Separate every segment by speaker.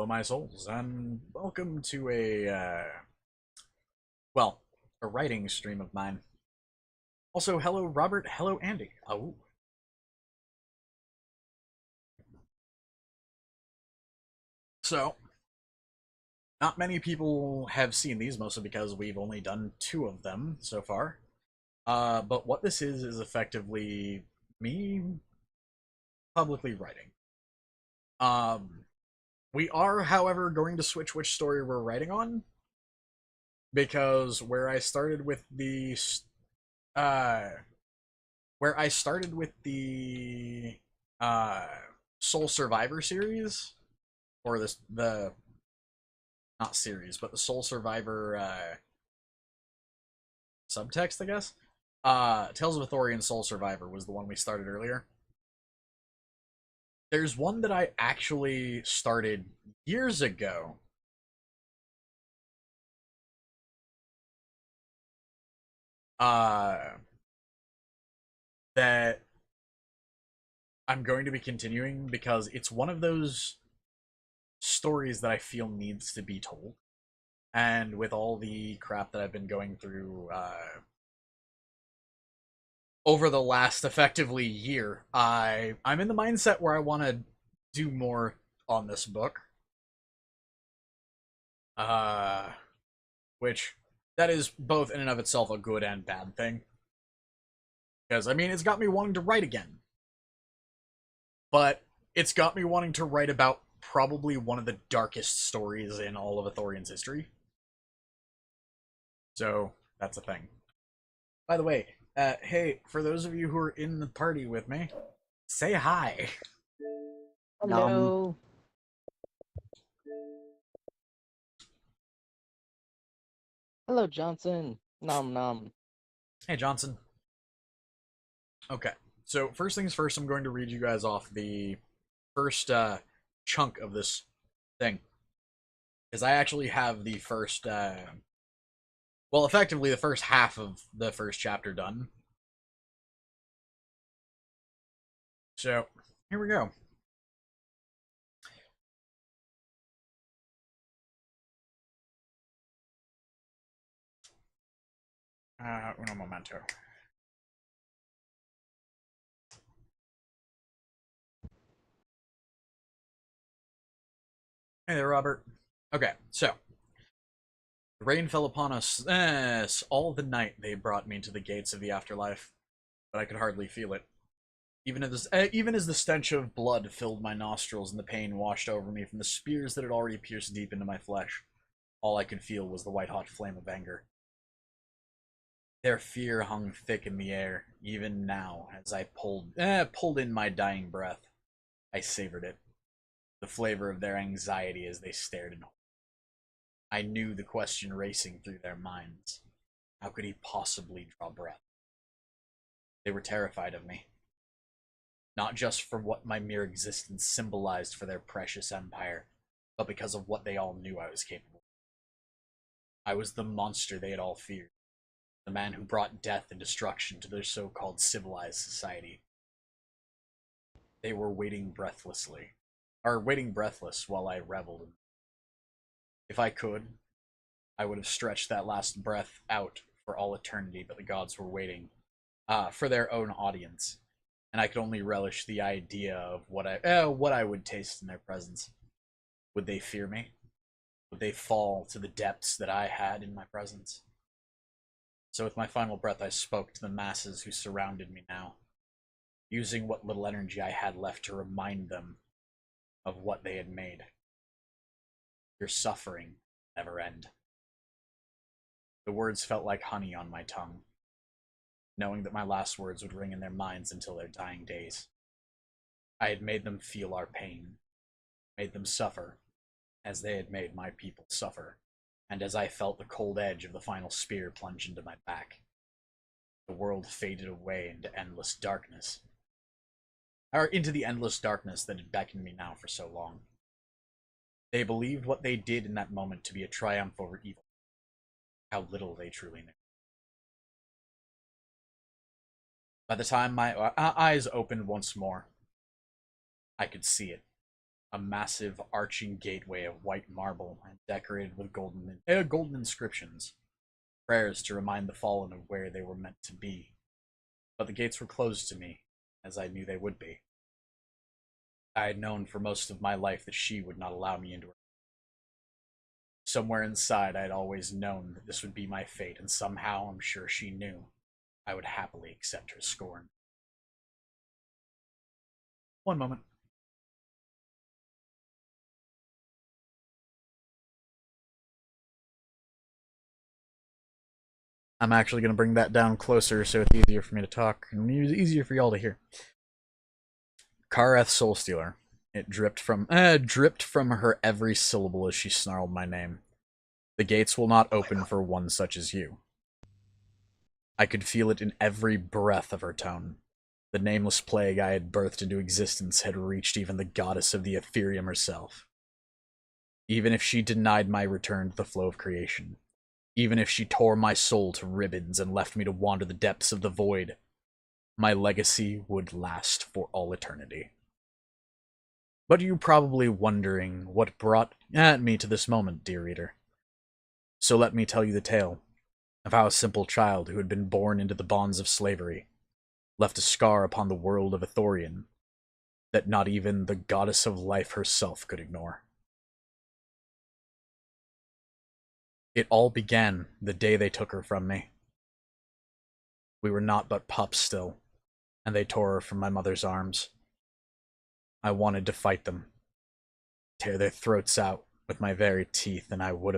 Speaker 1: Hello, my souls, and welcome to a writing stream of mine. Also, hello, Robert. Hello, Andy. Oh, so not many people have seen these, mostly because we've only done two of them so far. But what this is effectively me publicly writing. Um, we are, however, going to switch which story we're writing on because uh where I started with the uh Soul Survivor series, or this the not series, but the Soul Survivor subtext, I guess. Tales of a Thorian Soul Survivor was the one we started earlier. There's one that I actually started years ago. Uh that I'm going to be continuing because it's one of those stories that I feel needs to be told. And with all the crap that I've been going through over the last effectively year, I'm in the mindset where I want to do more on this book. Uh, which that is both in and of itself a good and bad thing. Because I mean, it's got me wanting to write again, but it's got me wanting to write about probably one of the darkest stories in all of Athorian's history. So that's a thing. By the way, hey, for those of you who are in the party with me, say hi.
Speaker 2: Nom.
Speaker 3: Hello. Hello, Johnson. Nom nom.
Speaker 1: Hey, Johnson. Okay, so first things first, I'm going to read you guys off the first chunk of this thing. Because I actually have the first, well, effectively the first half of the first chapter done. So, here we go. Uno momento. Hey there, Robert. Okay, so the rain fell upon us all the night. They brought me to the gates of the afterlife, but I could hardly feel it. Even as the stench of blood filled my nostrils and the pain washed over me from the spears that had already pierced deep into my flesh, all I could feel was the white-hot flame of anger. Their fear hung thick in the air, even now, as I pulled in my dying breath. I savored it, the flavor of their anxiety as they stared in horror. I knew the question racing through their minds. How could he possibly draw breath? They were terrified of me, not just for what my mere existence symbolized for their precious empire, but because of what they all knew I was capable of. I was the monster they had all feared, the man who brought death and destruction to their so-called civilized society. They were waiting breathless while I reveled. If I could, I would have stretched that last breath out for all eternity, but the gods were waiting for their own audience, and I could only relish the idea of what I would taste in their presence. Would they fear me? Would they fall to the depths that I had in my presence? So with my final breath, I spoke to the masses who surrounded me now, using what little energy I had left to remind them of what they had made. Your suffering never end. The words felt like honey on my tongue, knowing that my last words would ring in their minds until their dying days. I had made them feel our pain, made them suffer, as they had made my people suffer, and as I felt the cold edge of the final spear plunge into my back, the world faded away into endless darkness, or into the endless darkness that had beckoned me now for so long. They believed what they did in that moment to be a triumph over evil. How little they truly knew. By the time my eyes opened once more, I could see it. a massive arching gateway of white marble and decorated with golden inscriptions, prayers to remind the fallen of where they were meant to be. But the gates were closed to me, as I knew they would be. I had known for most of my life that she would not allow me into her. Somewhere inside, I had always known that this would be my fate, and somehow I'm sure she knew I would happily accept her scorn. One moment. I'm actually going to bring that down closer so it's easier for me to talk and easier for y'all to hear. Kareth Soulstealer. It dripped from her every syllable as she snarled my name. The gates will not open for one such as you. I could feel it in every breath of her tone. The nameless plague I had birthed into existence had reached even the goddess of the Ethereum herself. Even if she denied my return to the flow of creation, even if she tore my soul to ribbons and left me to wander the depths of the void, my legacy would last for all eternity. But you're probably wondering what brought me to this moment, dear reader. So let me tell you the tale of how a simple child who had been born into the bonds of slavery left a scar upon the world of Ithorian that not even the goddess of life herself could ignore. It all began the day they took her from me. We were naught but pups still, and they tore her from my mother's arms. I wanted to fight them, tear their throats out with my very teeth, and I would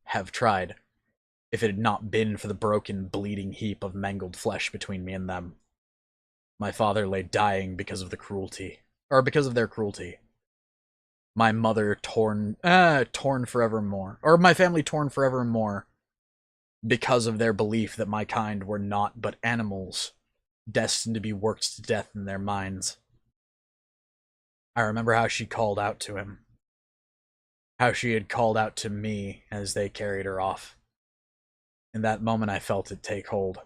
Speaker 1: have tried if it had not been for the broken, bleeding heap of mangled flesh between me and them. My father lay dying because of their cruelty. My mother torn forevermore, or my family torn forevermore, because of their belief that my kind were naught but animals, destined to be worked to death in their minds. I remember how she called out to him, how she had called out to me as they carried her off. In that moment I felt it take hold.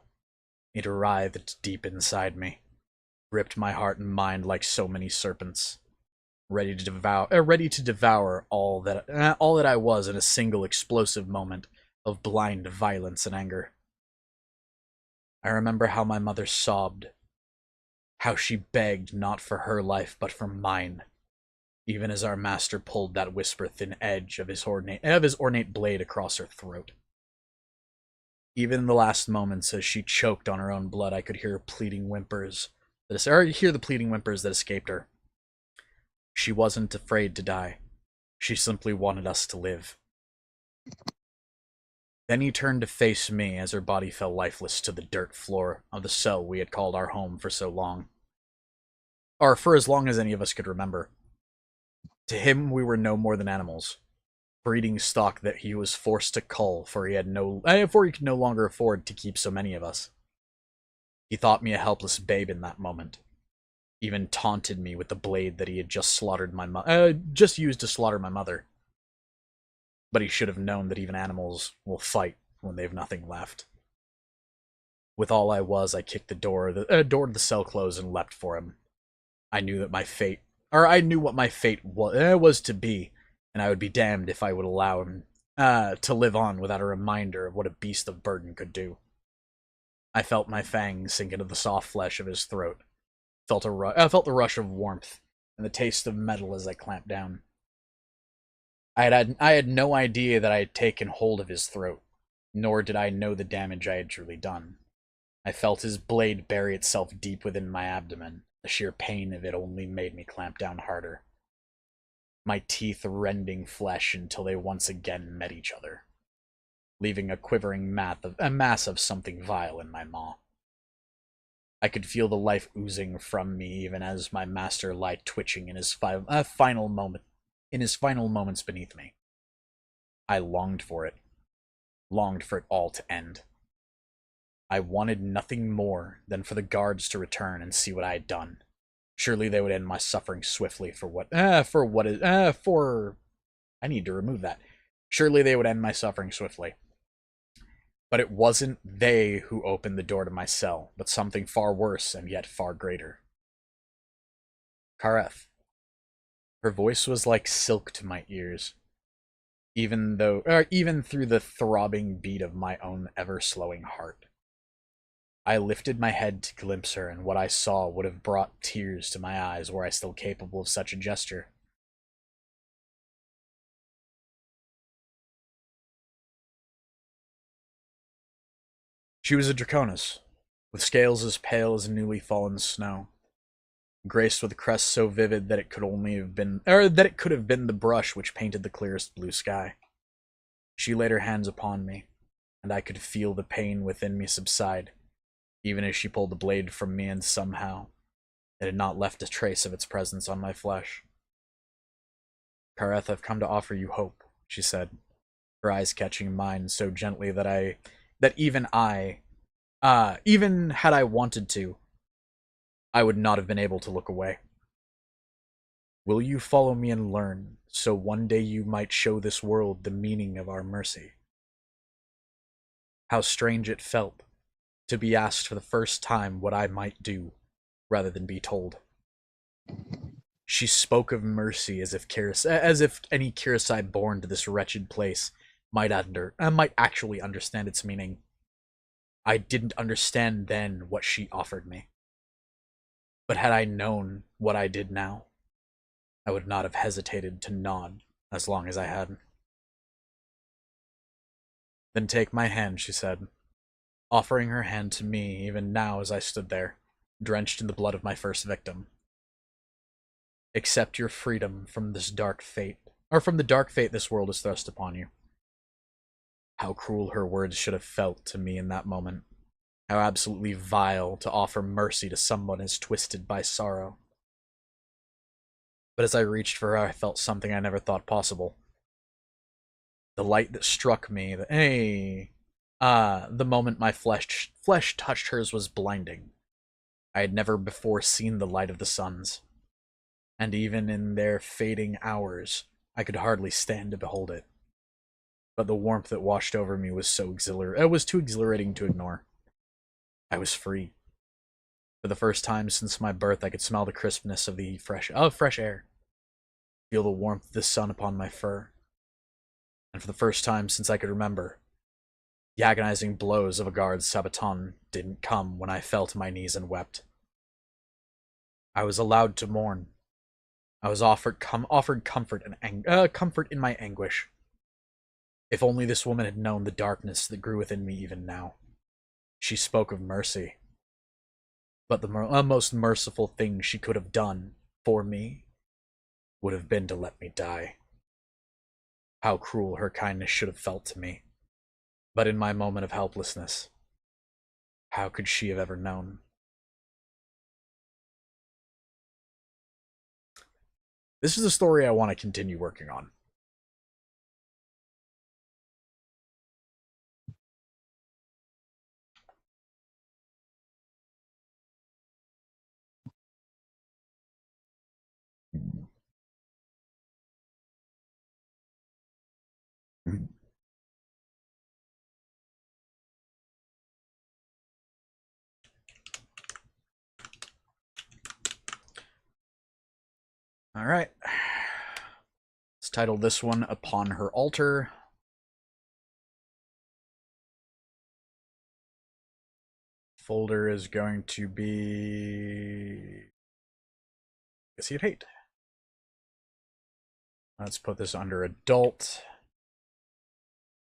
Speaker 1: It writhed deep inside me, gripped my heart and mind like so many serpents, ready to devour all that I was in a single explosive moment of blind violence and anger. I remember how my mother sobbed, how she begged not for her life but for mine, even as our master pulled that whisper-thin edge of his ornate blade across her throat. Even in the last moments, as she choked on her own blood, I could hear the pleading whimpers that escaped her. She wasn't afraid to die. She simply wanted us to live. Then he turned to face me as her body fell lifeless to the dirt floor of the cell we had called our home for so long. Or for as long as any of us could remember. To him, we were no more than animals, breeding stock that he was forced to cull, for he could no longer afford to keep so many of us. He thought me a helpless babe in that moment, even taunted me with the blade that he had just used to slaughter my mother. But he should have known that even animals will fight when they have nothing left. With all I was, I kicked the door to the cell closed and leapt for him. I knew what my fate was to be, and I would be damned if I would allow him to live on without a reminder of what a beast of burden could do. I felt my fangs sink into the soft flesh of his throat. I felt the rush of warmth and the taste of metal as I clamped down. I had no idea that I had taken hold of his throat, nor did I know the damage I had truly done. I felt his blade bury itself deep within my abdomen. The sheer pain of it only made me clamp down harder, my teeth rending flesh until they once again met each other, leaving a quivering mass of something vile in my maw. I could feel the life oozing from me even as my master lay twitching in his final moments beneath me. I longed for it all to end. I wanted nothing more than for the guards to return and see what I had done. Surely they would end my suffering swiftly I need to remove that. Surely they would end my suffering swiftly. But it wasn't they who opened the door to my cell, but something far worse and yet far greater. Kareth. Her voice was like silk to my ears, even through the throbbing beat of my own ever-slowing heart. I lifted my head to glimpse her, and what I saw would have brought tears to my eyes were I still capable of such a gesture. She was a draconis, with scales as pale as newly fallen snow, graced with a crest so vivid that it could have been the brush which painted the clearest blue sky. She laid her hands upon me, and I could feel the pain within me subside, even as she pulled the blade from me, and somehow it had not left a trace of its presence on my flesh. Kareth, I've come to offer you hope, she said, her eyes catching mine so gently that even had I wanted to, I would not have been able to look away. Will you follow me and learn, so one day you might show this world the meaning of our mercy? How strange it felt to be asked for the first time what I might do, rather than be told. She spoke of mercy as if any Kirisai born to this wretched place might actually understand its meaning. I didn't understand then what she offered me. But had I known what I did now, I would not have hesitated to nod as long as I had. Then take my hand, she said, offering her hand to me even now as I stood there, drenched in the blood of my first victim. Accept your freedom from this dark fate, or from the dark fate this world has thrust upon you. How cruel her words should have felt to me in that moment. How absolutely vile to offer mercy to someone as twisted by sorrow. But as I reached for her, I felt something I never thought possible. The light that struck me, the moment my flesh touched hers was blinding. I had never before seen the light of the suns, and even in their fading hours, I could hardly stand to behold it. But the warmth that washed over me was too exhilarating to ignore. I was free. For the first time since my birth, I could smell the crispness of the fresh air, feel the warmth of the sun upon my fur, and for the first time since I could remember, the agonizing blows of a guard's sabaton didn't come when I fell to my knees and wept. I was allowed to mourn. I was offered comfort in my anguish. If only this woman had known the darkness that grew within me even now. She spoke of mercy. But the most merciful thing she could have done for me would have been to let me die. How cruel her kindness should have felt to me. But in my moment of helplessness, how could she have ever known? This is a story I want to continue working on. All right. Let's title this one Upon Her Altar. Folder is going to be Legacy of Hate. Let's put this under adult.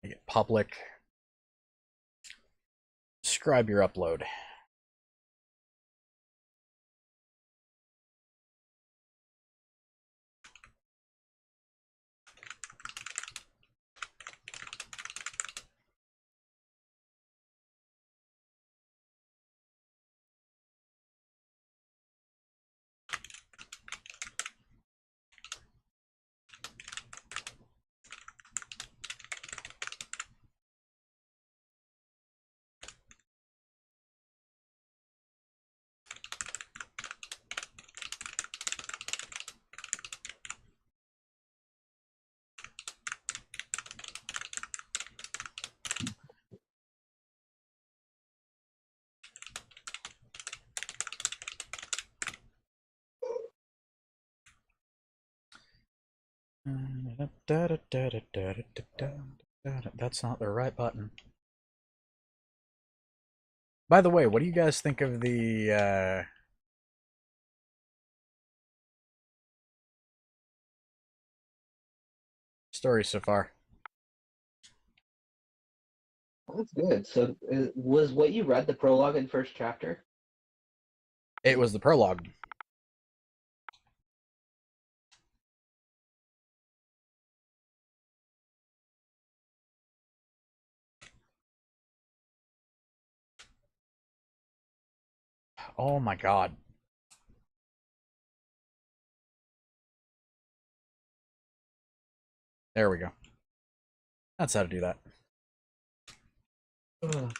Speaker 1: Make it public. Describe your upload. That's not the right button. By the way, what do you guys think of the story so far?
Speaker 3: That's good. So, was what you read the prologue and first chapter?
Speaker 1: It was the prologue. Oh my god. There we go. That's how to do that.
Speaker 3: Ugh.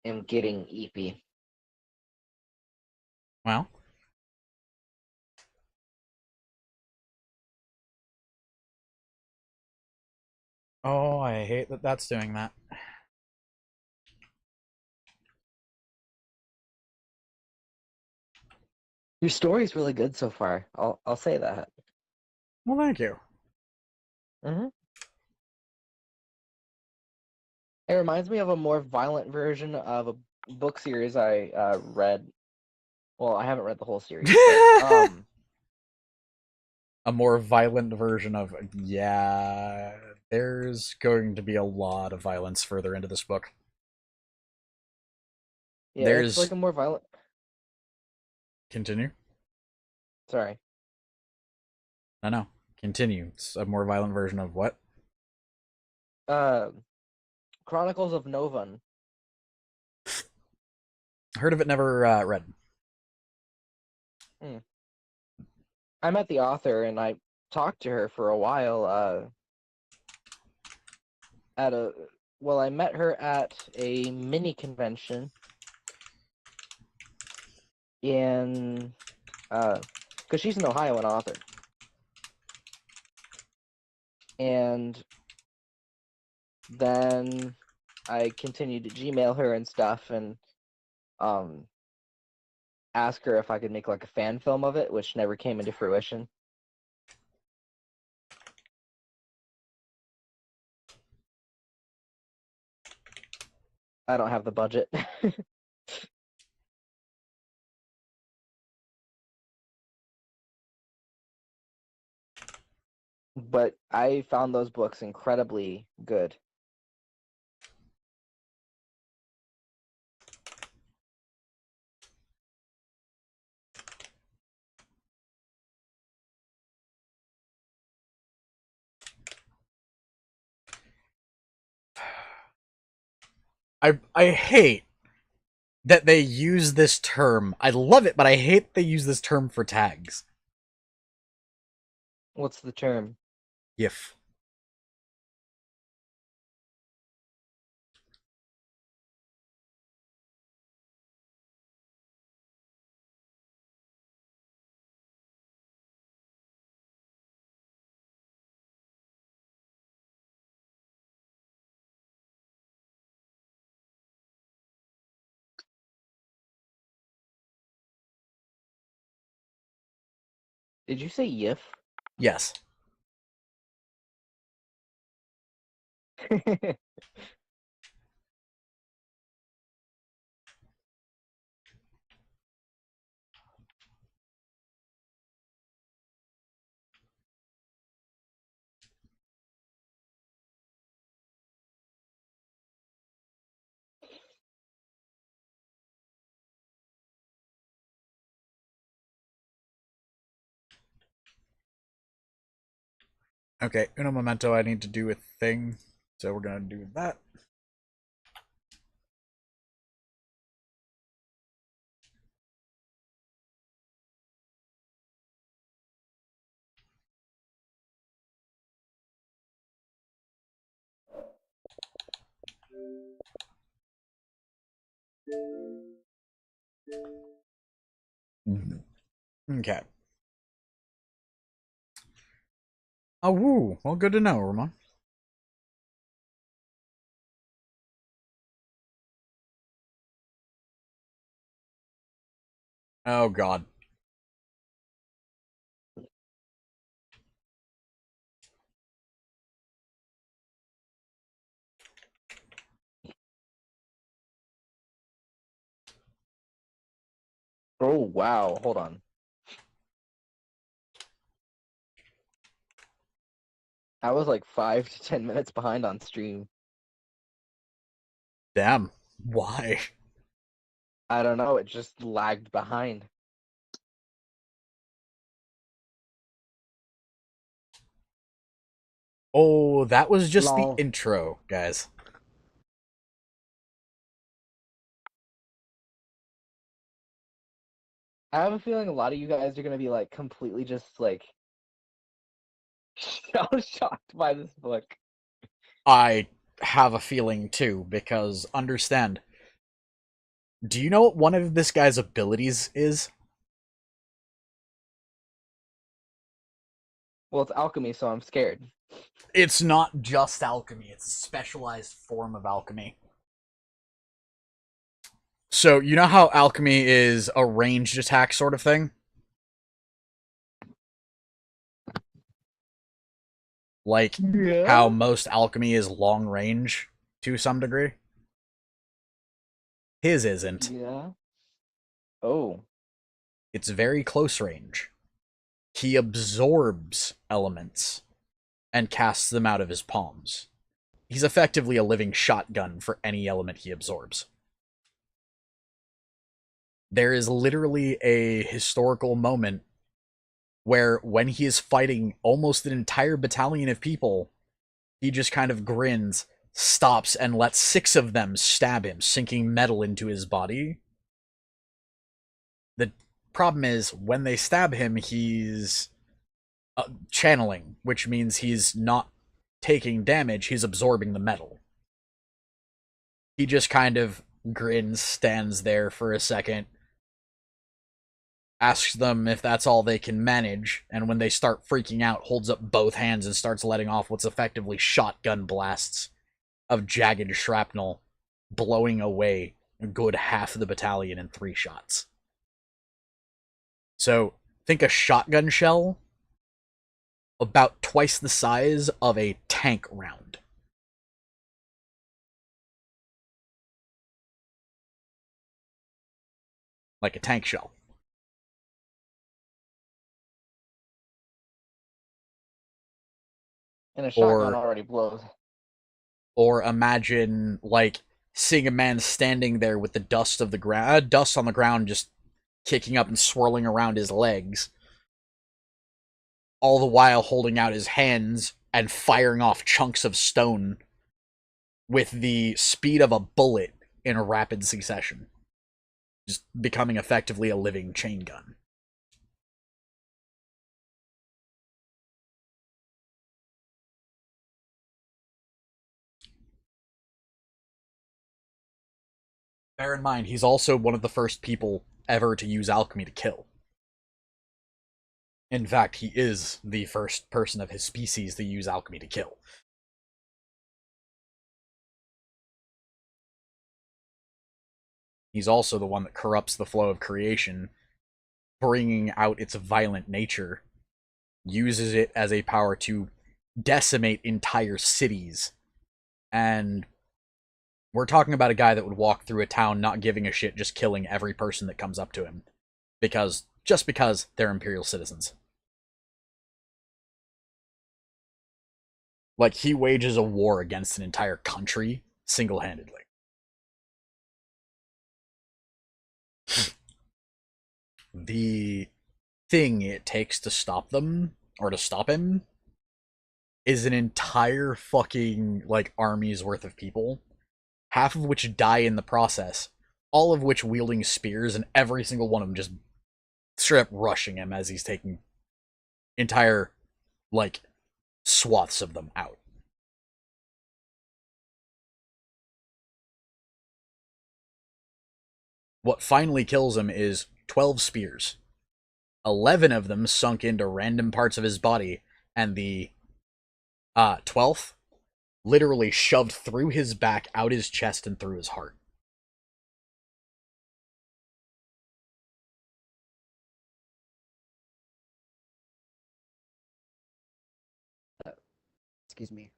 Speaker 3: I'm getting eepy.
Speaker 1: Well. Oh, I hate that that's doing that.
Speaker 3: Your story's really good so far. I'll say that.
Speaker 1: Well, thank you.
Speaker 3: Mm-hmm. It reminds me of a more violent version of a book series I read. Well, I haven't read the whole series, but
Speaker 1: A more violent version of yeah. There's going to be a lot of violence further into this book.
Speaker 3: yeah, it's like
Speaker 1: There's
Speaker 3: a more violent.
Speaker 1: continue.
Speaker 3: Sorry.
Speaker 1: No. Continue. It's a more violent version of what?
Speaker 3: Uh, Chronicles of Novan.
Speaker 1: Heard of it, never read.
Speaker 3: Hmm. I met the author and I talked to her for a while. At a well, I met her at a mini convention in because she's an Ohioan author, and then I continued to Gmail her and stuff, and um ask her if I could make like a fan film of it, which never came into fruition. I don't have the budget. But I found those books incredibly good.
Speaker 1: I hate that they use this term. I love it, but I hate they use this term for tags.
Speaker 3: What's the term?
Speaker 1: GIF.
Speaker 3: Did you say YIF?
Speaker 1: Yes. Okay, uno momento, I need to do a thing. So we're gonna do that. Okay. Oh, woo. Well, good to know, Ramon. Oh, God.
Speaker 3: Oh wow, hold on. I was like 5 to 10 minutes behind on stream.
Speaker 1: Damn. Why?
Speaker 3: I don't know, it just lagged behind.
Speaker 1: Oh, that was just the
Speaker 3: Lol.
Speaker 1: intro, guys.
Speaker 3: I have a feeling a lot of you guys are gonna be like completely just like so shocked by this book.
Speaker 1: I have a feeling too, because understand. Do you know what one of this guy's abilities is?
Speaker 3: Well, it's alchemy, so I'm scared.
Speaker 1: It's not just alchemy, it's a specialized form of alchemy. So, you know how alchemy is a ranged attack sort of thing? Like how
Speaker 3: Yeah.
Speaker 1: most alchemy is long range to some degree? His isn't.
Speaker 3: Yeah. Oh.
Speaker 1: It's very close range. He absorbs elements and casts them out of his palms. He's effectively a living shotgun for any element he absorbs. There is literally a historical moment where, when he is fighting almost an entire battalion of people, he just kind of grins, stops, and lets 6 of them stab him, sinking metal into his body. The problem is, when they stab him, he's channeling, which means he's not taking damage, he's absorbing the metal. He just kind of grins, stands there for a second, asks them if that's all they can manage, and when they start freaking out, holds up both hands and starts letting off what's effectively shotgun blasts of jagged shrapnel, blowing away a good half of the battalion in 3 shots. So, think a shotgun shell about twice the size of a tank round. Like a tank shell.
Speaker 3: And a shotgun
Speaker 1: Or
Speaker 3: already blows.
Speaker 1: imagine like seeing a man standing there with the dust of the ground, dust on the ground, just kicking up and swirling around his legs, all the while holding out his hands and firing off chunks of stone with the speed of a bullet in a rapid succession, just becoming effectively a living chain gun. Bear in mind, he's also one of the first people ever to use alchemy to kill. In fact, he is the first person of his species to use alchemy to kill. He's also the one that corrupts the flow of creation, bringing out its violent nature, uses it as a power to decimate entire cities. And we're talking about a guy that would walk through a town not giving a shit, just killing every person that comes up to him. Just because they're Imperial citizens. Like, he wages a war against an entire country single-handedly. The thing it takes to stop them, or to stop him, is an entire fucking, like, army's worth of people, half of which die in the process, all of which wielding spears, and every single one of them just straight up rushing him as he's taking entire, like, swaths of them out. What finally kills him is 12 spears. 11 of them sunk into random parts of his body, and the 12th literally shoved through his back, out his chest, and through his heart.
Speaker 2: Excuse me.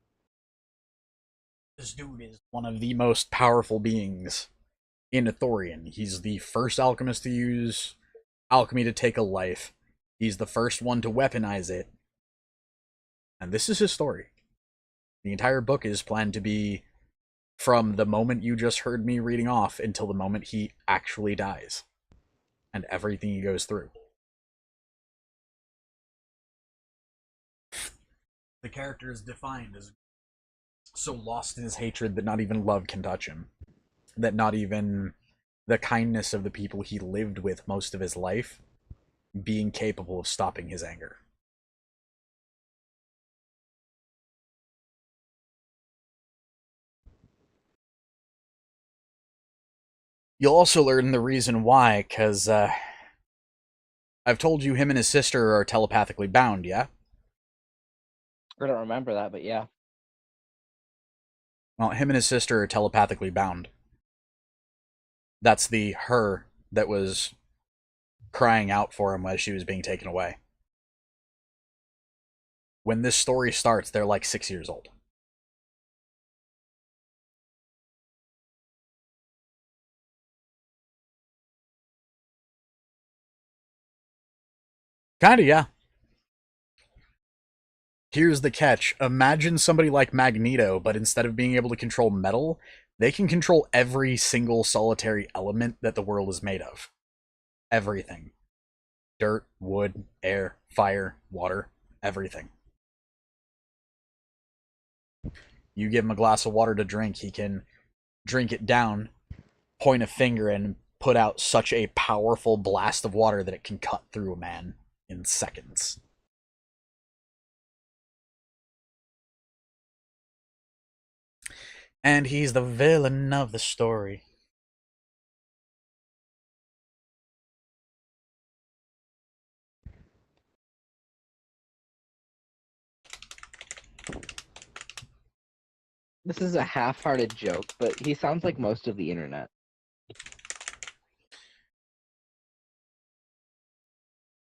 Speaker 1: This dude is one of the most powerful beings in Ithorian. He's the first alchemist to use alchemy to take a life. He's the first one to weaponize it. And this is his story. The entire book is planned to be from the moment you just heard me reading off until the moment he actually dies. And everything he goes through. The character is defined as so lost in his hatred that not even love can touch him. That not even the kindness of the people he lived with most of his life being capable of stopping his anger. You'll also learn the reason why, because I've told you him and his sister are telepathically bound, yeah?
Speaker 3: I don't remember that, but yeah.
Speaker 1: Well, him and his sister are telepathically bound. That's the her that was crying out for him as she was being taken away. When this story starts, they're like 6 years old. Kinda, yeah. Here's the catch. Imagine somebody like Magneto, but instead of being able to control metal, they can control every single solitary element that the world is made of. Everything. Dirt, wood, air, fire, water, everything. You give him a glass of water to drink, he can drink it down, point a finger, and put out such a powerful blast of water that it can cut through a man in seconds. And he's the villain of the story.
Speaker 3: This is a half-hearted joke, but he sounds like most of the internet.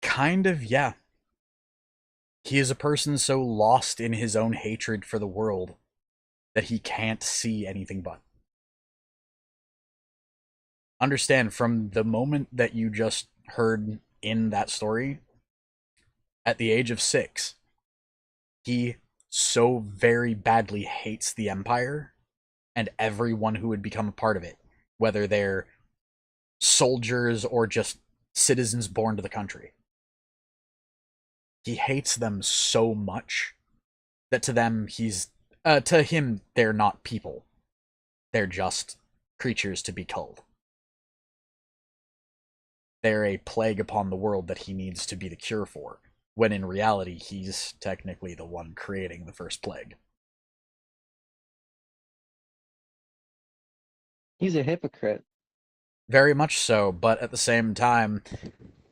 Speaker 1: Kind of, yeah. He is a person so lost in his own hatred for the world that he can't see anything but. Understand, from the moment that you just heard in that story, at the age of 6, he so very badly hates the Empire and everyone who would become a part of it, whether they're soldiers or just citizens born to the country. He hates them so much that to him, they're not people. They're just creatures to be culled. They're a plague upon the world that he needs to be the cure for, when in reality, he's technically the one creating the first plague.
Speaker 3: He's a hypocrite.
Speaker 1: Very much so, but at the same time,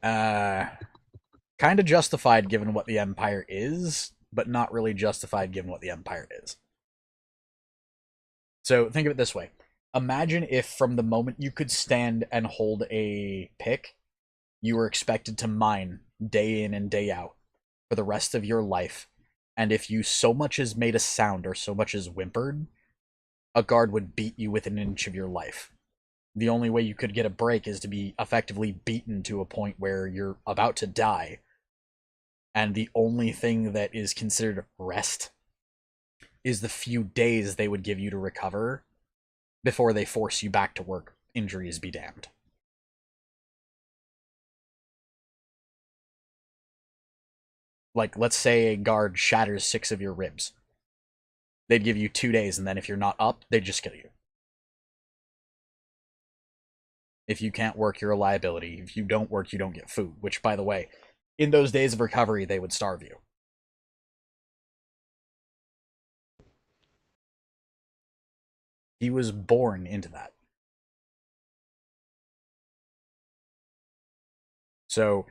Speaker 1: kind of justified given what the Empire is, but not really justified given what the Empire is. So think of it this way. Imagine if from the moment you could stand and hold a pick, you were expected to mine day in and day out for the rest of your life. And if you so much as made a sound or so much as whimpered, a guard would beat you within an inch of your life. The only way you could get a break is to be effectively beaten to a point where you're about to die. And the only thing that is considered rest is the few days they would give you to recover before they force you back to work. Injuries be damned. Like, let's say a guard shatters 6 of your ribs. They'd give you 2 days, and then if you're not up, they'd just kill you. If you can't work, you're a liability. If you don't work, you don't get food. Which, by the way, in those days of recovery, they would starve you. He was born into that. So,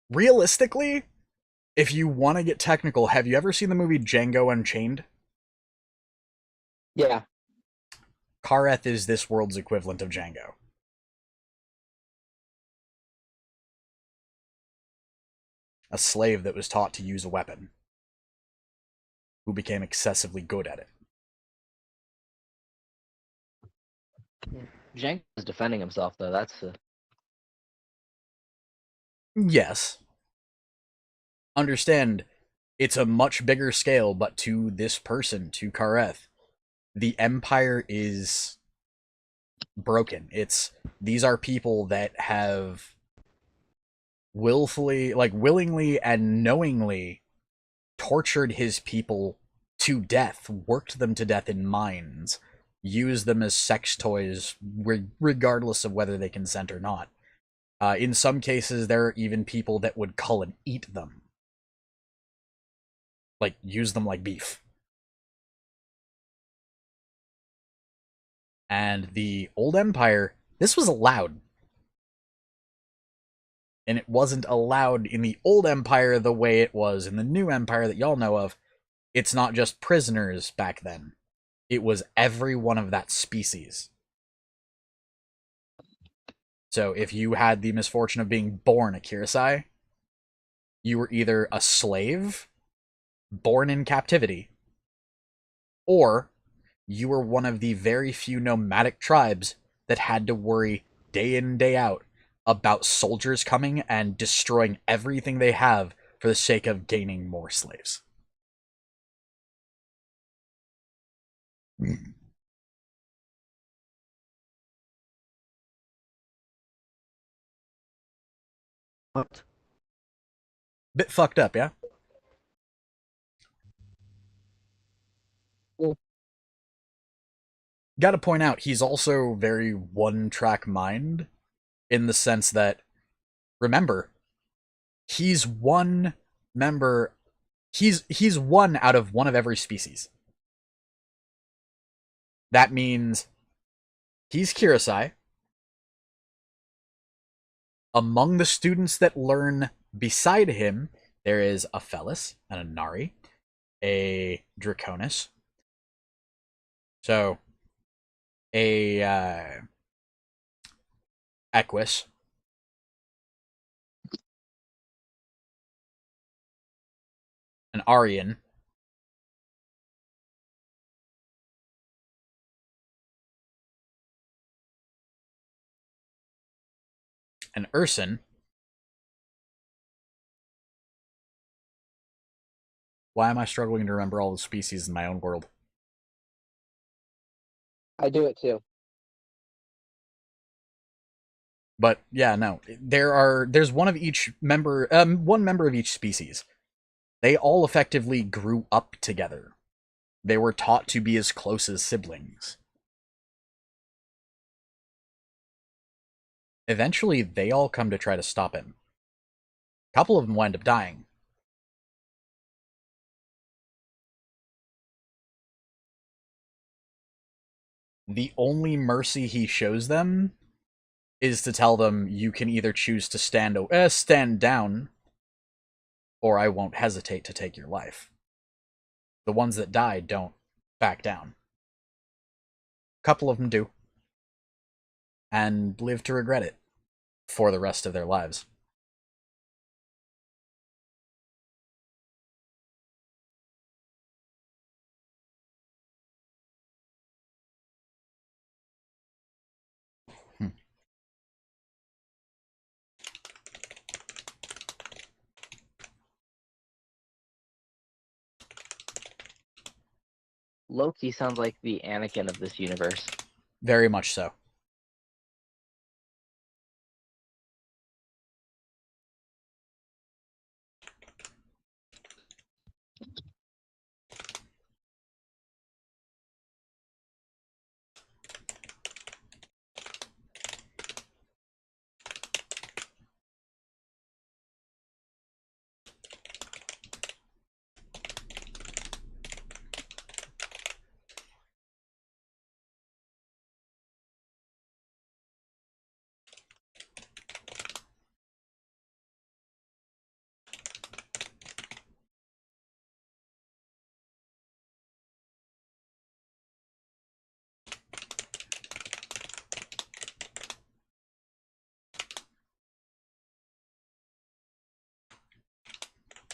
Speaker 1: realistically, if you want to get technical, have you ever seen the movie Django Unchained?
Speaker 3: Yeah.
Speaker 1: Kareth is this world's equivalent of Django. A slave that was taught to use a weapon, who became excessively good at it.
Speaker 3: Jenk is defending himself, though. That's
Speaker 1: Yes. Understand, it's a much bigger scale, but to this person, to Kareth, the Empire is broken. These are people that have willfully, like willingly and knowingly tortured his people to death, worked them to death in mines, used them as sex toys, regardless of whether they consent or not. In some cases, there are even people that would cull and eat them, like use them like beef. And the old empire, this was allowed. And it wasn't allowed in the old empire the way it was in the new empire that y'all know of. It's not just prisoners back then. It was every one of that species. So if you had the misfortune of being born a Kirisai, you were either a slave, born in captivity, or you were one of the very few nomadic tribes that had to worry day in, day out about soldiers coming and destroying everything they have for the sake of gaining more slaves.
Speaker 2: What?
Speaker 1: Bit fucked up, yeah?
Speaker 3: Well,
Speaker 1: Gotta point out, he's also very one-track mind in the sense that, remember, he's one member, he's one out of one of every species. That means he's Kirisai. Among the students that learn beside him, there is a Felis, an Inari, a Draconis. So, a Equus, an Aryan, an Urson. Why am I struggling to remember all the species in my own world?
Speaker 3: I do it too.
Speaker 1: But yeah, no. There's one of each member one member of each species. They all effectively grew up together. They were taught to be as close as siblings. Eventually, they all come to try to stop him. A couple of them wind up dying. The only mercy he shows them is to tell them you can either choose to stand down, or I won't hesitate to take your life. The ones that die don't back down. A couple of them do, and live to regret it for the rest of their lives. Hmm.
Speaker 3: Loki sounds like the Anakin of this universe.
Speaker 1: Very much so.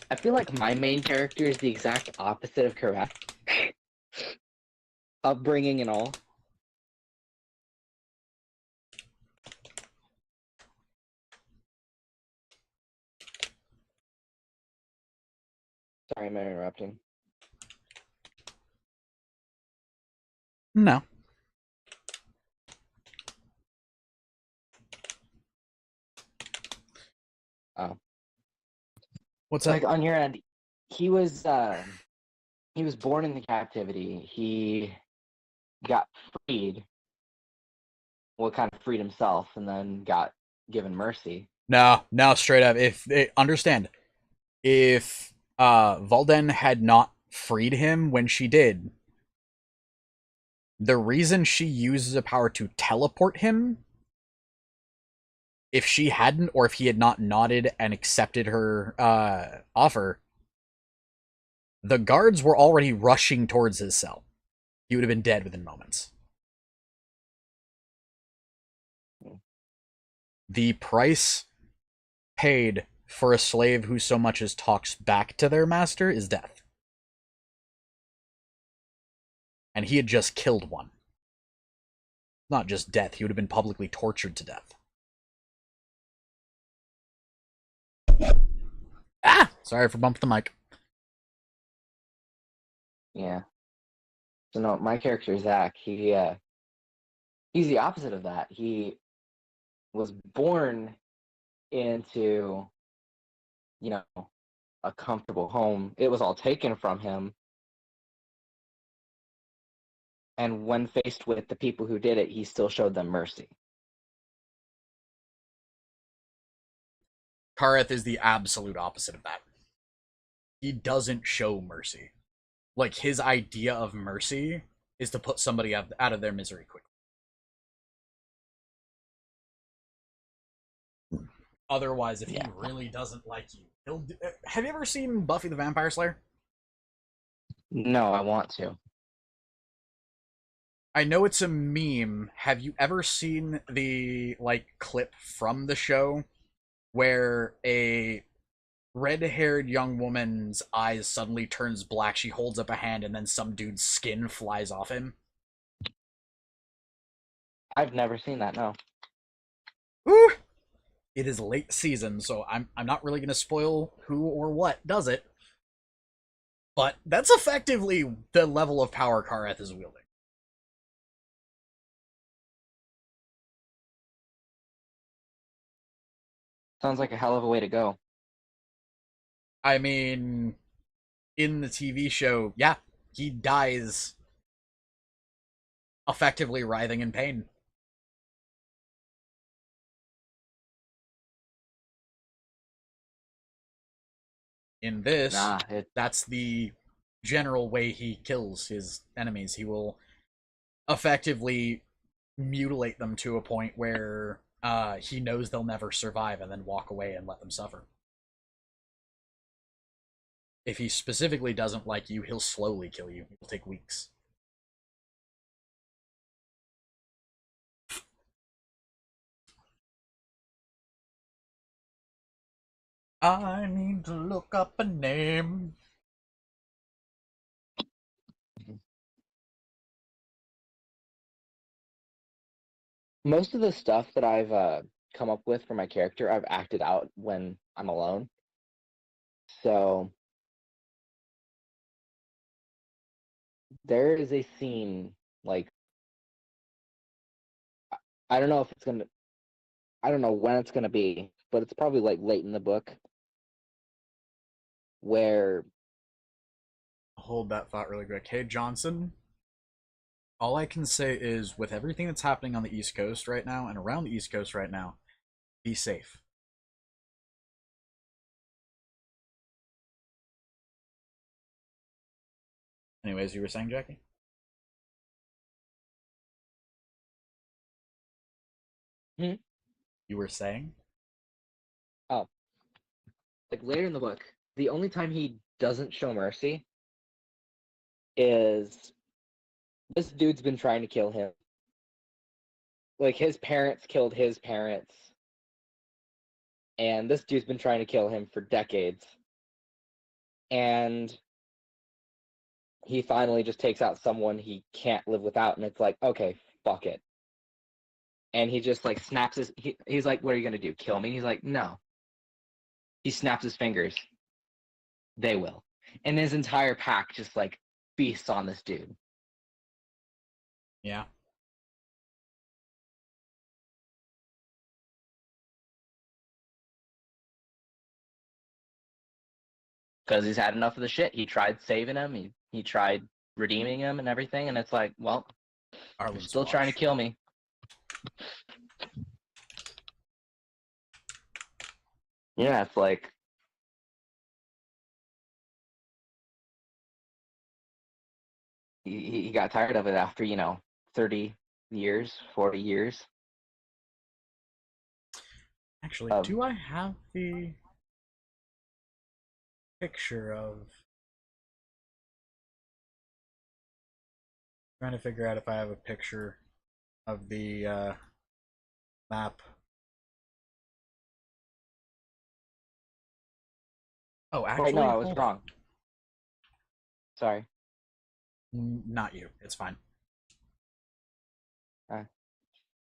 Speaker 3: I feel like my main character is the exact opposite of Karat. Upbringing and all. Sorry, I'm interrupting.
Speaker 1: No.
Speaker 3: Oh.
Speaker 1: What's
Speaker 3: Like
Speaker 1: up?
Speaker 3: on your end, he was born into captivity. He got freed. Well, kind of freed himself, and then got given mercy.
Speaker 1: No, no, straight up. Understand, if Valden had not freed him when she did, the reason she uses a power to teleport him, if she hadn't, or if he had not nodded and accepted her offer, the guards were already rushing towards his cell. He would have been dead within moments. The price paid for a slave who so much as talks back to their master is death. And he had just killed one. Not just death, he would have been publicly tortured to death. Ah! Sorry for bumping the mic.
Speaker 3: Yeah. So no, my character Zach, he's the opposite of that. He was born into, you know, a comfortable home. It was all taken from him. And when faced with the people who did it, he still showed them mercy.
Speaker 1: Kareth is the absolute opposite of that. He doesn't show mercy. Like, his idea of mercy is to put somebody out of their misery quickly. Otherwise, if he really doesn't like you, he'll. Have you ever seen Buffy the Vampire Slayer?
Speaker 3: No, I want to.
Speaker 1: I know it's a meme. Have you ever seen the clip from the show where a red-haired young woman's eyes suddenly turns black, she holds up a hand, and then some dude's skin flies off him?
Speaker 3: I've never seen that, no.
Speaker 1: Ooh! It is late season, so I'm not really going to spoil who or what does it. But that's effectively the level of power Kareth is wielding.
Speaker 3: Sounds like a hell of a way to go.
Speaker 1: I mean, in the TV show, yeah, he dies effectively writhing in pain. In this, that's the general way he kills his enemies. He will effectively mutilate them to a point where he knows they'll never survive and then walk away and let them suffer. If he specifically doesn't like you, he'll slowly kill you. It'll take weeks. I need to look up a name.
Speaker 3: Most of the stuff that I've come up with for my character, I've acted out when I'm alone. So there is a scene, like, I don't know if it's gonna, I don't know when it's gonna be, but it's probably like late in the book where.
Speaker 1: Hold that thought really quick. Hey, Johnson. All I can say is, with everything that's happening on the East Coast right now and around the East Coast right now, be safe. Anyways, you were saying, Jackie? You were saying?
Speaker 3: Oh, like later in the book, the only time he doesn't show mercy is this dude's been trying to kill him. Like, his parents killed his parents, and this dude's been trying to kill him for decades. And he finally just takes out someone he can't live without, and it's like, okay, fuck it. And he just like snaps his. He's like, "What are you gonna do? Kill me?" He's like, "No." He snaps his fingers. They will. and his entire pack just like feasts on this dude.
Speaker 1: Yeah.
Speaker 3: Because he's had enough of the shit. He tried saving him. He tried redeeming him and everything, and it's like, well, you're
Speaker 1: Arlen's
Speaker 3: still trying to
Speaker 1: watch.
Speaker 3: kill me. Yeah, it's like he got tired of it after 30 years, 40 years
Speaker 1: Actually,
Speaker 3: of.
Speaker 1: do I have the picture of... Trying to figure out if I have a picture of the map. Oh,
Speaker 3: Wait, no,
Speaker 1: actually,
Speaker 3: I was
Speaker 1: hold on.
Speaker 3: wrong. Sorry.
Speaker 1: Not you. It's fine.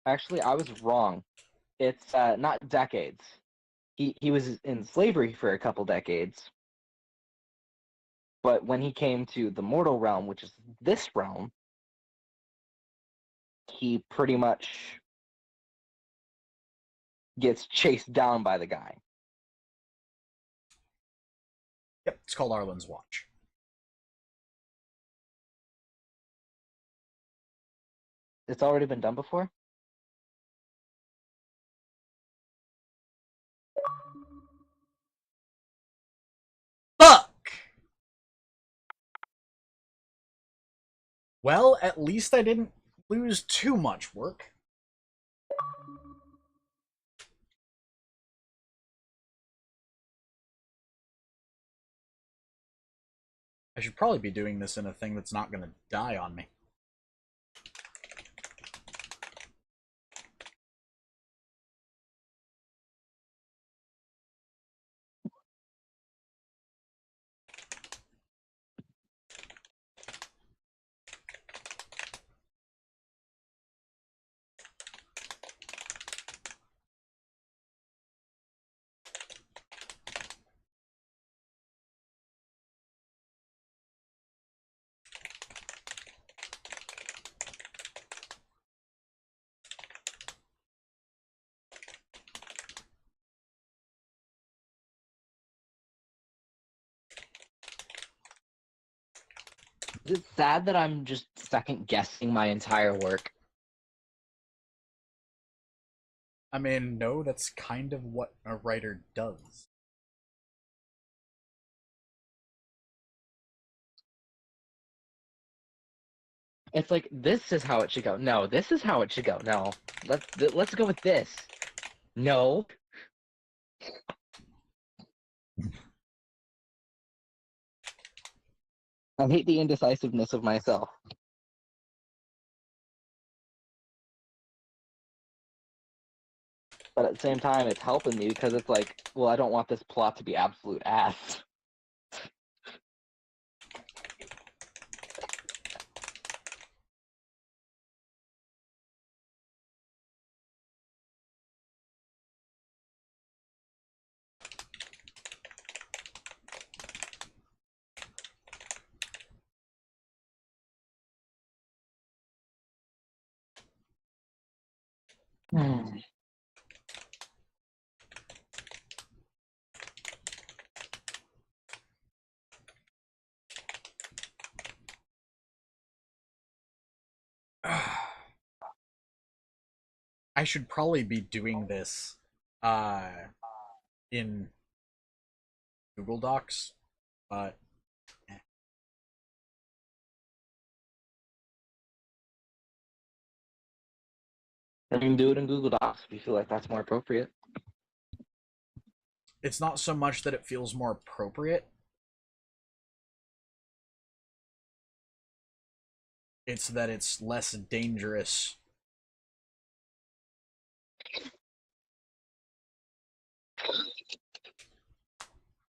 Speaker 3: Actually, I was wrong. It's not decades. He was in slavery for a couple decades, but when he came to the mortal realm, which is this realm, he pretty much gets chased down by the guy.
Speaker 1: Yep, it's called Arlen's Watch.
Speaker 3: It's already been done before?
Speaker 1: Fuck! Well, at least I didn't lose too much work. I should probably be doing this in a thing that's not going to die on me.
Speaker 3: Is it sad that I'm just second guessing my entire work?
Speaker 1: I mean, no, that's kind of what a writer does.
Speaker 3: It's like this is how it should go. No, this is how it should go. No, let's go with this. No. I hate the indecisiveness of myself. But at the same time, it's helping me because it's like, well, I don't want this plot to be absolute ass.
Speaker 1: I should probably be doing this in Google Docs, but
Speaker 3: You can do it in Google Docs if you feel like that's more appropriate.
Speaker 1: it's not so much that it feels more appropriate. It's that it's less dangerous.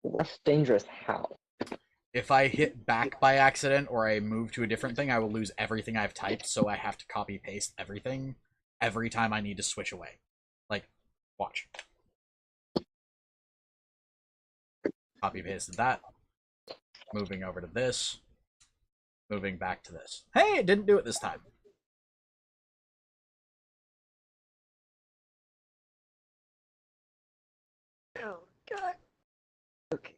Speaker 3: Less dangerous how?
Speaker 1: If I hit back by accident or I move to a different thing, I will lose everything I've typed, so I have to copy paste everything every time I need to switch away. Like, watch. Copy pasted that. moving over to this, moving back to this. Hey, it didn't do it this time.
Speaker 2: Oh God. Okay.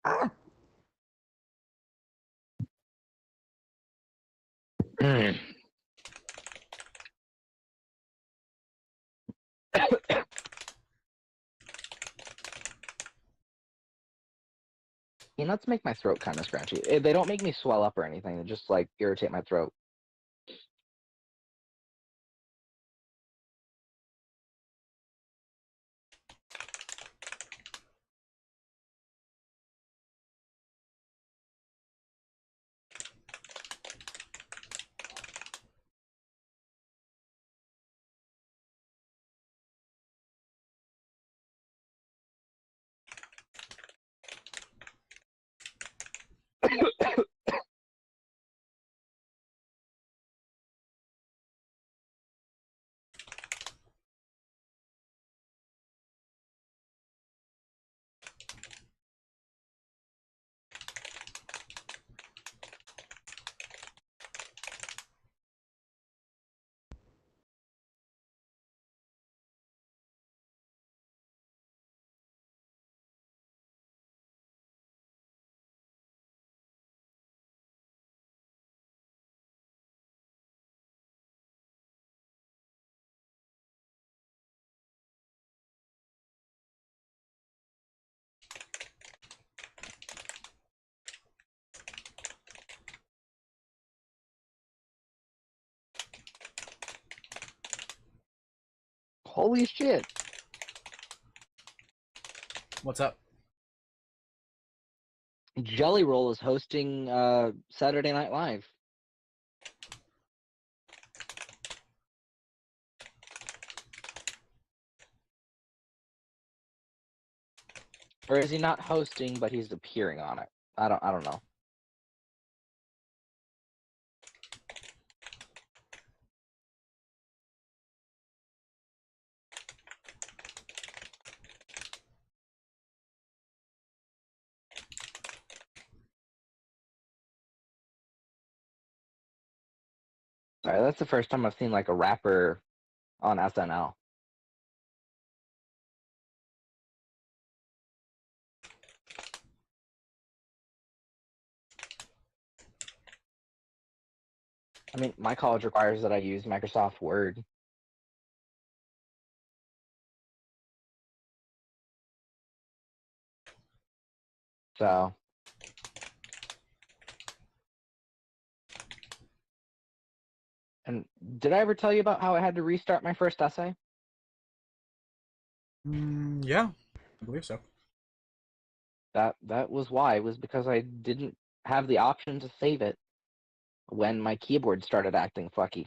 Speaker 2: Ah.
Speaker 3: Peanuts make my throat kind of scratchy. They don't make me swell up or anything. They just like irritate my throat. Holy shit.
Speaker 1: What's up?
Speaker 3: Jelly Roll is hosting Saturday Night Live. Or is he not hosting, but he's appearing on it? I don't know. Sorry, that's the first time I've seen like a rapper on SNL. I mean, my college requires that I use Microsoft Word. So, and did I ever tell you about how I had to restart my first essay?
Speaker 1: Yeah, I believe so.
Speaker 3: That was why. It was because I didn't have the option to save it when my keyboard started acting fucky.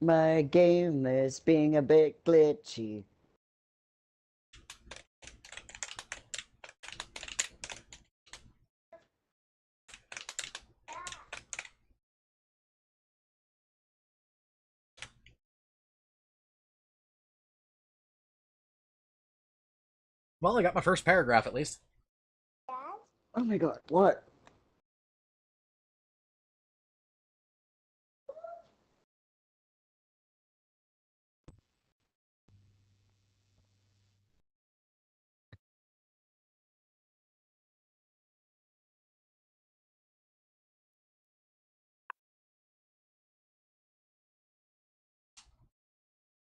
Speaker 2: My game is being a bit glitchy.
Speaker 1: Well, I got my first paragraph at least.
Speaker 2: Oh my God. What?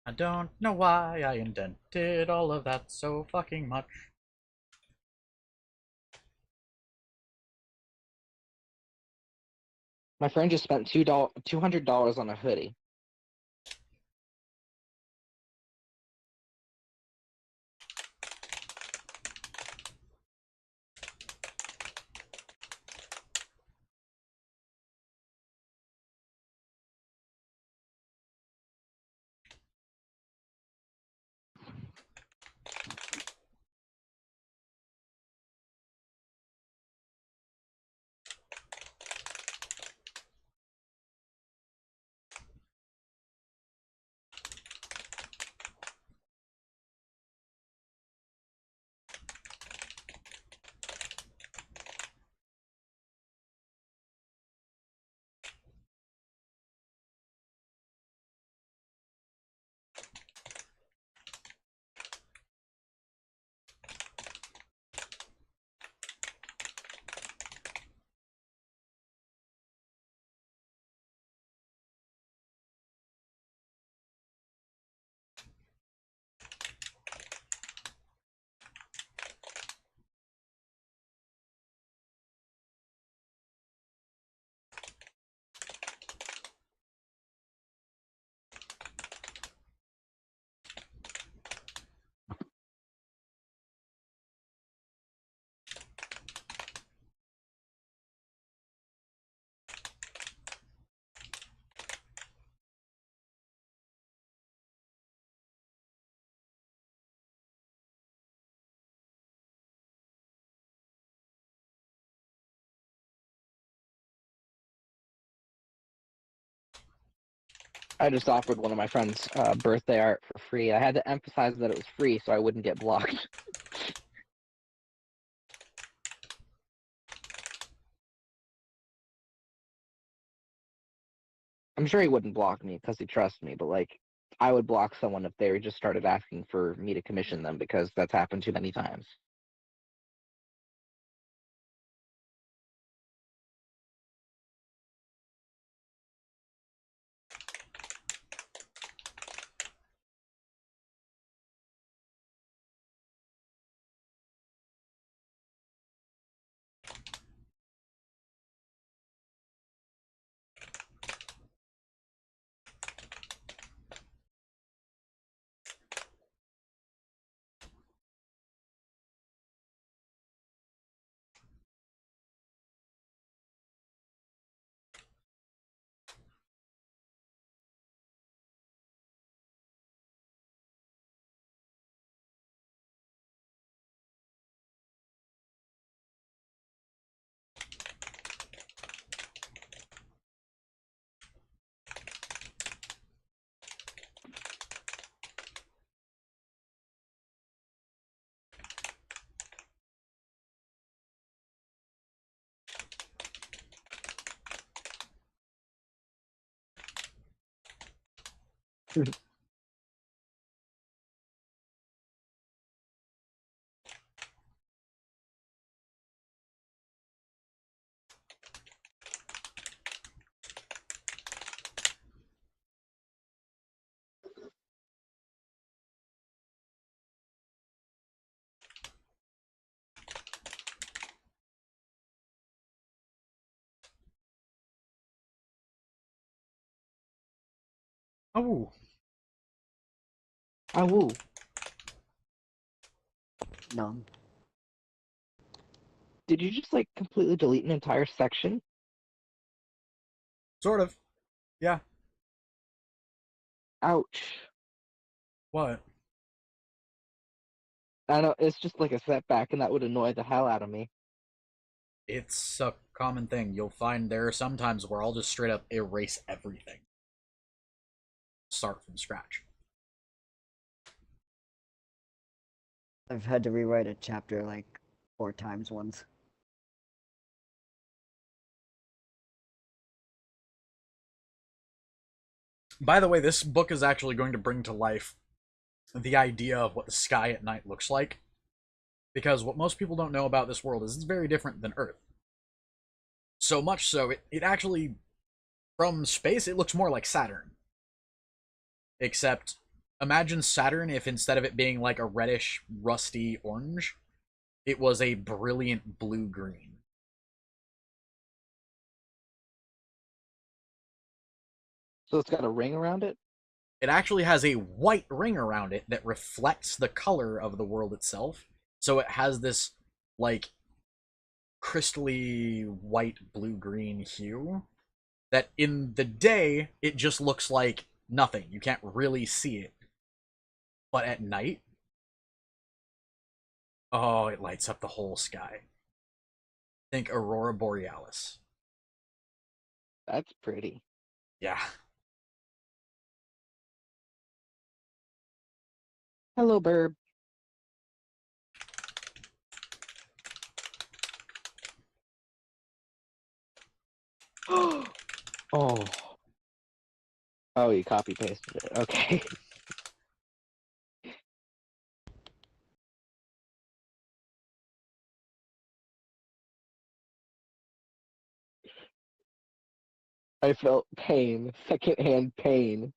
Speaker 1: I don't know why I indented all of that so fucking much.
Speaker 3: My friend just spent $200 on a hoodie. I just offered one of my friends birthday art for free. I had to emphasize that it was free so I wouldn't get blocked. I'm sure he wouldn't block me because he trusts me, but like, I would block someone if they just started asking for me to commission them because that's happened too many times.
Speaker 1: Oh,
Speaker 3: Oh, woo.
Speaker 2: No.
Speaker 3: Did you just like completely delete an entire section?
Speaker 1: sort of. Yeah.
Speaker 3: Ouch.
Speaker 1: What?
Speaker 3: I know, it's just like a setback, and that would annoy the hell out of me.
Speaker 1: It's a common thing. You'll find there are some times where I'll just straight up erase everything. Start from scratch.
Speaker 2: I've had to rewrite a chapter like 4 times once.
Speaker 1: By the way, this book is actually going to bring to life the idea of what the sky at night looks like. Because what most people don't know about this world is it's very different than Earth. So much so, it actually, from space, it looks more like Saturn. Except, imagine Saturn if instead of it being like a reddish, rusty orange, it was a brilliant blue-green.
Speaker 3: So it's got a ring around it?
Speaker 1: It actually has a white ring around it that reflects the color of the world itself. So it has this, like, crystally white blue-green hue that in the day, it just looks like nothing. You can't really see it. But at night, oh, it lights up the whole sky. Think Aurora Borealis.
Speaker 3: That's pretty.
Speaker 1: Yeah.
Speaker 3: Hello, Burb. Oh. Oh, you copy pasted it. Okay. I felt pain, secondhand pain.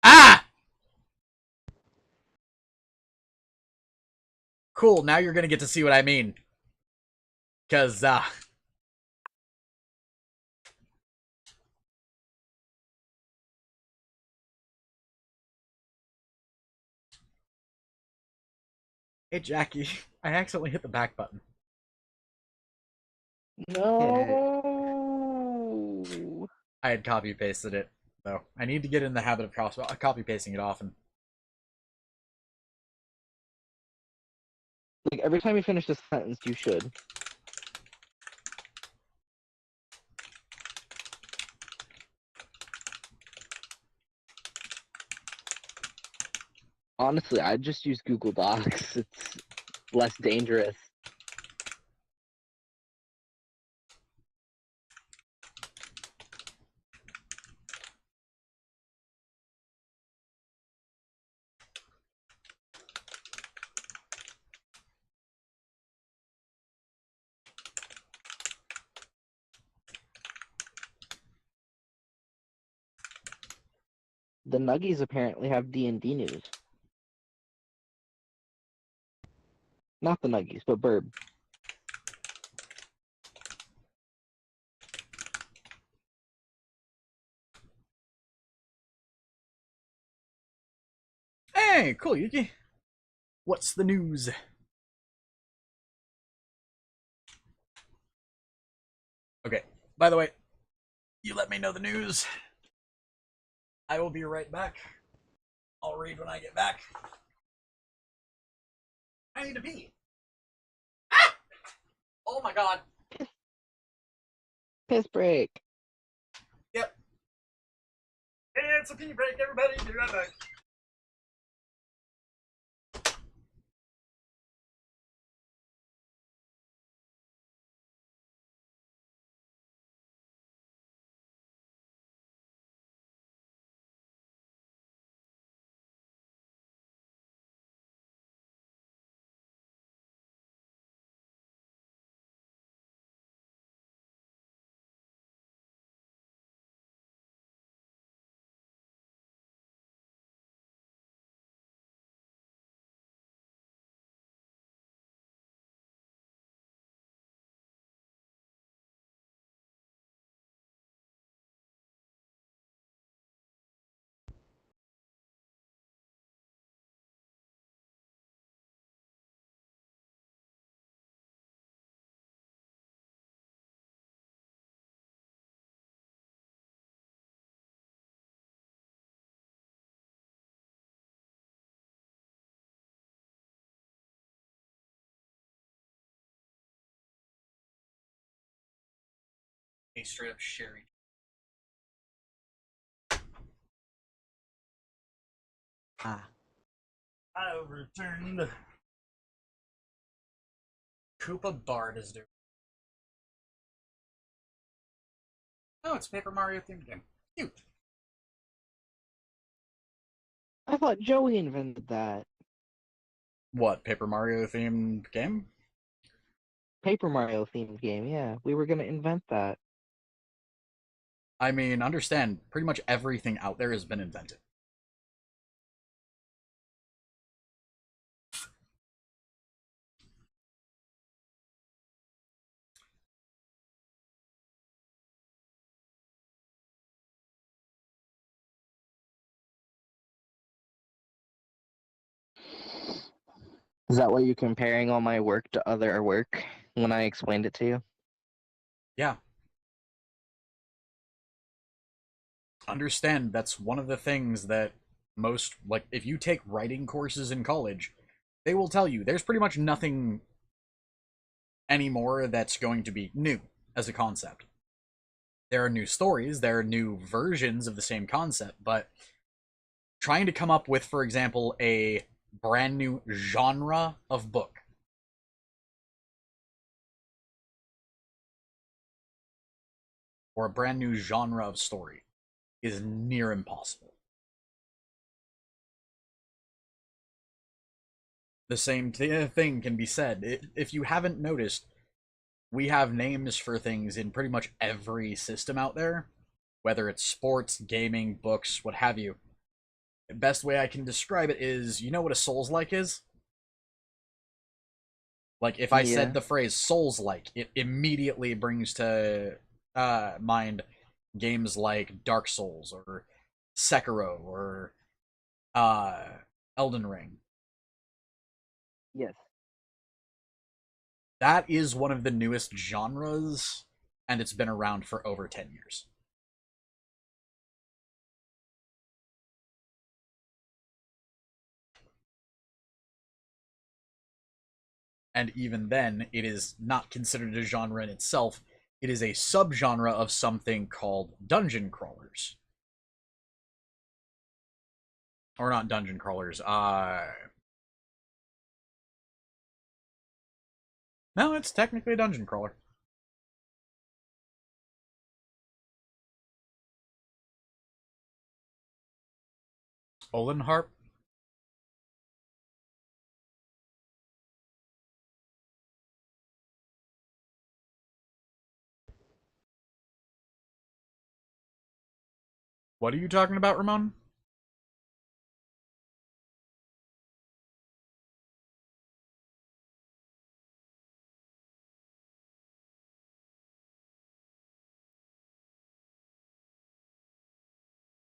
Speaker 1: Ah! Cool, now you're gonna get to see what I mean. Cause, hey Jackie, I accidentally hit the back button.
Speaker 2: Yeah,
Speaker 3: No.
Speaker 1: I had copy pasted it, though. I need to get in the habit of copy pasting it often.
Speaker 3: Like every time you finish a sentence, you should. Honestly, I'd just use Google Docs. It's less dangerous. The Nuggies apparently have D&D news. Not the Nuggies, but Burb.
Speaker 1: Hey, cool, Yuki. What's the news? Okay, by the way, you let me know the news. I will be right back. I'll read when I get back. I need to pee. Ah! Oh my god.
Speaker 3: Piss break.
Speaker 1: Yep. It's a pee break, everybody. Be right back. A straight up sherry.
Speaker 2: Ah.
Speaker 1: I overturned. Koopa Bard is doing. Oh, it's a Paper Mario themed game. Cute.
Speaker 3: I thought Joey invented that.
Speaker 1: What, Paper Mario themed game?
Speaker 3: Paper Mario themed game, yeah. We were gonna invent that.
Speaker 1: I mean, understand, pretty much everything out there has been invented.
Speaker 3: Is that why you're comparing all my work to other work when I explained it to you?
Speaker 1: Yeah. Understand, that's one of the things that most, like, if you take writing courses in college, they will tell you there's pretty much nothing anymore that's going to be new as a concept. There are new stories, there are new versions of the same concept, but trying to come up with, for example, a brand new genre of book or a brand new genre of story is near impossible. The same thing can be said. If you haven't noticed, we have names for things in pretty much every system out there, whether it's sports, gaming, books, what have you. The best way I can describe it is, you know what a Souls-like is? Like, if I said
Speaker 3: Yeah.
Speaker 1: the phrase Souls-like, it immediately brings to mind games like Dark Souls or Sekiro or uh, Elden Ring.
Speaker 3: Yes.
Speaker 1: That is one of the newest genres, and it's been around for over 10 years. and even then, it is not considered a genre in itself. It is a subgenre of something called dungeon crawlers. Or not dungeon crawlers. No, it's technically a dungeon crawler. Olin Harp. What are you talking about, Ramon?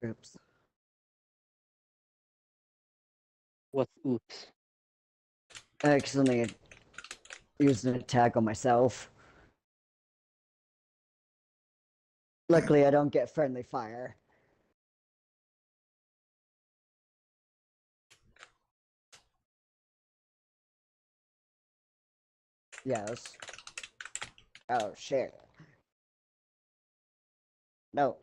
Speaker 2: Oops.
Speaker 3: What's oops?
Speaker 2: I accidentally used an attack on myself. Luckily, I don't get friendly fire. Yes. Oh, shit. No.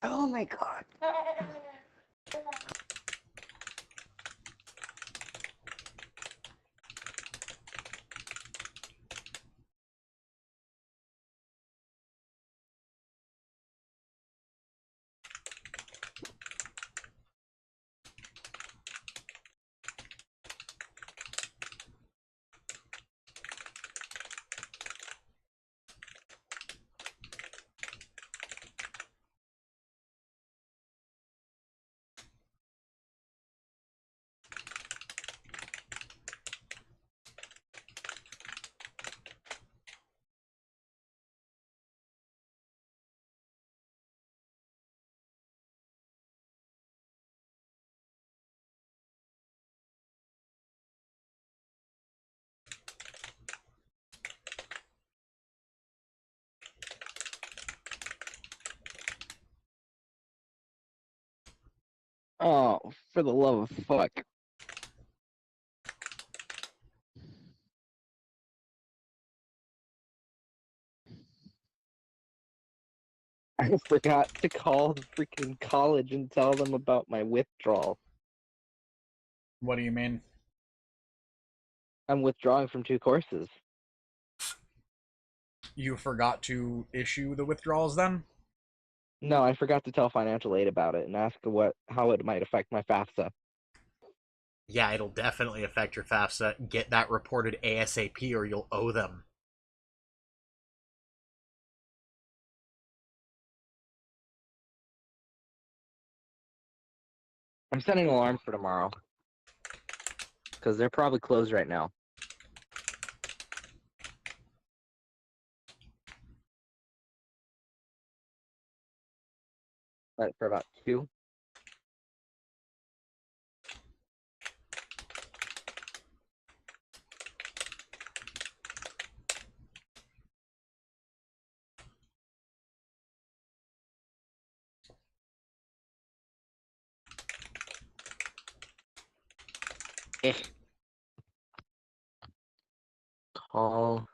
Speaker 2: Oh my god.
Speaker 3: Oh, for the love of fuck. I forgot to call the freaking college and tell them about my withdrawal.
Speaker 1: What do you mean?
Speaker 3: I'm withdrawing from 2 courses.
Speaker 1: You forgot to issue the withdrawals then?
Speaker 3: No, I forgot to tell financial aid about it and ask how it might affect my FAFSA.
Speaker 1: Yeah, it'll definitely affect your FAFSA. Get that reported ASAP or you'll owe them.
Speaker 3: I'm setting an alarm for tomorrow. Because they're probably closed right now. But for about 2. Eh. Call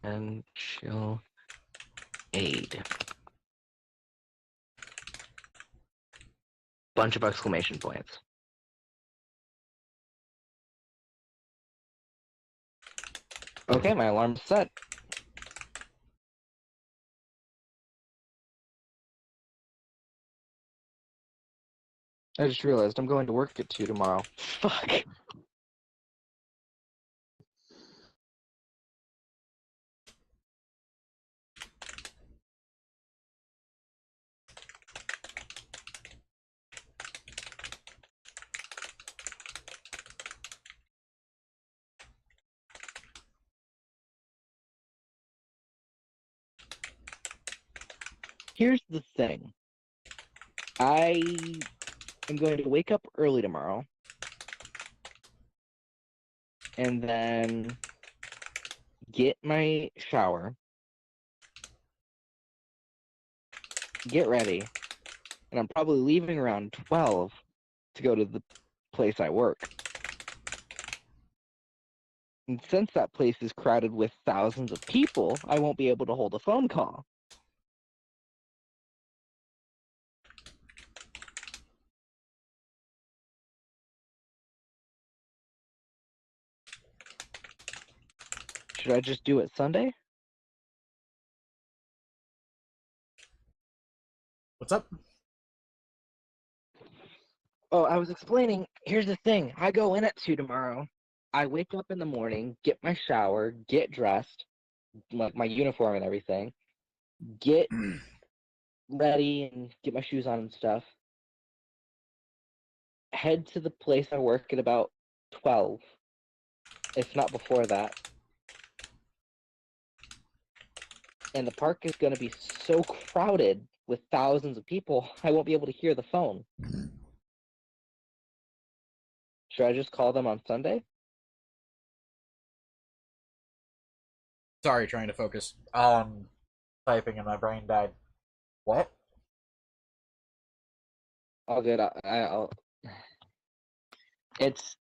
Speaker 3: financial aid. Bunch of exclamation points. Okay, my alarm's set. I just realized I'm going to work at 2 tomorrow. Fuck. Here's the thing. I am going to wake up early tomorrow. And then get my shower. Get ready. and I'm probably leaving around 12 to go to the place I work. And since that place is crowded with thousands of people, I won't be able to hold a phone call. Should I just do it Sunday?
Speaker 1: What's up?
Speaker 3: Oh, I was explaining. Here's the thing. I go in at 2 tomorrow. I wake up in the morning, get my shower, get dressed, like my uniform and everything, get ready and get my shoes on and stuff. Head to the place I work at about 12, if not before that. And the park is going to be so crowded with thousands of people, I won't be able to hear the phone. Should I just call them on Sunday?
Speaker 1: Sorry, trying to focus. Typing and my brain died. What?
Speaker 3: All good. I'll. It's.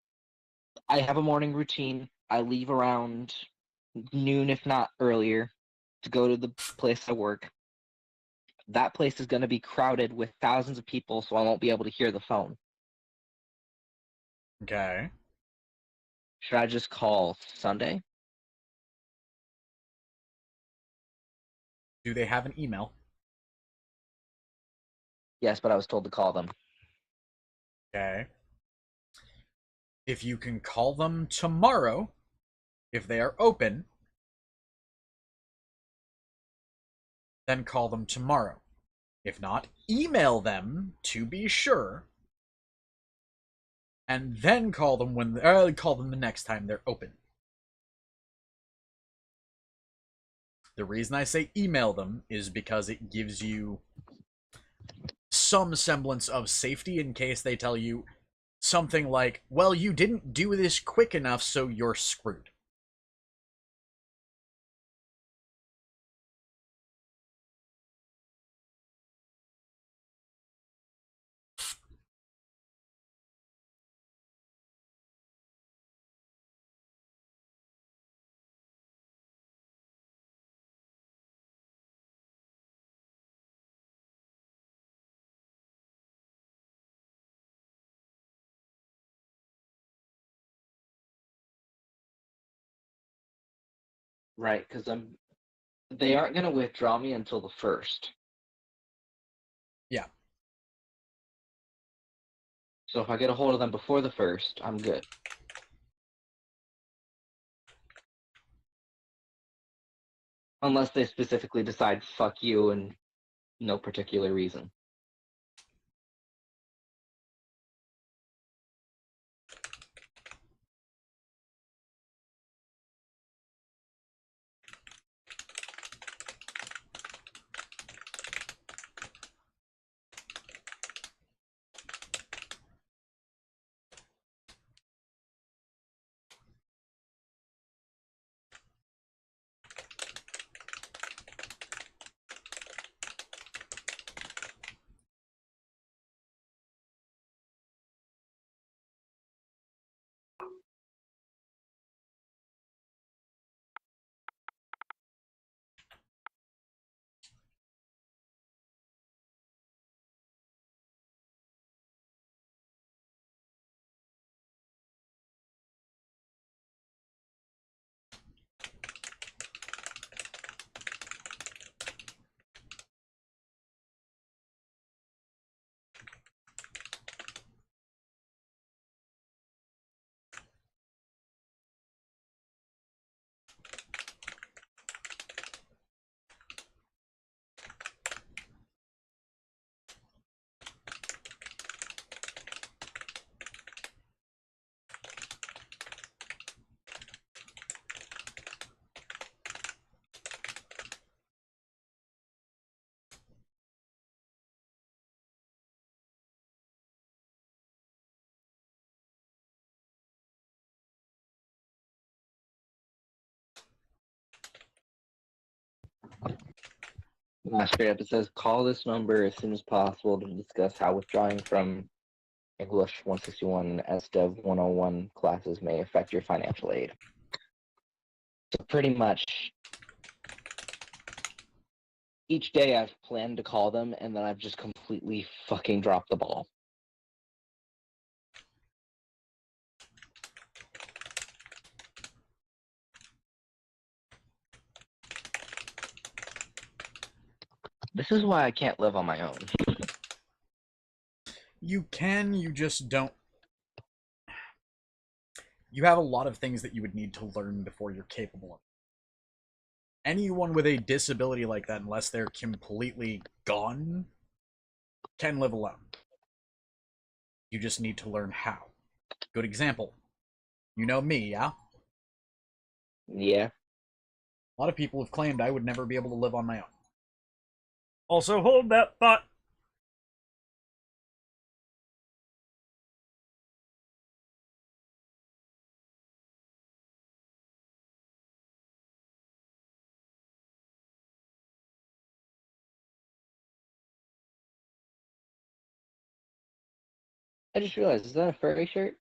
Speaker 3: I have a morning routine. I leave around noon, if not earlier, to go to the place I work. That place is going to be crowded with thousands of people, so I won't be able to hear the phone.
Speaker 1: Okay.
Speaker 3: Should I just call Sunday?
Speaker 1: Do they have an email?
Speaker 3: Yes, but I was told to call them.
Speaker 1: Okay. If you can call them tomorrow, if they are open, then call them tomorrow. If not, email them to be sure, and then call them call them the next time they're open. The reason I say email them is because it gives you some semblance of safety in case they tell you something like, well, you didn't do this quick enough, so you're screwed.
Speaker 3: Right, because they aren't going to withdraw me until the 1st.
Speaker 1: Yeah.
Speaker 3: So if I get a hold of them before the 1st, I'm good. Unless they specifically decide, fuck you, and no particular reason. Straight up, it says call this number as soon as possible to discuss how withdrawing from English 161 and SDev 101 classes may affect your financial aid. So pretty much each day I've planned to call them and then I've just completely fucking dropped the ball. This is why I can't live on my own.
Speaker 1: You can, you just don't. You have a lot of things that you would need to learn before you're capable of it. Anyone with a disability like that, unless they're completely gone, can live alone. You just need to learn how. Good example. You know me, yeah?
Speaker 3: Yeah.
Speaker 1: A lot of people have claimed I would never be able to live on my own. Also, hold that thought.
Speaker 3: I just realized, is that a furry shirt?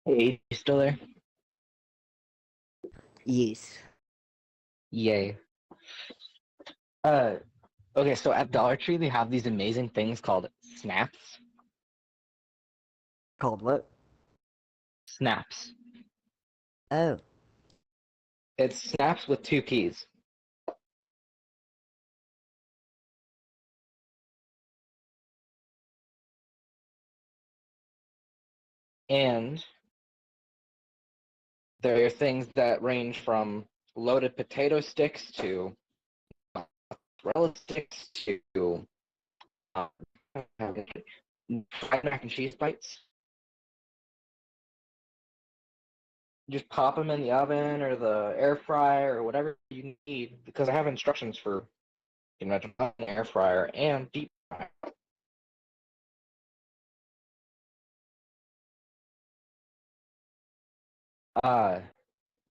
Speaker 3: Hey, you still there?
Speaker 2: Yes.
Speaker 3: Yay. Okay, so at Dollar Tree they have these amazing things called snaps.
Speaker 2: Called what?
Speaker 3: Snaps.
Speaker 2: Oh.
Speaker 3: It's snaps with 2 P's. And there are things that range from loaded potato sticks to mozzarella sticks to um, fried mac and cheese bites. Just pop them in the oven or the air fryer or whatever you need, because I have instructions for air fryer and deep fry.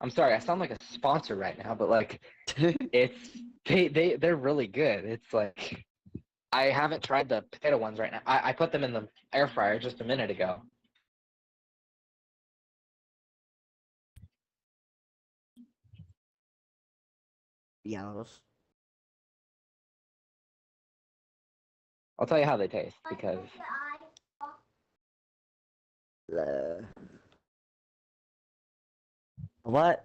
Speaker 3: I'm sorry, I sound like a sponsor right now, but like it's they're really good. It's like I haven't tried the potato ones right now. I put them in the air fryer just a minute ago.
Speaker 2: Yes.
Speaker 3: I'll tell you how they taste because
Speaker 2: Uh, what?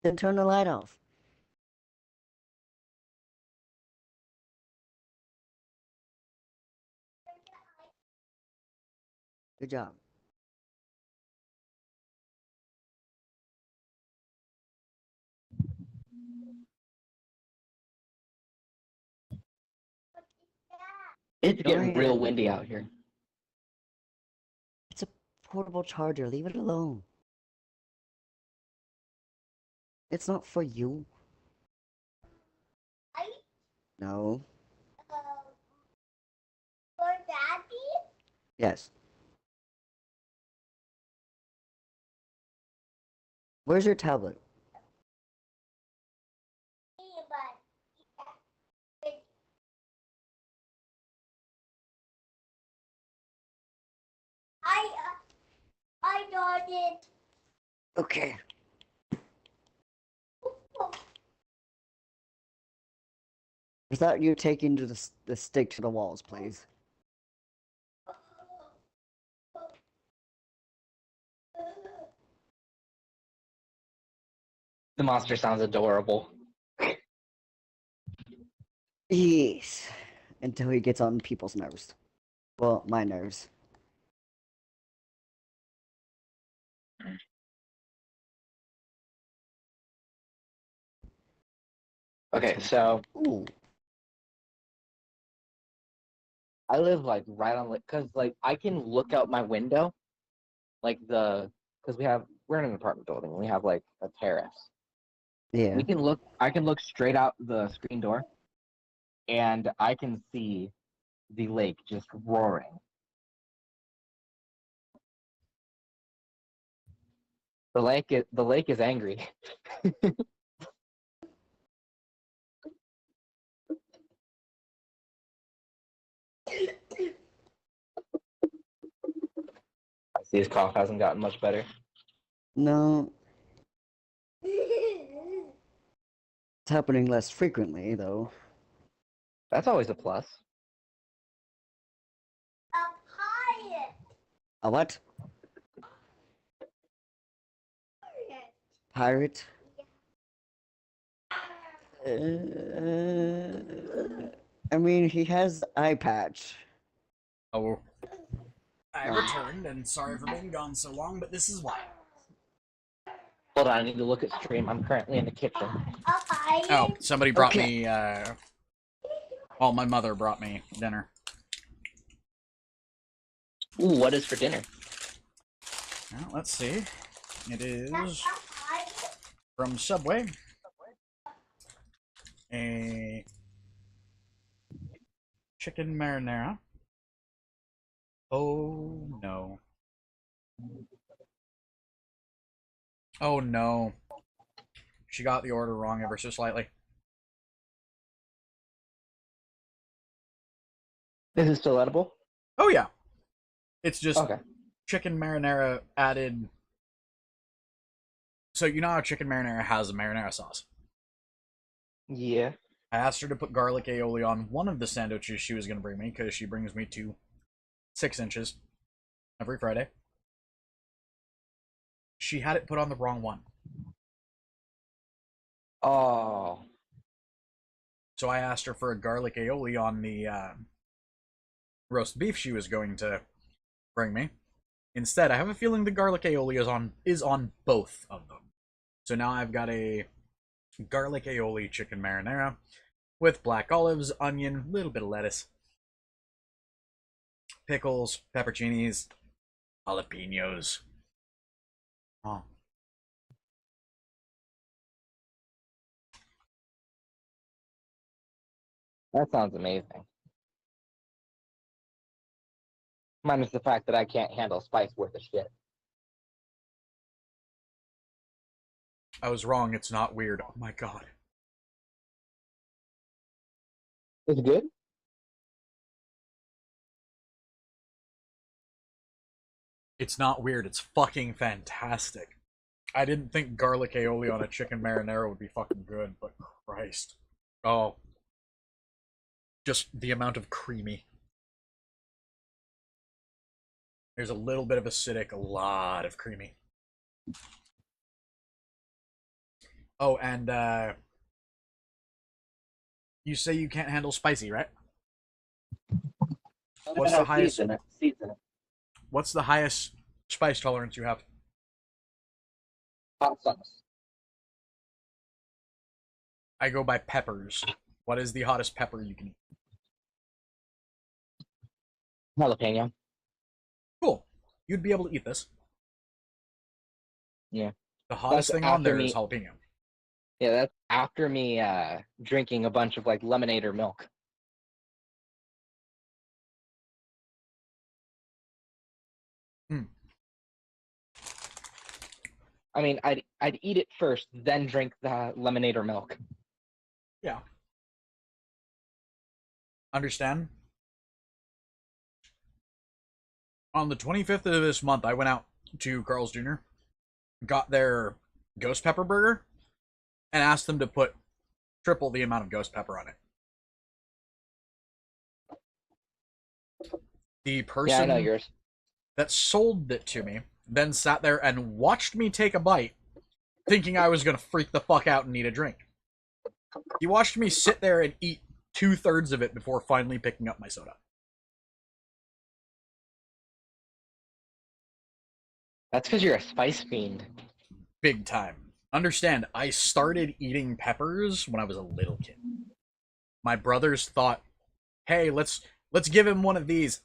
Speaker 2: Then turn the light off. Good job.
Speaker 3: it's
Speaker 2: Go
Speaker 3: getting real
Speaker 2: ahead.
Speaker 3: windy out here.
Speaker 2: It's a portable charger. Leave it alone. It's not for you. No.
Speaker 4: For Daddy?
Speaker 2: Yes. Where's your tablet?
Speaker 4: But I got it.
Speaker 2: Okay. Without you taking the stick to the walls, please.
Speaker 3: The monster sounds adorable.
Speaker 2: Yes. Until he gets on people's nerves. Well, my nerves.
Speaker 3: Okay, so
Speaker 2: Ooh.
Speaker 3: I live like right on, because like I can look out my window, like because we're in an apartment building and we have like a terrace.
Speaker 2: Yeah.
Speaker 3: I can look straight out the screen door and I can see the lake just roaring. The lake is angry. I see his cough hasn't gotten much better.
Speaker 2: No. It's happening less frequently, though.
Speaker 3: That's always a plus.
Speaker 4: A pirate.
Speaker 2: A what? Pirate? I mean, he has eye patch.
Speaker 1: Oh, I returned, and sorry for being gone so long, but this is why.
Speaker 3: Hold on, I need to look at stream. I'm currently in the kitchen.
Speaker 4: A pirate.
Speaker 1: Oh, somebody brought
Speaker 2: Okay.
Speaker 1: me, well, my mother brought me dinner.
Speaker 3: Ooh, what is for dinner?
Speaker 1: Well, let's see. It is
Speaker 4: A pirate.
Speaker 1: from Subway. A chicken marinara. Oh, no. Oh, no. She got the order wrong ever so slightly.
Speaker 3: Is it still edible?
Speaker 1: Oh, yeah. It's just
Speaker 3: Okay.
Speaker 1: chicken marinara added. So, you know how chicken marinara has a marinara sauce?
Speaker 3: Yeah.
Speaker 1: I asked her to put garlic aioli on one of the sandwiches she was going to bring me because she brings me to 6 inches every Friday. She had it put on the wrong one.
Speaker 3: Oh.
Speaker 1: So I asked her for a garlic aioli on the roast beef she was going to bring me. Instead, I have a feeling the garlic aioli is on both of them. So now I've got a garlic aioli chicken marinara with black olives, onion, a little bit of lettuce, pickles, pepperoncinis, jalapenos. Oh.
Speaker 3: That sounds amazing. Minus the fact that I can't handle spice worth a shit.
Speaker 1: I was wrong, it's not weird. Oh my god.
Speaker 3: It's good.
Speaker 1: It's not weird, it's fucking fantastic. I didn't think garlic aioli on a chicken marinara would be fucking good, but Christ. Oh. Just the amount of creamy. There's a little bit of acidic, a lot of creamy. Oh, and you say you can't handle spicy, right? What's the highest?
Speaker 3: Season it.
Speaker 1: What's the highest spice tolerance you have?
Speaker 3: Hot sauce.
Speaker 1: I go by peppers. What is the hottest pepper you can eat?
Speaker 3: Jalapeno.
Speaker 1: Cool. You'd be able to eat this.
Speaker 3: Yeah.
Speaker 1: The hottest
Speaker 3: That's
Speaker 1: thing on
Speaker 3: after
Speaker 1: there
Speaker 3: me-
Speaker 1: is jalapeno.
Speaker 3: Yeah, that's after me drinking a bunch of like lemonade or milk.
Speaker 1: Hmm.
Speaker 3: I mean, I'd eat it first, then drink the lemonade or milk.
Speaker 1: Yeah. Understand? On the 25th of this month, I went out to Carl's Jr., got their ghost pepper burger, and asked them to put triple the amount of ghost pepper on it. The
Speaker 3: Yeah, I know
Speaker 1: person
Speaker 3: yours.
Speaker 1: that sold it to me then sat there and watched me take a bite, thinking I was going to freak the fuck out and need a drink. He watched me sit there and eat 2/3 of it before finally picking up my soda.
Speaker 3: That's because you're a spice fiend.
Speaker 1: Big time. Understand, I started eating peppers when I was a little kid. My brothers thought, "Hey, let's give him one of these."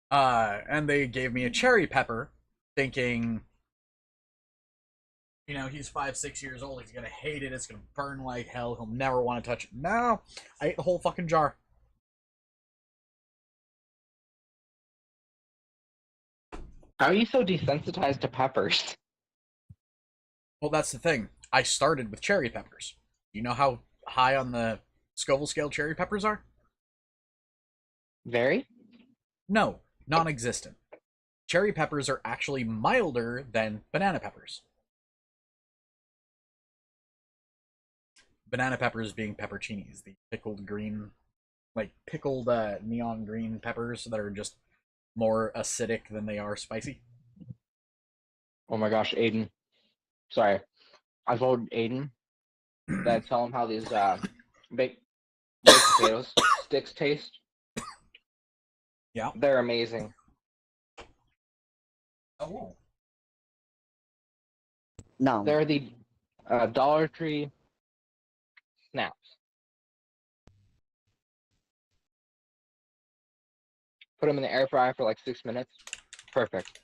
Speaker 1: And they gave me a cherry pepper, thinking, you know, he's 5, 6 years old. He's gonna hate it. It's gonna burn like hell. He'll never want to touch it. No, I ate the whole fucking jar.
Speaker 3: How are you so desensitized to peppers?
Speaker 1: Well, that's the thing. I started with cherry peppers. You know how high on the Scoville scale cherry peppers are?
Speaker 3: Very?
Speaker 1: No, non-existent. Cherry peppers are actually milder than banana peppers. Banana peppers being pepperoncinis, the pickled green, like pickled neon green peppers that are just more acidic than they are spicy.
Speaker 3: Oh my gosh, Aiden. Sorry. I told Aiden that I tell him how these baked potatoes sticks taste.
Speaker 1: Yeah.
Speaker 3: They're amazing.
Speaker 1: Oh.
Speaker 2: No.
Speaker 3: They're the Dollar Tree snaps. Put them in the air fryer for like 6 minutes. Perfect.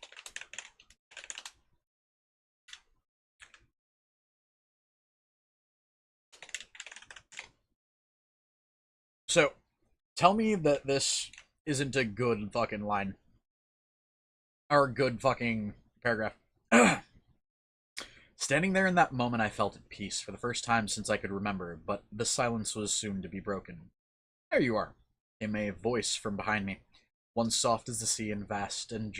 Speaker 1: So, tell me that this isn't a good fucking line. Or a good fucking paragraph. Standing there in that moment, I felt at peace for the first time since I could remember, but the silence was soon to be broken. There you are, came a voice from behind me. One soft as the sea and vast and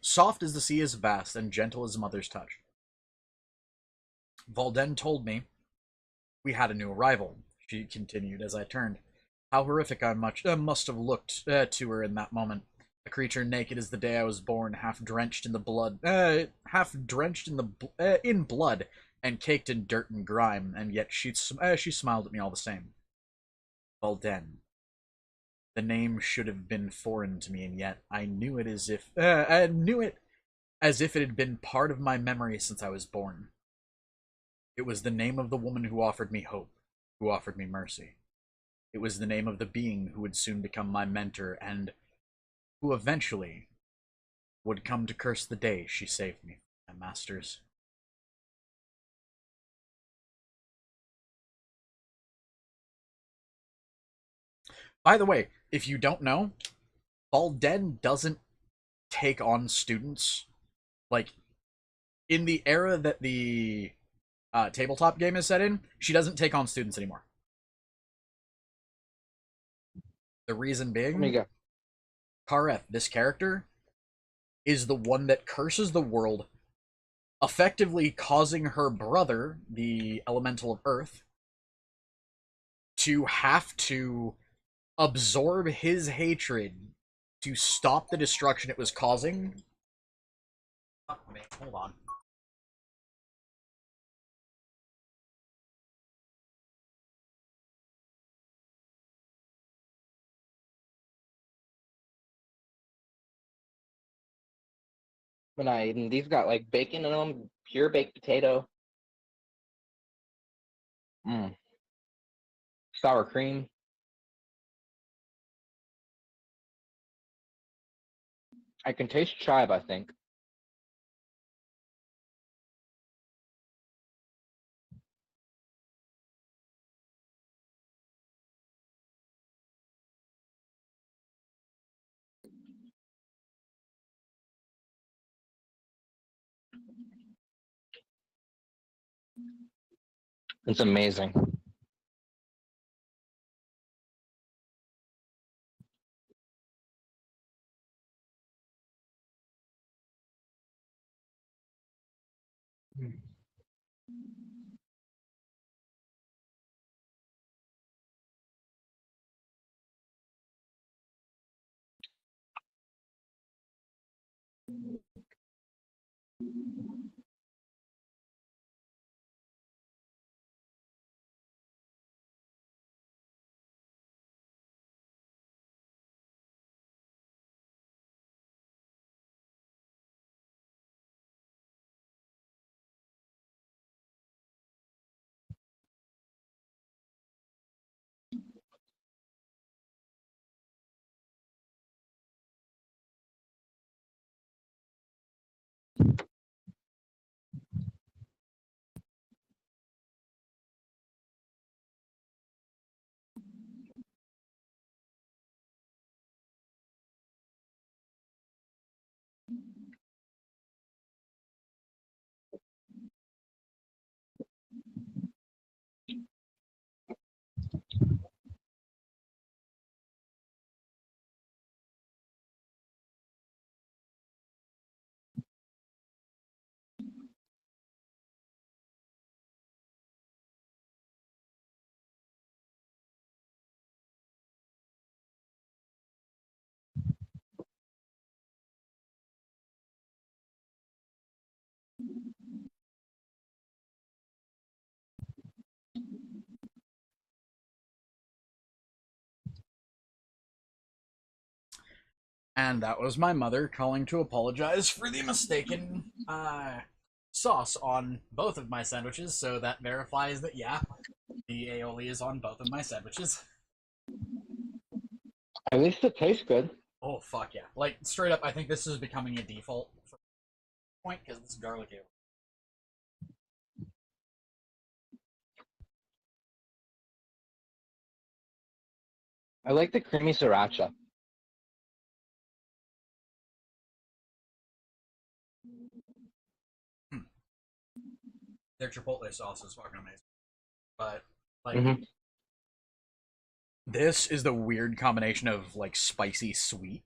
Speaker 1: soft as the sea is vast and gentle as a mother's touch. Valden told me we had a new arrival, she continued as I turned. How horrific I must have looked to her in that moment. A creature naked as the day I was born, half drenched in the blood, in blood, and caked in dirt and grime, and yet she smiled at me all the same. Valden. The name should have been foreign to me, and yet I knew it as if it had been part of my memory since I was born. It was the name of the woman who offered me hope, who offered me mercy. It was the name of the being who would soon become my mentor and who eventually would come to curse the day she saved me from my masters. By the way, if you don't know, Bald Den doesn't take on students. Like, in the era that the tabletop game is set in, she doesn't take on students anymore. The reason
Speaker 3: There you
Speaker 1: being,
Speaker 3: go.
Speaker 1: Kareth, this character, is the one that curses the world, effectively causing her brother, the elemental of Earth, to have to absorb his hatred to stop the destruction it was causing. Fuck me, hold on.
Speaker 3: But and these got like bacon in them, pure baked potato. Sour cream. I can taste chive, I think. It's amazing.
Speaker 1: And that was my mother calling to apologize for the mistaken sauce on both of my sandwiches, so that verifies that, yeah, the aioli is on both of my sandwiches.
Speaker 3: At least it tastes good.
Speaker 1: Oh, fuck yeah. Like, straight up, I think this is becoming a default point, because this garlic aioli.
Speaker 3: I like the creamy sriracha.
Speaker 1: Their chipotle sauce is fucking amazing. But, like, this is the weird combination of, like, spicy sweet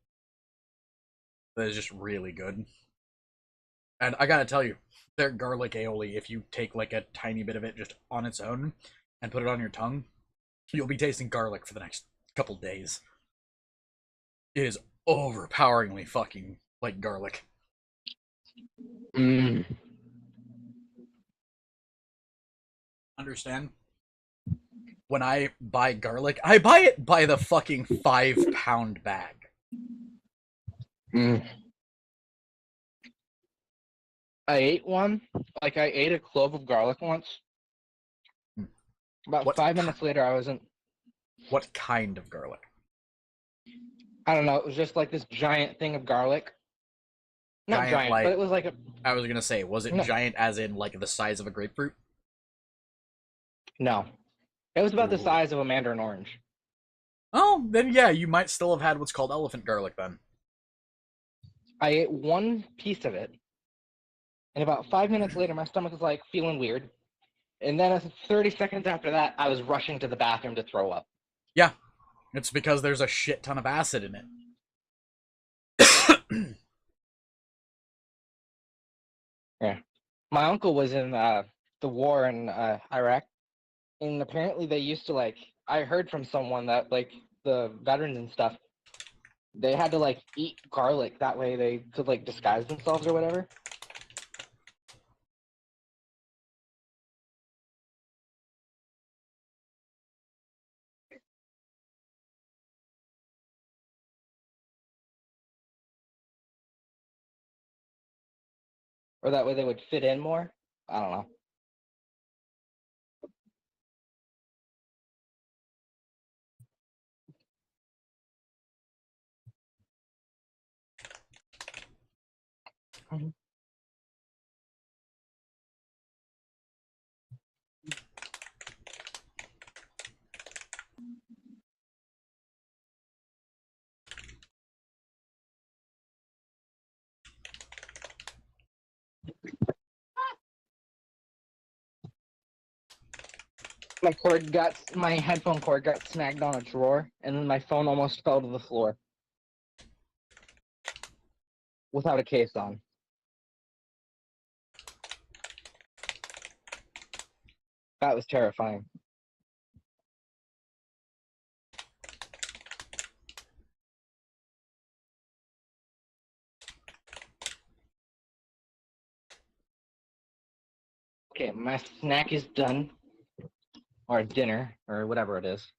Speaker 1: that is just really good. And I gotta tell you, their garlic aioli, if you take, like, a tiny bit of it just on its own and put it on your tongue, you'll be tasting garlic for the next couple days. It is overpoweringly fucking like garlic.
Speaker 3: Mm.
Speaker 1: Understand? when I buy garlic, I buy it by the fucking 5-pound bag.
Speaker 3: Mm. I ate one. Like, I ate a clove of garlic once.
Speaker 1: Hmm.
Speaker 3: About
Speaker 1: What
Speaker 3: 5 minutes later, I wasn't.
Speaker 1: What kind of garlic?
Speaker 3: I don't know. It was just like this giant thing of garlic. Not
Speaker 1: Giant,
Speaker 3: giant, but
Speaker 1: like,
Speaker 3: it was like a.
Speaker 1: I was gonna say, was it
Speaker 3: No,
Speaker 1: giant as in like the size of a grapefruit?
Speaker 3: no. It was about the
Speaker 1: Ooh.
Speaker 3: size of a mandarin orange.
Speaker 1: Oh, then yeah, you might still have had what's called elephant garlic then.
Speaker 3: I ate one piece of it, and about 5 minutes later, my stomach was like feeling weird. And then 30 seconds after that, I was rushing to the bathroom to throw up.
Speaker 1: Yeah, it's because there's a shit ton of acid in it.
Speaker 3: Yeah. My uncle was in the war in Iraq, and apparently they used to like. I heard from someone that like the veterans and stuff, they had to like eat garlic that way they could like disguise themselves or whatever. Or that way they would fit in more. I don't know. Mhm. My headphone cord got snagged on a drawer, and then my phone almost fell to the floor without a case on. That was terrifying. Okay, my snack is done, or dinner, or whatever it is.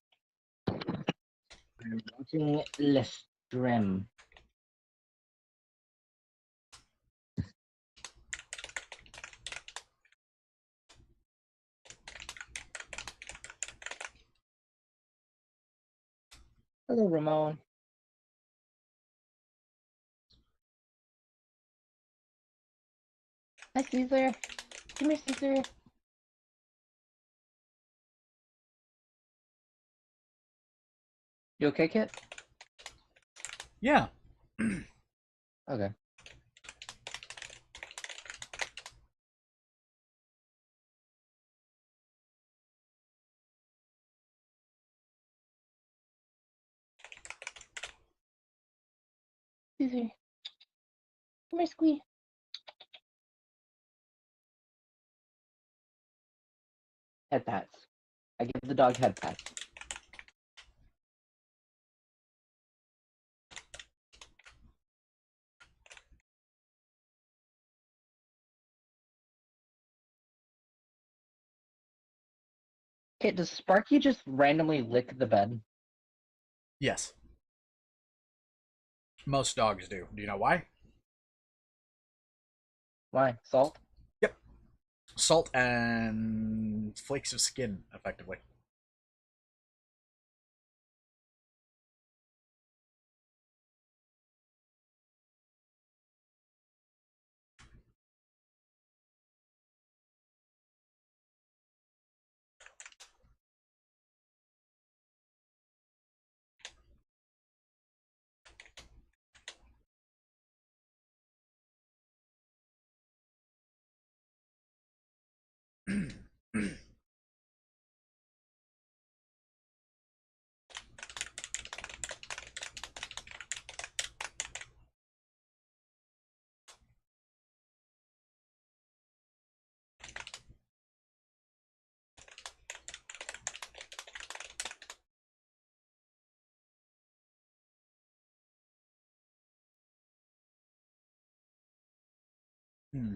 Speaker 3: I'm watching Le Stream. Hello, Ramon. Hi, Caesar. Come here, Caesar. You okay, Kit?
Speaker 1: Yeah.
Speaker 3: Okay. Caesar. Come here, Squee. Head pats. I give the dog head pats. Kit, does Sparky just randomly lick the bed?
Speaker 1: Yes. Most dogs do. Do you know why?
Speaker 3: Why? Salt?
Speaker 1: Yep. Salt and flakes of skin, effectively. Hmm.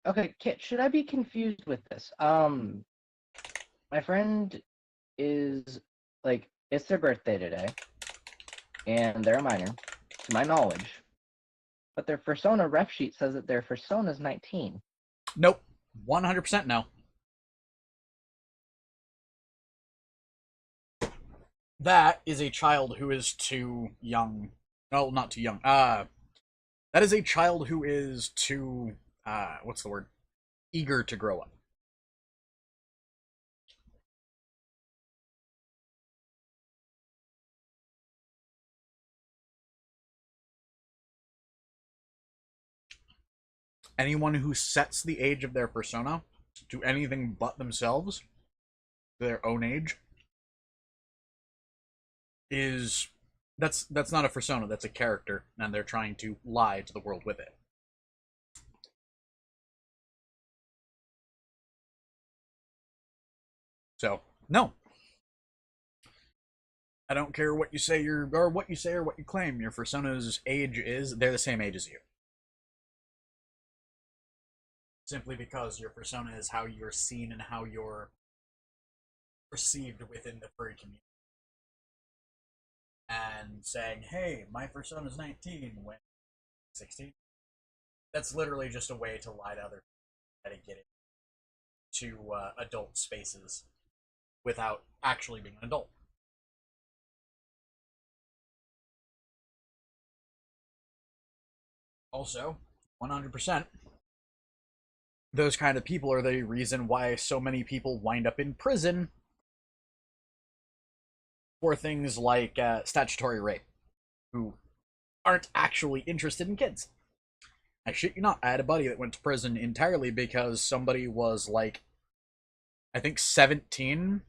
Speaker 3: Okay, Kit, should I be confused with this? My friend is like, it's their birthday today, and they're a minor, to my knowledge. But their persona ref sheet says that their persona is 19.
Speaker 1: Nope. 100% no. That is a child who is too young. No, not too young. That is a child who is too, what's the word? Eager to grow up. Anyone who sets the age of their persona to anything but themselves, their own age, is that's not a persona, that's a character, and they're trying to lie to the world with it. So, no. I don't care what you say or what you claim your persona's age is, they're the same age as you. Simply because your persona is how you're seen and how you're perceived within the furry community. And saying, hey, my persona's 19 when 16. That's literally just a way to lie to other people to get into adult spaces without actually being an adult. Also, 100%, those kind of people are the reason why so many people wind up in prison for things like statutory rape, who aren't actually interested in kids. I shit you not, I had a buddy that went to prison entirely because somebody was like, I think 17,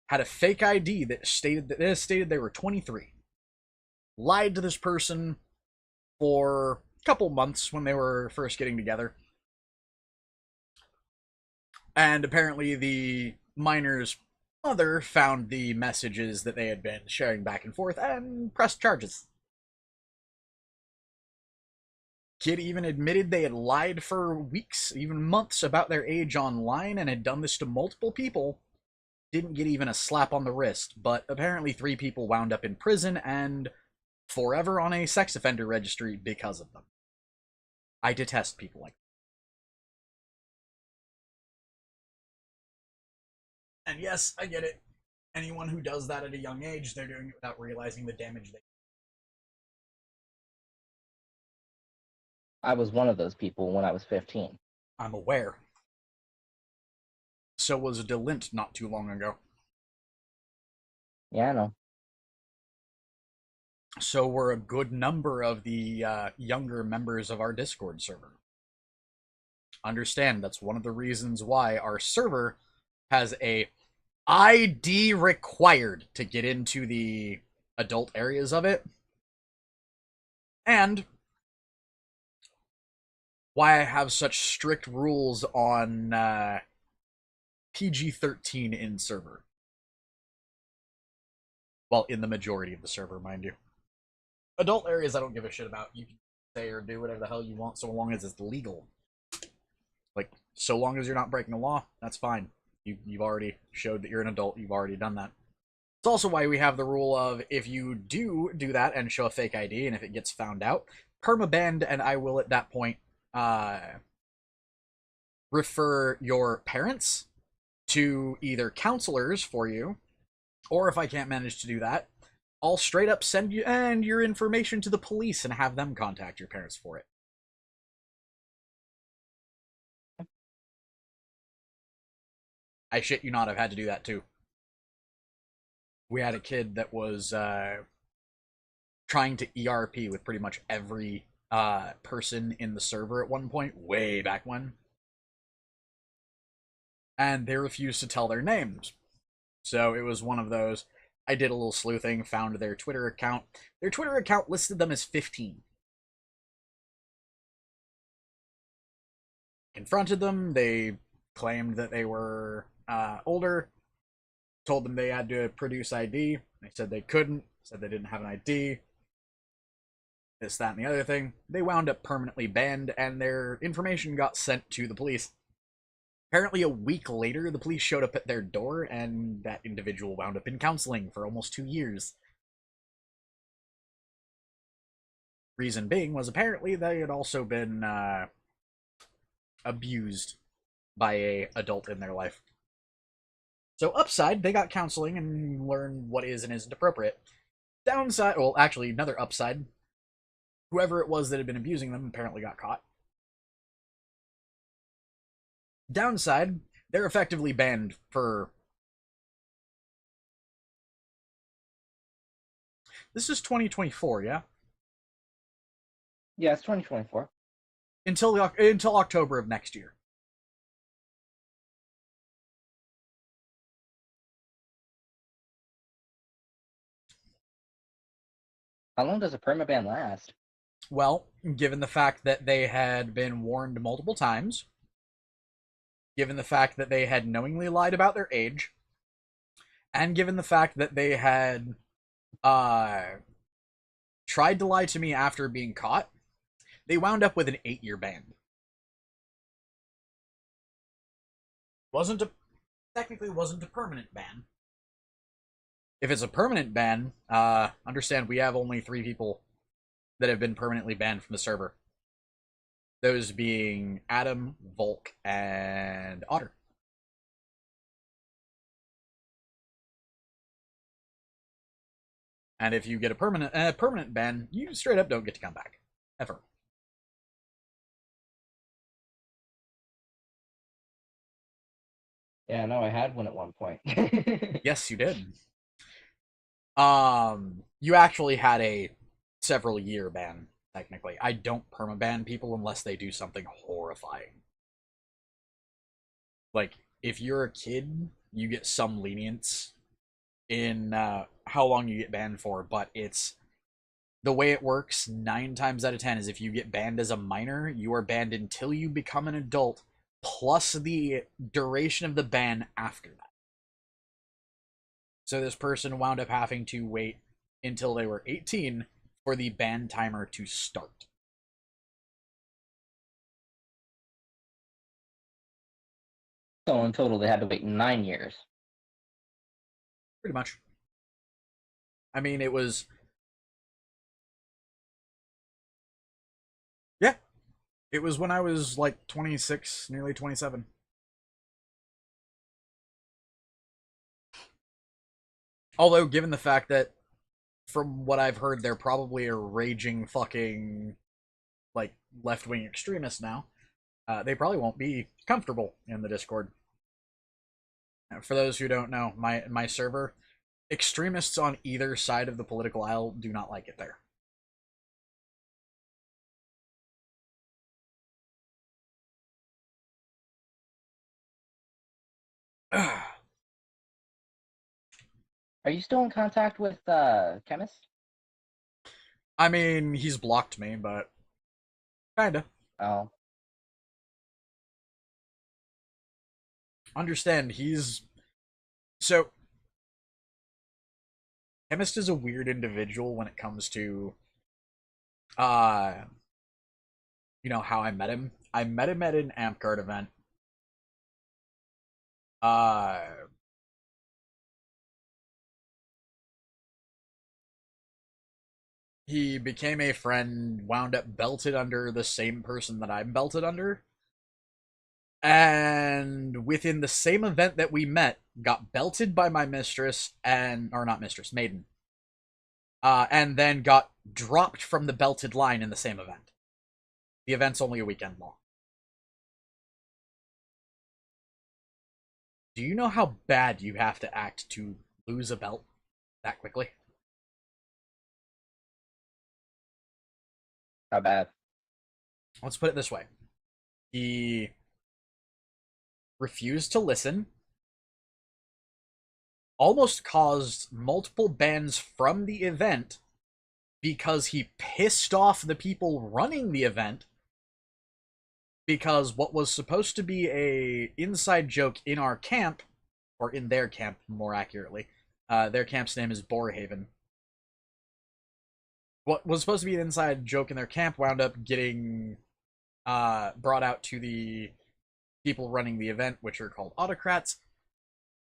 Speaker 1: had a fake ID that stated they were 23. Lied to this person for a couple months when they were first getting together. And apparently the minor's mother found the messages that they had been sharing back and forth and pressed charges. Kid even admitted they had lied for weeks, even months, about their age online and had done this to multiple people. Didn't get even a slap on the wrist, but apparently 3 people wound up in prison and forever on a sex offender registry because of them. I detest people like that. And yes, I get it. Anyone who does that at a young age, they're doing it without realizing the damage they.
Speaker 3: I was one of those people when I was 15.
Speaker 1: I'm aware. So was a Delint not too long ago.
Speaker 3: Yeah, I know.
Speaker 1: So were a good number of the younger members of our Discord server. Understand, that's one of the reasons why our server has a ID required to get into the adult areas of it. And why I have such strict rules on PG-13 in server. Well, in the majority of the server, mind you. Adult areas I don't give a shit about. You can say or do whatever the hell you want so long as it's legal. Like, so long as you're not breaking the law, that's fine. You've already showed that you're an adult. You've already done that. It's also why we have the rule of if you do that and show a fake ID, and if it gets found out, permabanned, and I will at that point refer your parents to either counselors for you, or if I can't manage to do that, I'll straight up send you and your information to the police and have them contact your parents for it. I shit you not, I've had to do that too. We had a kid that was trying to ERP with pretty much every person in the server at one point, way back when. And they refused to tell their names. So it was one of those. I did a little sleuthing, found their Twitter account. Their Twitter account listed them as 15. Confronted them, they claimed that they were older, told them they had to produce ID. They said they couldn't, said they didn't have an ID. this, that, and the other thing. They wound up permanently banned, and their information got sent to the police. Apparently, a week later, the police showed up at their door, and that individual wound up in counseling for almost 2 years. Reason being was apparently they had also been abused by a adult in their life. So upside, they got counseling and learned what is and isn't appropriate. Downside, well, actually, another upside, whoever it was that had been abusing them apparently got caught. Downside, they're effectively banned for... This is 2024, yeah?
Speaker 3: Yeah, it's 2024.
Speaker 1: Until October of next year.
Speaker 3: How long does a permaban last?
Speaker 1: Well, given the fact that they had been warned multiple times, given the fact that they had knowingly lied about their age, and given the fact that they had tried to lie to me after being caught, they wound up with an 8-year ban. Technically wasn't a permanent ban. If it's a permanent ban, understand we have only 3 people that have been permanently banned from the server. Those being Adam, Volk, and Otter. And if you get a permanent ban, you straight up don't get to come back. Ever.
Speaker 3: Yeah, no, I had one at one point.
Speaker 1: Yes, you did. You actually had a several year ban, technically. I don't permaban people unless they do something horrifying. Like, if you're a kid, you get some lenience in how long you get banned for, but it's the way it works 9 times out of 10 is if you get banned as a minor, you are banned until you become an adult, plus the duration of the ban after that. So this person wound up having to wait until they were 18 for the ban timer to start.
Speaker 3: So in total, they had to wait 9 years.
Speaker 1: Pretty much. I mean, it was... Yeah. It was when I was like 26, nearly 27. Although, given the fact that, from what I've heard, they're probably a raging fucking, like, left-wing extremist now, they probably won't be comfortable in the Discord. For those who don't know, my server, extremists on either side of the political aisle do not like it there.
Speaker 3: Are you still in contact with Chemist?
Speaker 1: I mean, he's blocked me, but kinda.
Speaker 3: Oh.
Speaker 1: Understand, so Chemist is a weird individual when it comes to you know how I met him. I met him at an Amp event. He became a friend, wound up belted under the same person that I'm belted under. And within the same event that we met, got belted by my mistress or not mistress, maiden. And then got dropped from the belted line in the same event. The event's only a weekend long. Do you know how bad you have to act to lose a belt that quickly?
Speaker 3: How bad?
Speaker 1: Let's put it this way. He refused to listen, almost caused multiple bans from the event because he pissed off the people running the event, because what was supposed to be a inside joke in our camp, or in their camp more accurately, their camp's name is Borehaven. what was supposed to be an inside joke in their camp wound up getting brought out to the people running the event, which are called autocrats.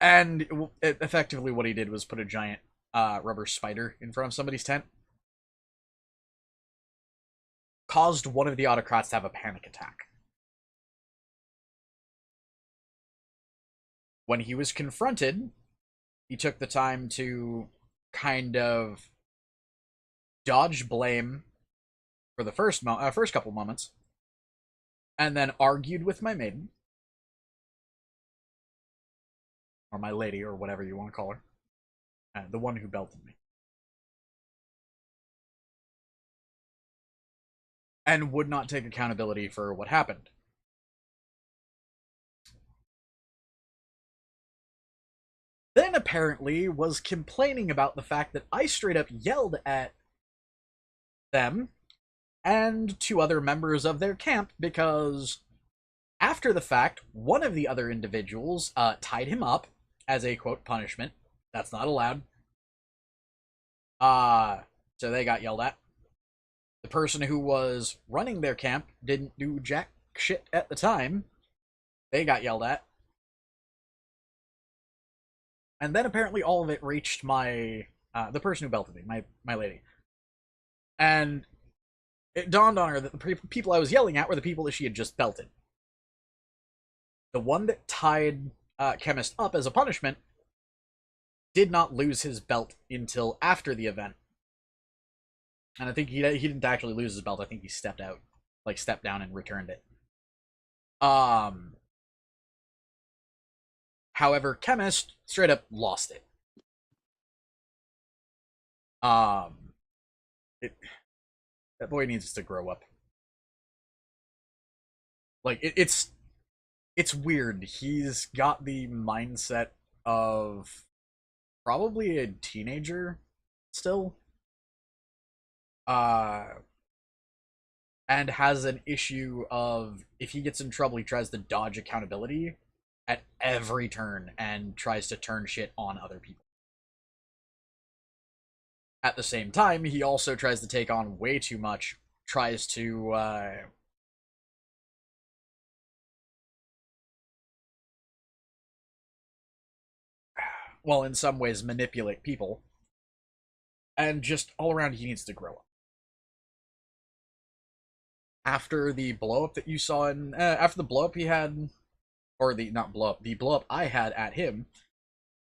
Speaker 1: And effectively what he did was put a giant rubber spider in front of somebody's tent. Caused one of the autocrats to have a panic attack. When he was confronted, he took the time to kind of dodge blame for the first couple moments, and then argued with my maiden, or my lady, or whatever you want to call her, the one who belted me, and would not take accountability for what happened. Then apparently was complaining about the fact that I straight up yelled at them and two other members of their camp because after the fact, one of the other individuals tied him up as a, quote, punishment. That's not allowed. So they got yelled at. The person who was running their camp didn't do jack shit at the time. They got yelled at. And then apparently all of it reached the person who belted me, my lady. And it dawned on her that the people I was yelling at were the people that she had just belted. The one that tied Chemist up as a punishment did not lose his belt until after the event. And I think he didn't actually lose his belt. I think he stepped down and returned it. However, Chemist straight up lost it. That boy needs to grow up. Like it's weird. He's got the mindset of probably a teenager still. And has an issue of if he gets in trouble, he tries to dodge accountability at every turn and tries to turn shit on other people. At the same time, he also tries to take on way too much, tries to well, in some ways manipulate people, and just all around he needs to grow up. After the blow up that you saw after the blow up he had, or the blow up I had at him,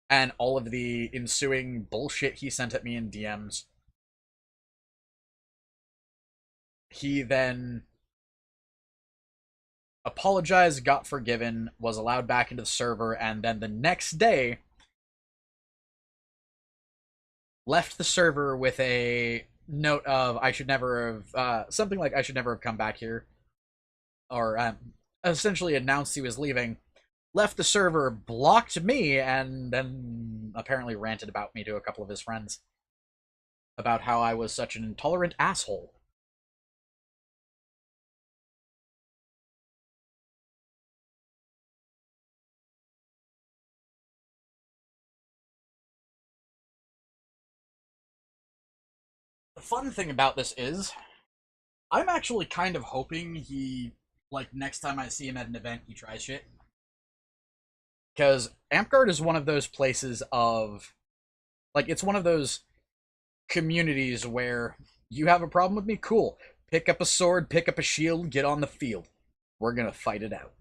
Speaker 1: and all of the ensuing bullshit he sent at me in DMs, he then apologized, got forgiven, was allowed back into the server, and then the next day left the server with a note of I should never have something like I should never have come back here, or essentially announced he was leaving, left the server, blocked me, and then apparently ranted about me to a couple of his friends about how I was such an intolerant asshole. The fun thing about this is I'm actually kind of hoping he, like, next time I see him at an event, he tries shit. Because Amtgard is one of those places of, like, it's one of those communities where you have a problem with me? Cool. Pick up a sword, pick up a shield, get on the field. We're gonna fight it out.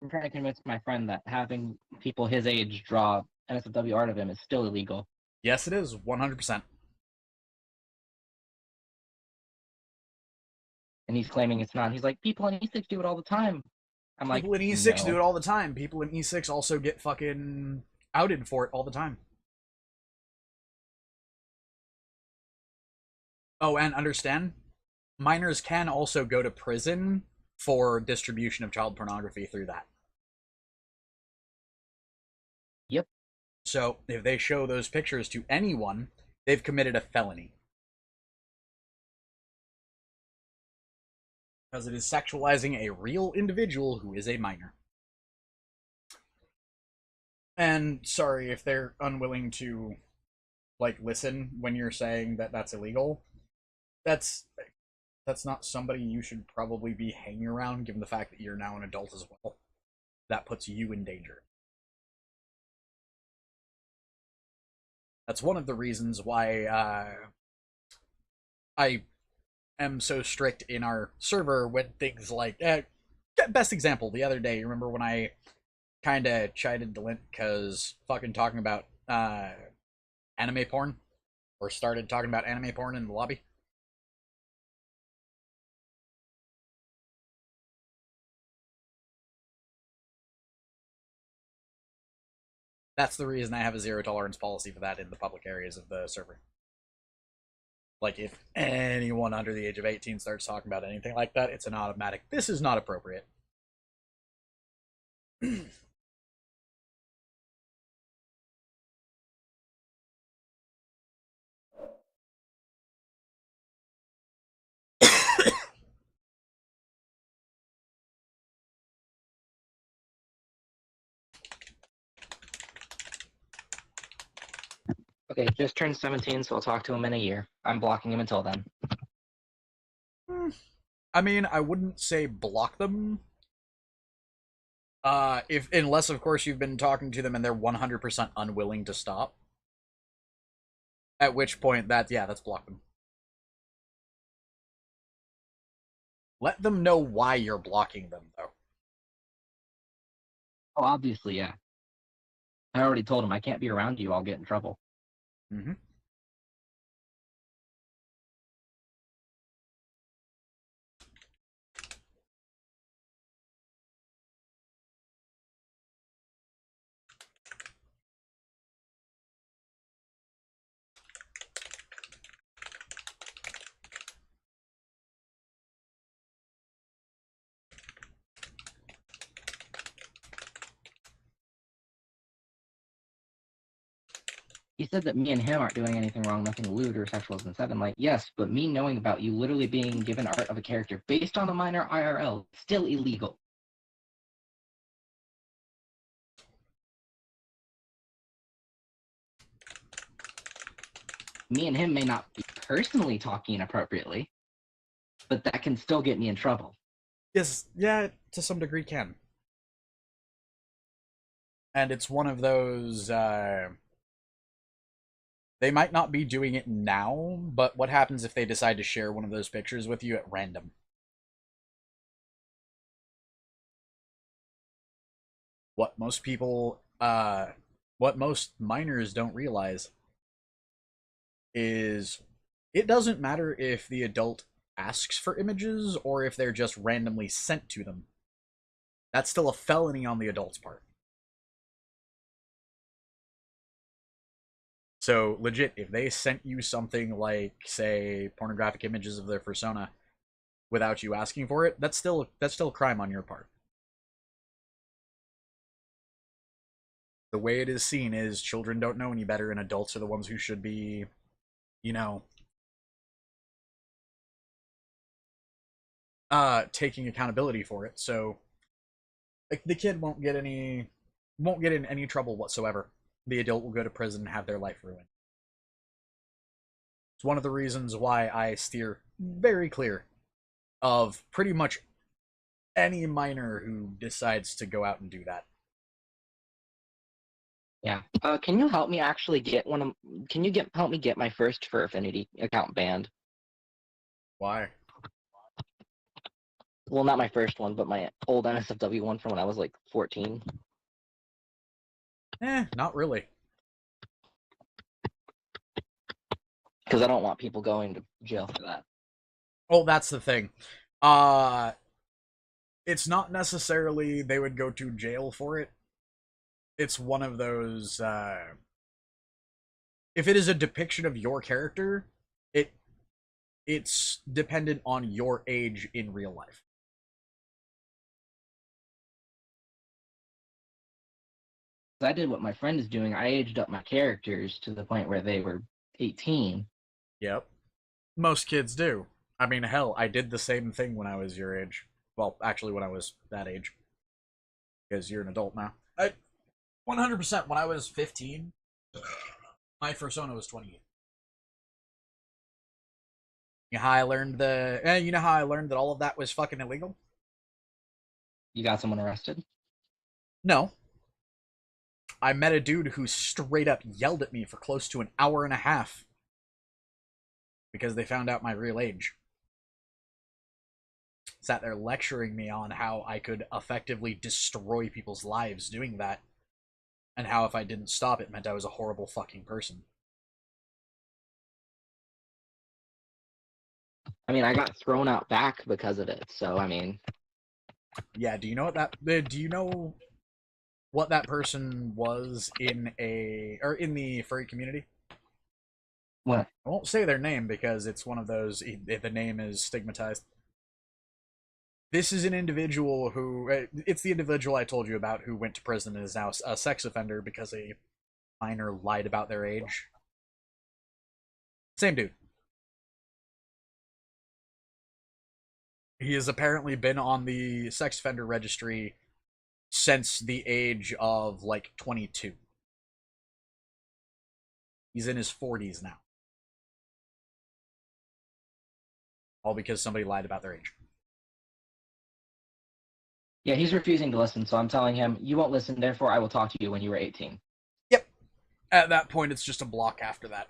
Speaker 3: I'm trying to convince my friend that having people his age draw NSFW art of him is still illegal.
Speaker 1: Yes, it is, 100%.
Speaker 3: And he's claiming it's not. He's like, people in E6 do it all the time. I'm like,
Speaker 1: people in E6
Speaker 3: no.
Speaker 1: do it all the time. People in E6 also get fucking outed for it all the time. Oh, and understand, minors can also go to prison for distribution of child pornography through that.
Speaker 3: Yep.
Speaker 1: So if they show those pictures to anyone, they've committed a felony. Because it is sexualizing a real individual who is a minor. And sorry if they're unwilling to like listen when you're saying that that's illegal. That's not somebody you should probably be hanging around, given the fact that you're now an adult as well. That puts you in danger. That's one of the reasons why I am so strict in our server with things like best example the other day. You remember when I kind of chided Delint because fucking talking about anime porn, or started talking about anime porn in the lobby? That's the reason I have a zero tolerance policy for that in the public areas of the server. Like, if anyone under the age of 18 starts talking about anything like that, it's an automatic, this is not appropriate.
Speaker 3: Okay, just turned 17, so I'll talk to him in a year. I'm blocking him until then.
Speaker 1: I mean, I wouldn't say block them. If unless of course you've been talking to them and they're 100% unwilling to stop. At which point that's block them. Let them know why you're blocking them though.
Speaker 3: Oh, obviously, yeah. I already told him I can't be around you, I'll get in trouble.
Speaker 1: Mm-hmm.
Speaker 3: He said that me and him aren't doing anything wrong, nothing lewd or sexual as in 7. Like, yes, but me knowing about you literally being given art of a character based on a minor IRL is still illegal. Me and him may not be personally talking inappropriately, but that can still get me in trouble.
Speaker 1: Yes, yeah, to some degree can. And it's one of those, they might not be doing it now, but what happens if they decide to share one of those pictures with you at random? What most people, what most minors don't realize is it doesn't matter if the adult asks for images or if they're just randomly sent to them. That's still a felony on the adult's part. So legit, if they sent you something like, say, pornographic images of their persona without you asking for it, that's still a crime on your part. The way it is seen is children don't know any better, and adults are the ones who should be, you know, taking accountability for it. So like, the kid won't get in any trouble whatsoever. The adult will go to prison and have their life ruined. It's one of the reasons why I steer very clear of pretty much any minor who decides to go out and do that.
Speaker 3: Yeah. Can you help me actually get one of? Can you help me get my first Fur Affinity account banned?
Speaker 1: Why?
Speaker 3: Well, not my first one, but my old NSFW one from when I was like 14.
Speaker 1: Not really.
Speaker 3: Because I don't want people going to jail for that.
Speaker 1: Oh, that's the thing. It's not necessarily they would go to jail for it. It's one of those, if it is a depiction of your character, it's dependent on your age in real life.
Speaker 3: I did what my friend is doing. I aged up my characters to the point where they were 18.
Speaker 1: Yep. Most kids do. I mean, hell, I did the same thing when I was your age. Well, actually, when I was that age. Because you're an adult now. 100% when I was 15, My fursona was 28. You know how I learned you know how I learned that all of that was fucking illegal?
Speaker 3: You got someone arrested?
Speaker 1: No. I met a dude who straight up yelled at me for close to an hour and a half because they found out my real age. Sat there lecturing me on how I could effectively destroy people's lives doing that, and how if I didn't stop it meant I was a horrible fucking person.
Speaker 3: I mean, I got thrown out back because of it. So I mean,
Speaker 1: Yeah, do you know what that person was in the furry community?
Speaker 3: what?
Speaker 1: I won't say their name because it's one of those, the name is stigmatized. This is an individual who, it's the individual I told you about who went to prison and is now a sex offender because a minor lied about their age. Same dude. He has apparently been on the sex offender registry since the age of like 22. He's in his 40s now. All because somebody lied about their age.
Speaker 3: Yeah, he's refusing to listen. So I'm telling him, you won't listen. Therefore, I will talk to you when you were 18.
Speaker 1: Yep. At that point, it's just a block after that.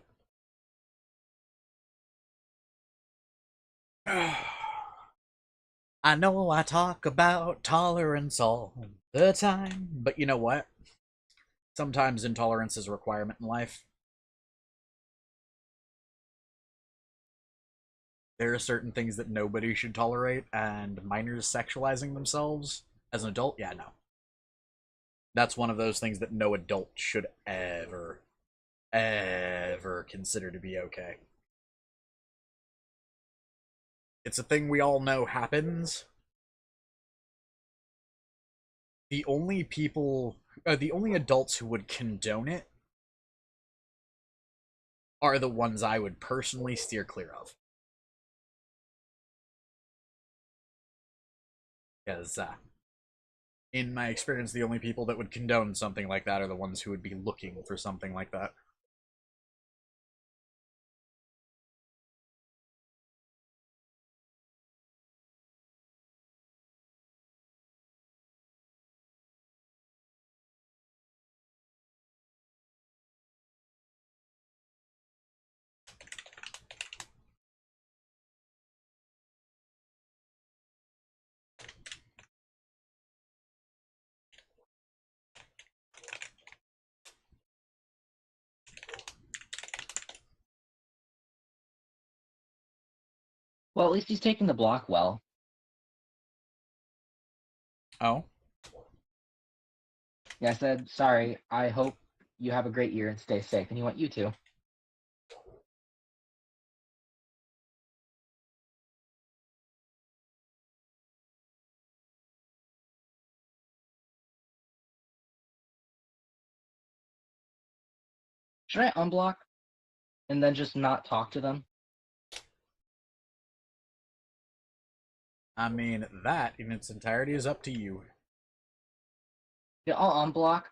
Speaker 1: I know I talk about tolerance all the time, but you know what? Sometimes intolerance is a requirement in life. There are certain things that nobody should tolerate, and minors sexualizing themselves as an adult, yeah, no. That's one of those things that no adult should ever consider to be okay. It's a thing we all know happens. The only the only adults who would condone it are the ones I would personally steer clear of. Because, in my experience, the only people that would condone something like that are the ones who would be looking for something like that.
Speaker 3: Well, at least he's taking the block well.
Speaker 1: Oh?
Speaker 3: Yeah, I said, sorry, I hope you have a great year and stay safe. And he went, you too. Should I unblock and then just not talk to them?
Speaker 1: I mean, that in its entirety is up to you.
Speaker 3: Yeah, I'll unblock,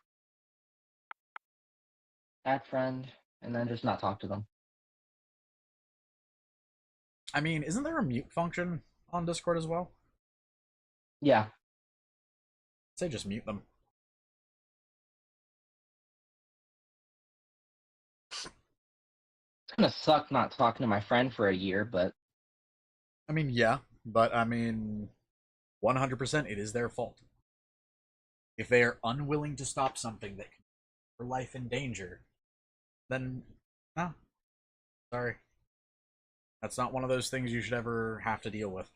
Speaker 3: add friend, and then just not talk to them.
Speaker 1: I mean, isn't there a mute function on Discord as well?
Speaker 3: Yeah.
Speaker 1: Say just mute them.
Speaker 3: It's gonna suck not talking to my friend for a year, but
Speaker 1: I mean, yeah, but I mean, 100% it is their fault. If they are unwilling to stop something that can put their life in danger, then, no, sorry. That's not one of those things you should ever have to deal with.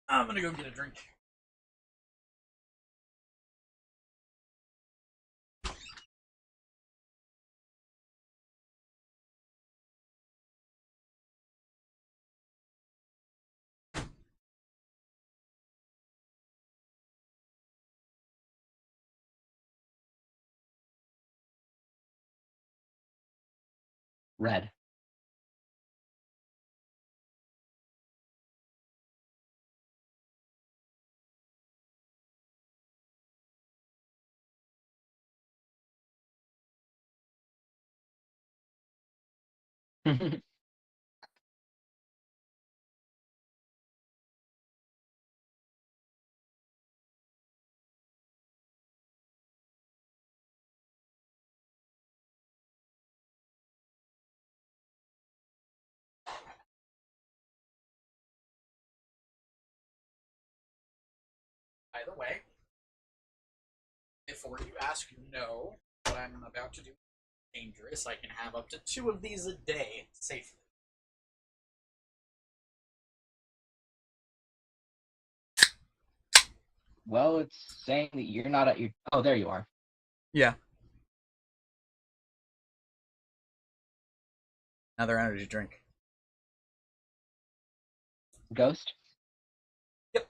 Speaker 1: I'm gonna go get a drink.
Speaker 3: red.
Speaker 1: By the way, before you ask no, what I'm about to do is dangerous. I can have up to 2 of these a day safely.
Speaker 3: Well, it's saying that you're not at your. Oh, there you are.
Speaker 1: Yeah. Another energy drink.
Speaker 3: Ghost.
Speaker 1: Yep.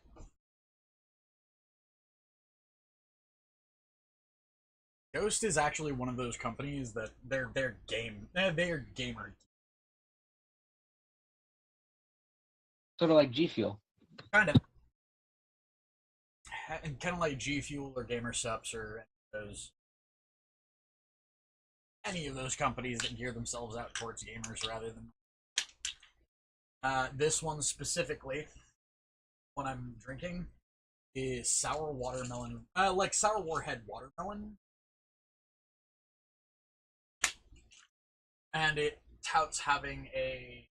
Speaker 1: Ghost is actually one of those companies that they're gamer.
Speaker 3: Sort of like G Fuel.
Speaker 1: Kind of. And kind of like G Fuel or Gamer Sups or any of those companies that gear themselves out towards gamers rather than this one specifically, what I'm drinking is sour watermelon, like sour warhead watermelon, and it touts having a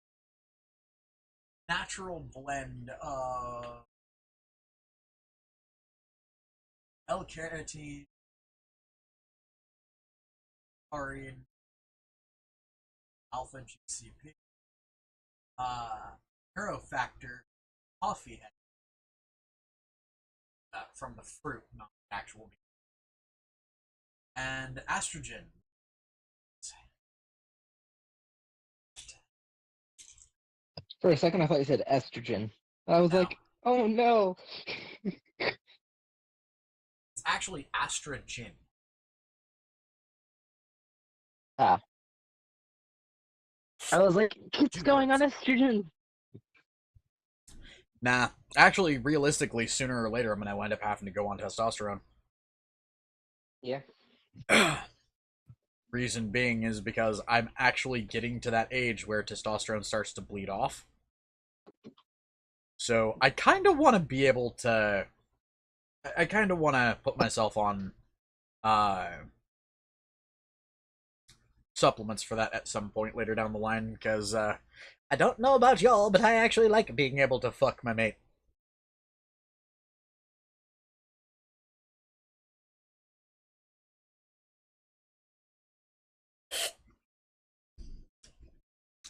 Speaker 1: natural blend of L-carnitine, taurine, alpha GCP, neurofactor, coffee from the fruit, not the actual bean, and estrogen.
Speaker 3: For a second, I thought you said estrogen. I was
Speaker 1: No.
Speaker 3: like, oh no.
Speaker 1: It's actually astrogen.
Speaker 3: Ah. I was like, it's
Speaker 1: 2
Speaker 3: going on
Speaker 1: words.
Speaker 3: estrogen.
Speaker 1: Nah, actually, realistically, sooner or later, I'm gonna wind up having to go on testosterone.
Speaker 3: Yeah.
Speaker 1: Reason being is because I'm actually getting to that age where testosterone starts to bleed off. So I kind of want to be able to. I kind of want to put myself on supplements for that at some point later down the line, because I don't know about y'all, but I actually like being able to fuck my mate.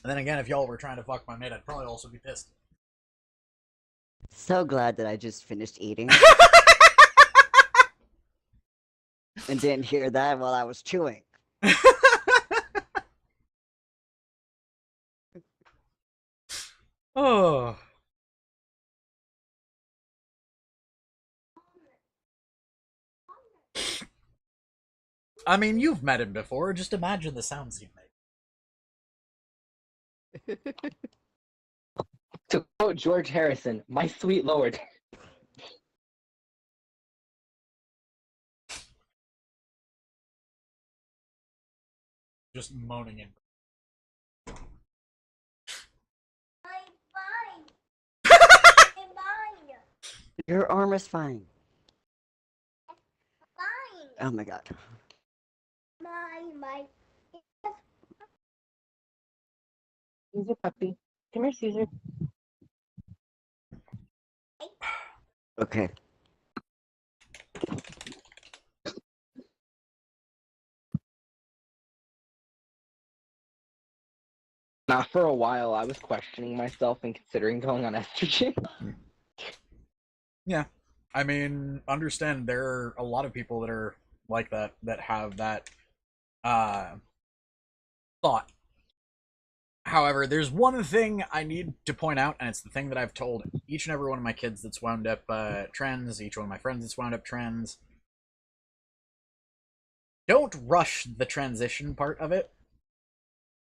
Speaker 1: And then again, if y'all were trying to fuck my mate, I'd probably also be pissed.
Speaker 2: So glad that I just finished eating and didn't hear that while I was chewing.
Speaker 1: Oh. I mean, you've met him before. Just imagine the sounds he'd make.
Speaker 3: To quote George Harrison, my sweet lord.
Speaker 1: Just moaning in.
Speaker 4: I'm fine. I'm fine.
Speaker 2: Your arm is fine.
Speaker 4: Fine.
Speaker 2: Oh my god.
Speaker 4: My.
Speaker 3: Caesar puppy. Come here, Caesar.
Speaker 2: Okay.
Speaker 3: Now, for a while, I was questioning myself and considering going on estrogen.
Speaker 1: Yeah. I mean, understand there are a lot of people that are like that, that have that thought. However, there's one thing I need to point out, and it's the thing that I've told each and every one of my kids that's wound up trans, each one of my friends that's wound up trans. Don't rush the transition part of it.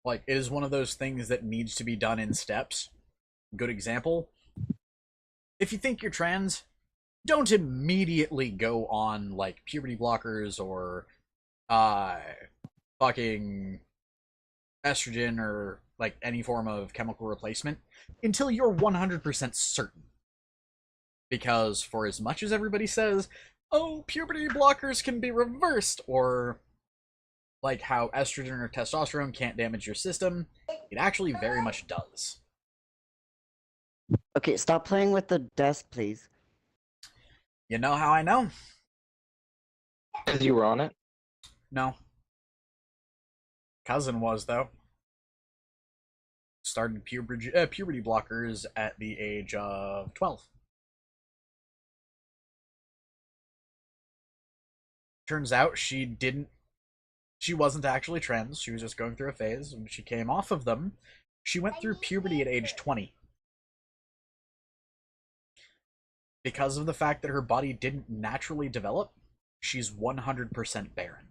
Speaker 1: Like, it is one of those things that needs to be done in steps. Good example. If you think you're trans, don't immediately go on, like, puberty blockers or fucking estrogen or like any form of chemical replacement until you're 100% certain. Because for as much as everybody says, oh, puberty blockers can be reversed, or like how estrogen or testosterone can't damage your system, it actually very much does.
Speaker 2: Okay, stop playing with the desk, please.
Speaker 1: You know how I know?
Speaker 3: Because you were on it.
Speaker 1: No. Cousin was, though. Started puberty blockers at the age of 12. Turns out she wasn't actually trans. She was just going through a phase. When she came off of them, she went through puberty at age 20. Because of the fact that her body didn't naturally develop, she's 100% barren.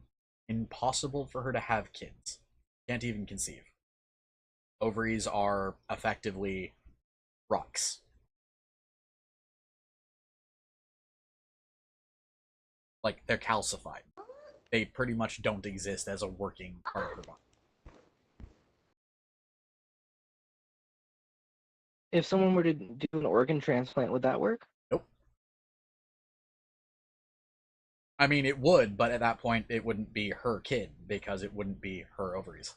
Speaker 1: Impossible for her to have kids. Can't even conceive. Ovaries are effectively rocks. Like, they're calcified. They pretty much don't exist as a working part of her body.
Speaker 3: If someone were to do an organ transplant, would that work?
Speaker 1: Nope. I mean, it would, but at that point, it wouldn't be her kid, because it wouldn't be her ovaries.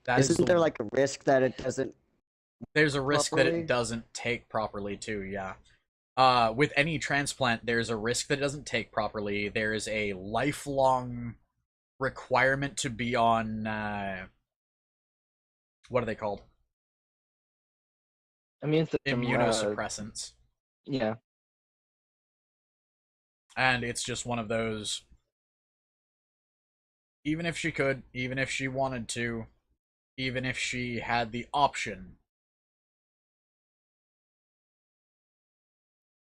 Speaker 2: Isn't there like a risk that it doesn't?
Speaker 1: There's a risk that
Speaker 2: properly?
Speaker 1: it doesn't take properly, too, yeah. With any transplant, there's a risk that it doesn't take properly. There's a lifelong requirement to be on, what are they called?
Speaker 3: Immune system.
Speaker 1: Immunosuppressants.
Speaker 3: Yeah.
Speaker 1: And it's just one of those, even if she could, even if she wanted to, even if she had the option,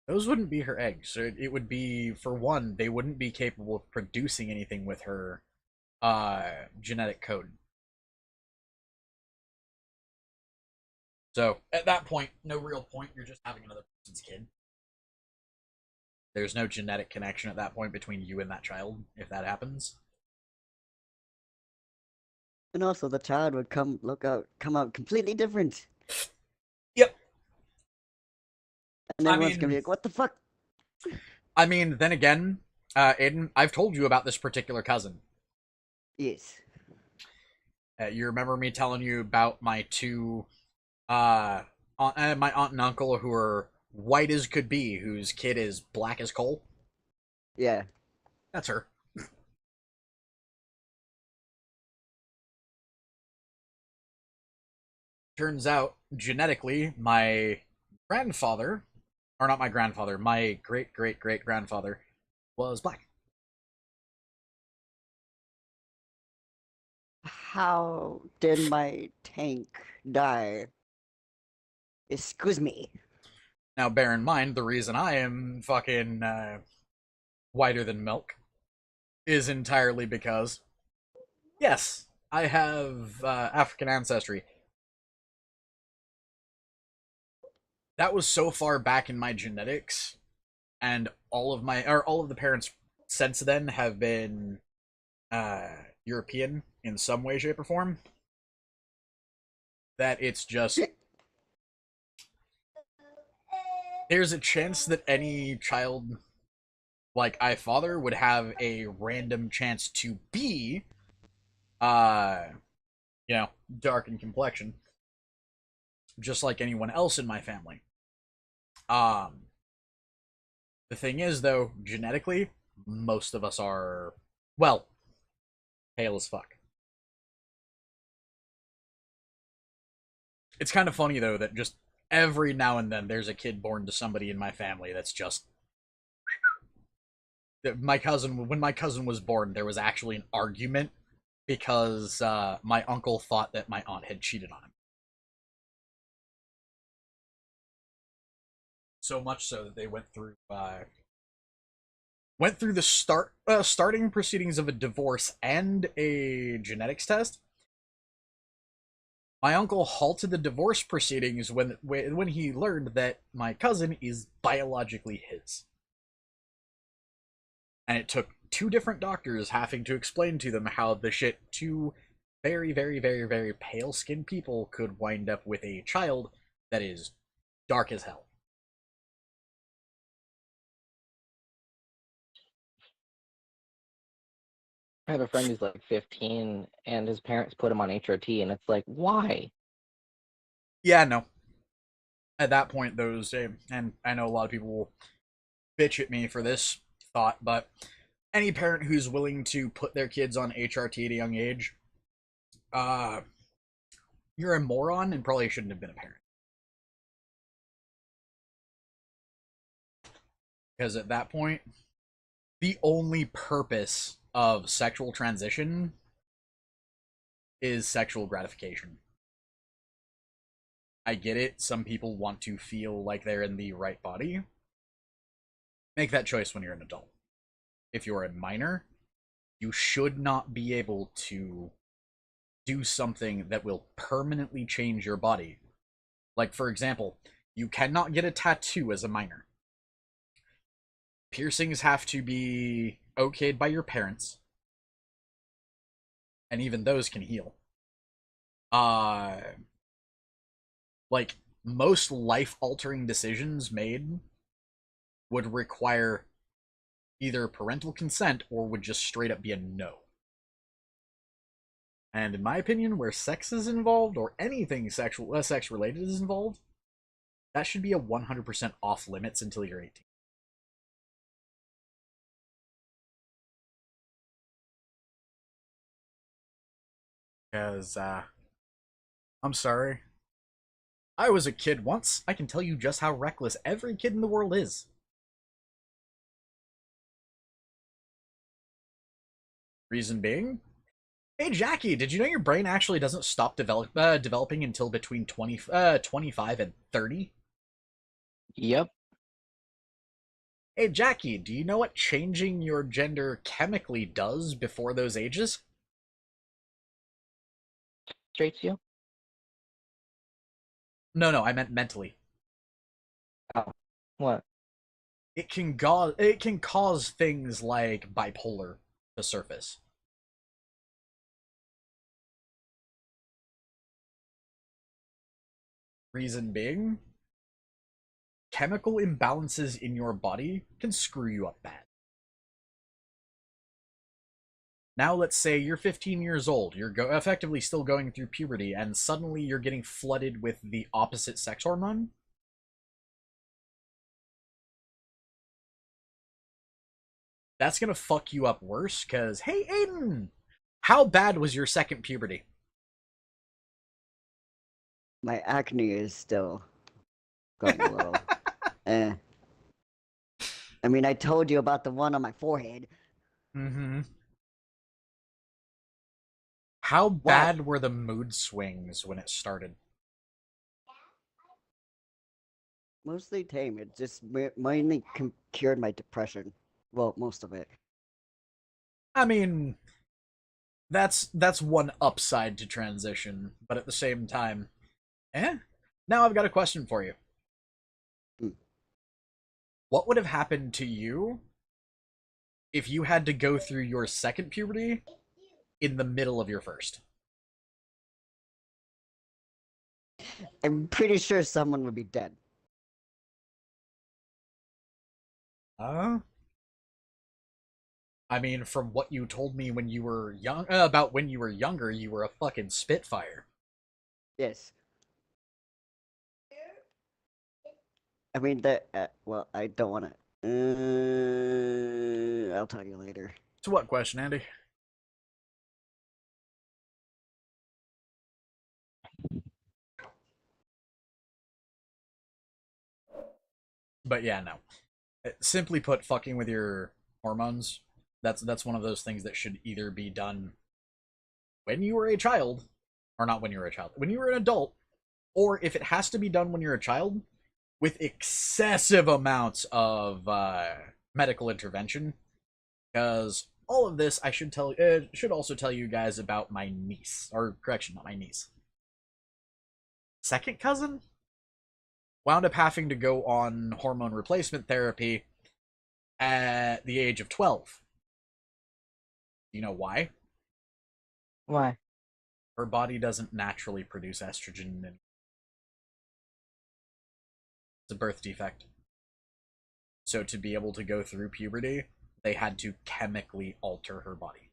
Speaker 1: those wouldn't be her eggs. It would be, for one, they wouldn't be capable of producing anything with her genetic code. So, at that point, no real point, you're just having another person's kid. There's no genetic connection at that point between you and that child, if that happens.
Speaker 2: And also, the child would come out completely different,
Speaker 1: Yep.
Speaker 2: and
Speaker 1: I
Speaker 2: everyone's gonna be
Speaker 1: mean-
Speaker 2: like, "What the fuck?"
Speaker 1: I mean, then again, Aiden, I've told you about this particular cousin.
Speaker 2: Yes.
Speaker 1: You remember me telling you about my two, my aunt and uncle who are white as could be, whose kid is black as coal?
Speaker 2: Yeah.
Speaker 1: That's her. Turns out, genetically, my grandfather, or not my grandfather, my great-great-great-grandfather was black.
Speaker 2: How did my tank die? Excuse me.
Speaker 1: Now, bear in mind, the reason I am fucking whiter than milk is entirely because, yes, I have African ancestry. That was so far back in my genetics, and all of the parents since then have been European in some way, shape, or form, that it's just, there's a chance that any child like I father would have a random chance to be dark in complexion, just like anyone else in my family. The thing is, though, genetically, most of us are, well, pale as fuck. It's kind of funny, though, that just every now and then there's a kid born to somebody in my family that's just... When my cousin was born, there was actually an argument because my uncle thought that my aunt had cheated on him. So much so that they went through the starting proceedings of a divorce and a genetics test. My uncle halted the divorce proceedings when he learned that my cousin is biologically his. And it took two different doctors having to explain to them how the shit two very, very, very, very pale skinned people could wind up with a child that is dark as hell.
Speaker 3: I have a friend who's like 15, and his parents put him on HRT, and it's like, why?
Speaker 1: Yeah, no. At that point, and I know a lot of people will bitch at me for this thought, but any parent who's willing to put their kids on HRT at a young age, you're a moron and probably shouldn't have been a parent. Because at that point, the only purpose of sexual transition is sexual gratification. I get it, some people want to feel like they're in the right body. Make that choice when you're an adult. If you're a minor, you should not be able to do something that will permanently change your body. Like, for example, you cannot get a tattoo as a minor. Piercings have to be okayed by your parents. And even those can heal. Like, most life-altering decisions made would require either parental consent or would just straight up be a no. And in my opinion, where sex is involved, or anything sex-related is involved, that should be a 100% off limits until you're 18. Because, I'm sorry. I was a kid once. I can tell you just how reckless every kid in the world is. Reason being, hey Jackie, did you know your brain actually doesn't stop developing until between 25 and 30?
Speaker 3: Yep.
Speaker 1: Hey Jackie, do you know what changing your gender chemically does before those ages?
Speaker 3: Straight to you?
Speaker 1: No, I meant mentally.
Speaker 3: Oh. What?
Speaker 1: It can cause things like bipolar to surface. Reason being, chemical imbalances in your body can screw you up bad. Now let's say you're 15 years old, you're effectively still going through puberty, and suddenly you're getting flooded with the opposite sex hormone. That's gonna fuck you up worse, because, hey Aiden, how bad was your second puberty?
Speaker 2: My acne is still going a little. eh. I mean, I told you about the one on my forehead.
Speaker 1: Mm-hmm. How bad were the mood swings when it started?
Speaker 2: Mostly tame. It just mainly cured my depression. Well, most of it.
Speaker 1: I mean, that's one upside to transition, but at the same time, Now I've got a question for you.
Speaker 2: Hmm.
Speaker 1: What would have happened to you if you had to go through your second puberty in the middle of your first?
Speaker 2: I'm pretty sure someone would be dead.
Speaker 1: I mean, from what you told me when you were young, about when you were younger, you were a fucking spitfire.
Speaker 2: Yes. I mean, that. Well, I don't want to. I'll tell you later.
Speaker 1: To what question, Andy? But yeah, no. Simply put, fucking with your hormones, that's one of those things that should either be done when you were a child, or not when you were a child, when you were an adult, or if it has to be done when you're a child, with excessive amounts of medical intervention. Because all of this, I should also tell you guys about my niece, or correction, not my niece, second cousin, wound up having to go on hormone replacement therapy at the age of 12. You know why?
Speaker 3: Why?
Speaker 1: Her body doesn't naturally produce estrogen. And it's a birth defect. So to be able to go through puberty, they had to chemically alter her body.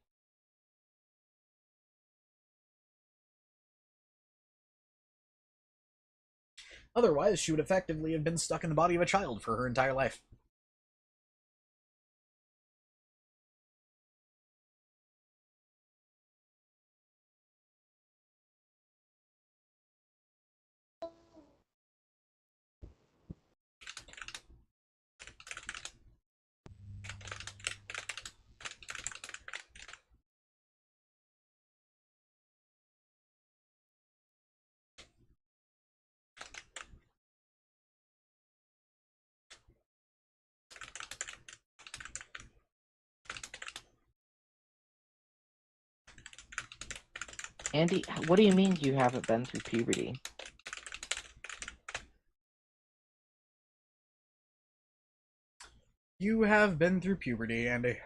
Speaker 1: Otherwise, she would effectively have been stuck in the body of a child for her entire life.
Speaker 3: Andy, what do you mean you haven't been through puberty?
Speaker 1: You have been through puberty, Andy.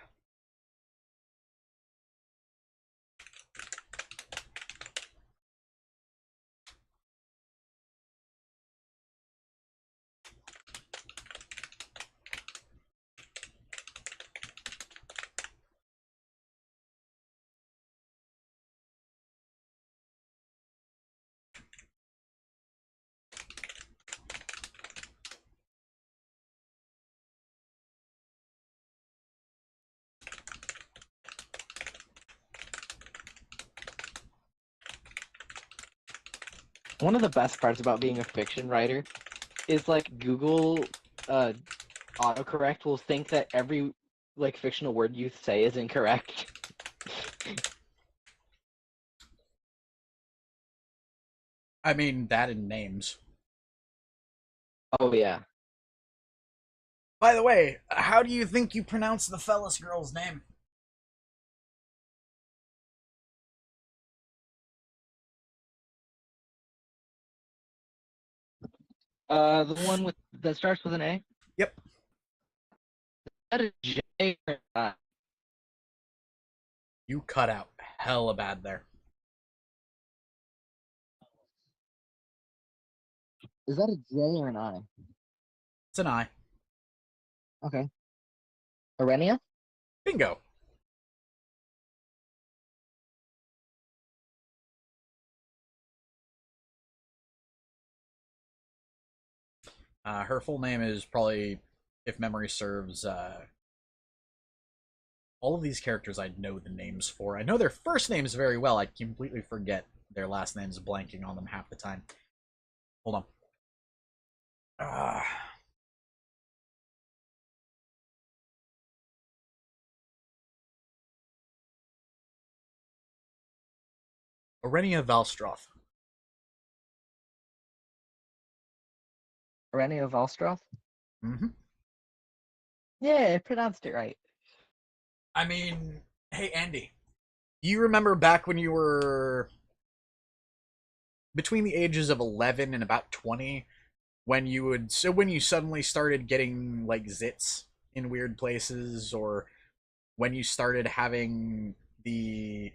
Speaker 3: One of the best parts about being a fiction writer is like Google autocorrect will think that every like fictional word you say is incorrect.
Speaker 1: I mean, that in names.
Speaker 3: Oh yeah.
Speaker 1: By the way, how do you think you pronounce the Fellas girl's name?
Speaker 3: The one with that starts with an A?
Speaker 1: Yep.
Speaker 3: Is that a J or an I?
Speaker 1: You cut out hella bad there.
Speaker 3: Is that a J or an I?
Speaker 1: It's an I.
Speaker 3: Okay. Arenia?
Speaker 1: Bingo. Her full name is probably, if memory serves, all of these characters I know the names for. I know their first names very well. I completely forget their last names, blanking on them half the time. Hold on. Arenia Valstroth.
Speaker 3: Arenia Valstroth?
Speaker 1: Mm-hmm.
Speaker 3: Yeah, I pronounced it right.
Speaker 1: I mean, hey, Andy. You remember back when you were between the ages of 11 and about 20, when when you suddenly started getting like zits in weird places, or when you started having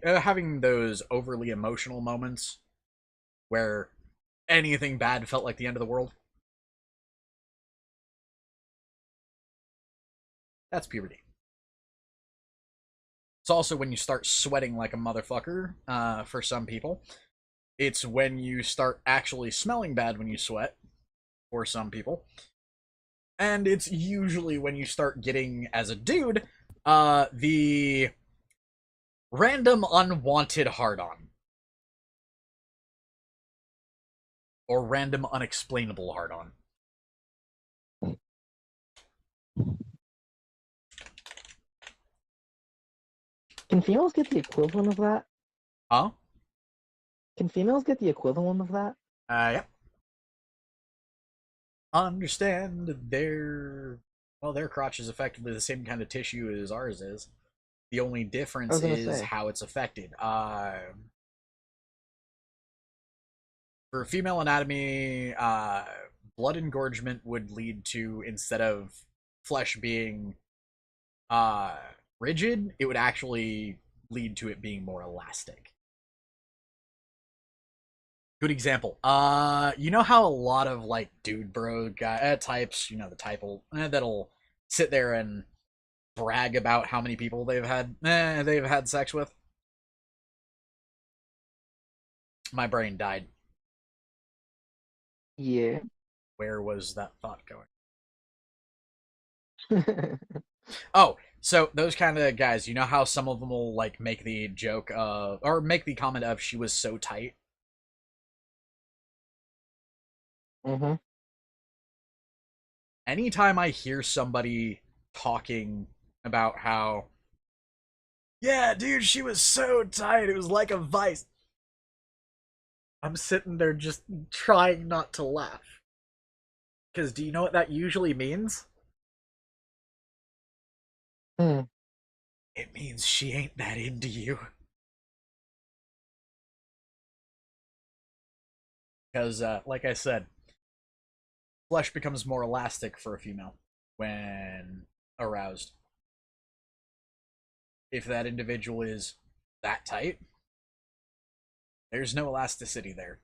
Speaker 1: having those overly emotional moments where anything bad felt like the end of the world? That's puberty. It's also when you start sweating like a motherfucker, for some people. It's when you start actually smelling bad when you sweat, for some people. And it's usually when you start getting, as a dude, the random unwanted hard-on. Or random unexplainable hard-on.
Speaker 3: Can females get the equivalent of that?
Speaker 1: Huh?
Speaker 3: Can females get the equivalent of that?
Speaker 1: Yep. Understand their crotch is effectively the same kind of tissue as ours is. The only
Speaker 3: I
Speaker 1: difference
Speaker 3: was gonna
Speaker 1: is
Speaker 3: say.
Speaker 1: how it's affected. For female anatomy, blood engorgement would lead to, instead of flesh being rigid, it would actually lead to it being more elastic. Good example. You know how a lot of like dude bro guy types, you know, the type that'll sit there and brag about how many people they've had sex with. My brain died.
Speaker 3: Yeah.
Speaker 1: Where was that thought going? Oh, so those kind of guys, you know how some of them will like make the joke of or make the comment of she was so tight.
Speaker 3: Mm-hmm.
Speaker 1: Anytime I hear somebody talking about how, yeah, dude, she was so tight, it was like a vice. I'm sitting there just trying not to laugh. Because do you know what that usually means?
Speaker 3: Mm.
Speaker 1: It means she ain't that into you. Because, like I said, flesh becomes more elastic for a female when aroused. If that individual is that tight, there's no elasticity there.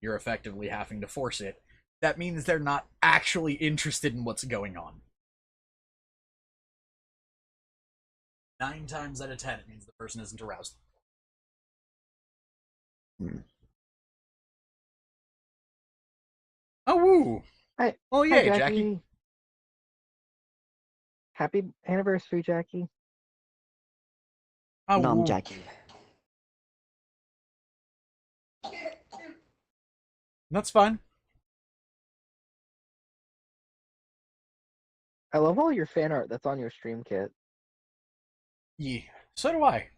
Speaker 1: You're effectively having to force it. That means they're not actually interested in what's going on. 9 times out of 10, it means the person isn't aroused. Oh, woo!
Speaker 3: Hi,
Speaker 1: Oh,
Speaker 3: hi,
Speaker 1: yay, Jackie.
Speaker 3: Happy anniversary, Jackie.
Speaker 1: Oh,
Speaker 2: No, I'm
Speaker 1: woo.
Speaker 2: Jackie.
Speaker 1: That's fine.
Speaker 3: I love all your fan art that's on your stream kit.
Speaker 1: Yeah, so do I.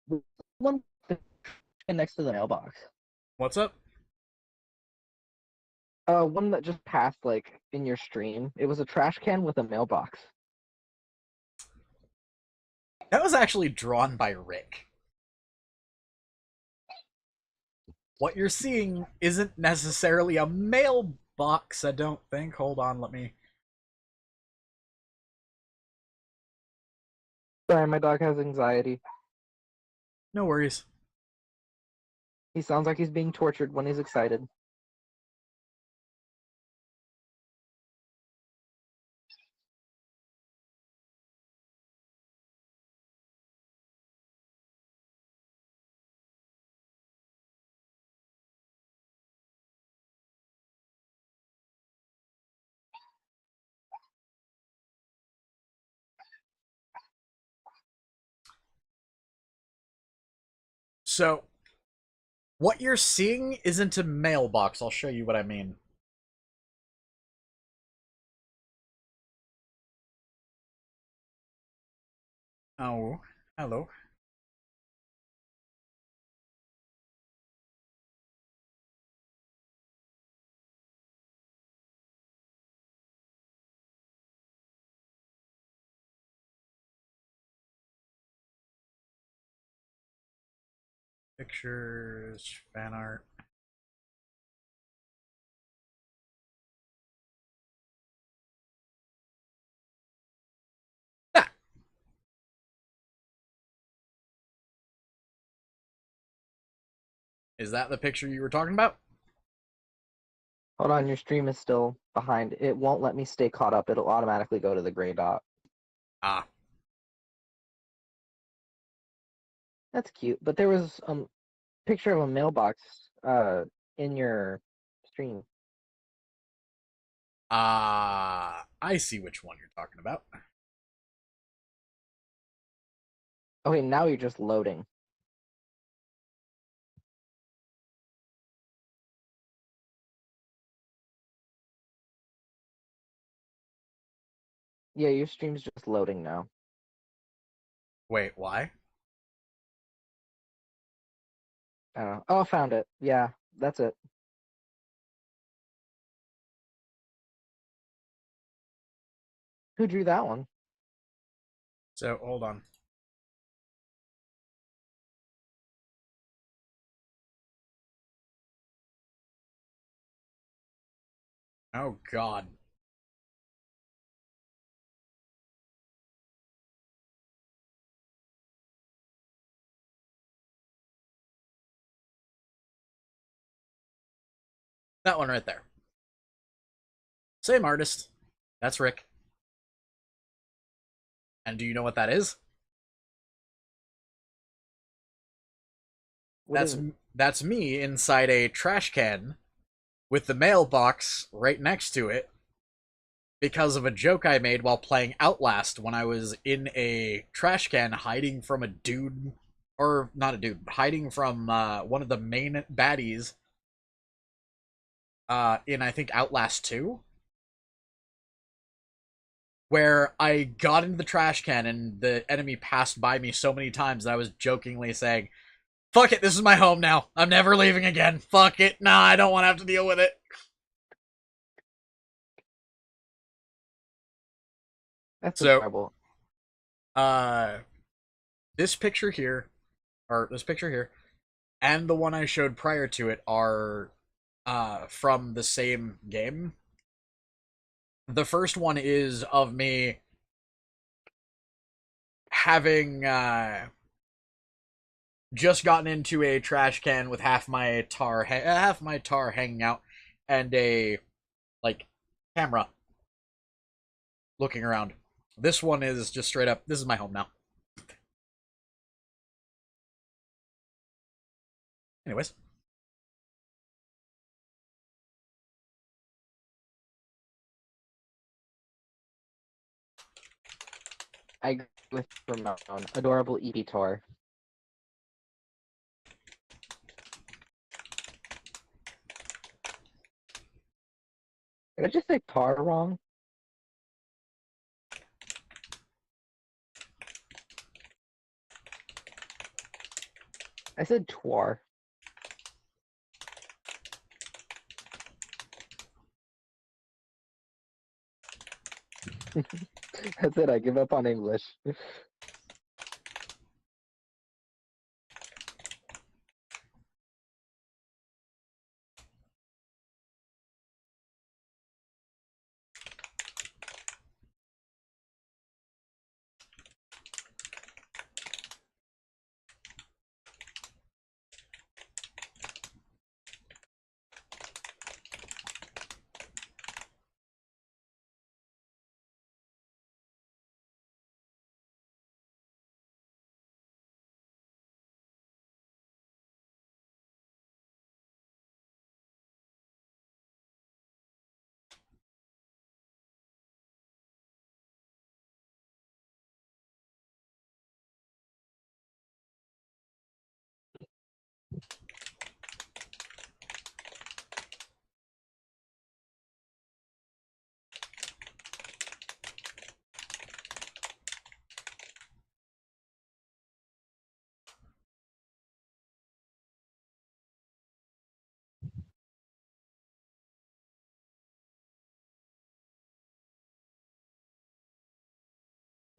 Speaker 3: The one next to the mailbox.
Speaker 1: What's up?
Speaker 3: One that just passed like in your stream. It was a trash can with a mailbox.
Speaker 1: That was actually drawn by Rick. What you're seeing isn't necessarily a mailbox, I don't think. Hold on, let me...
Speaker 3: Sorry, my dog has anxiety.
Speaker 1: No worries.
Speaker 3: He sounds like he's being tortured when he's excited.
Speaker 1: So, what you're seeing isn't a mailbox. I'll show you what I mean. Oh, hello. Pictures, fan art. Ah! Is that the picture you were talking about?
Speaker 3: Hold on, your stream is still behind. It won't let me stay caught up. It'll automatically go to the gray dot.
Speaker 1: Ah.
Speaker 3: That's cute. But there was a picture of a mailbox in your stream.
Speaker 1: I see which one you're talking about.
Speaker 3: Okay, now you're just loading. Yeah, your stream's just loading now.
Speaker 1: Wait, why?
Speaker 3: I don't know. Oh, I found it. Yeah, that's it. Who drew that one?
Speaker 1: So, hold on. Oh, God. That one right there. Same artist. That's Rick. And do you know what that is?
Speaker 3: What is it?
Speaker 1: That's me inside a trash can with the mailbox right next to it because of a joke I made while playing Outlast when I was in a trash can hiding from a dude, or not a dude, hiding from one of the main baddies in, I think, Outlast 2, where I got into the trash can and the enemy passed by me so many times that I was jokingly saying, fuck it, this is my home now. I'm never leaving again. Fuck it. Nah, I don't want to have to deal with it.
Speaker 3: That's
Speaker 1: So,
Speaker 3: adorable.
Speaker 1: this picture here, or this picture here, and the one I showed prior to it are from the same game. The first one is of me having just gotten into a trash can with half my tar hanging out and a like camera looking around. This one is just straight up, this is my home now. Anyways.
Speaker 3: I agree with Ramon. Adorable Evitor. Did I just say tar wrong? I said twar. That's it. I give up on English.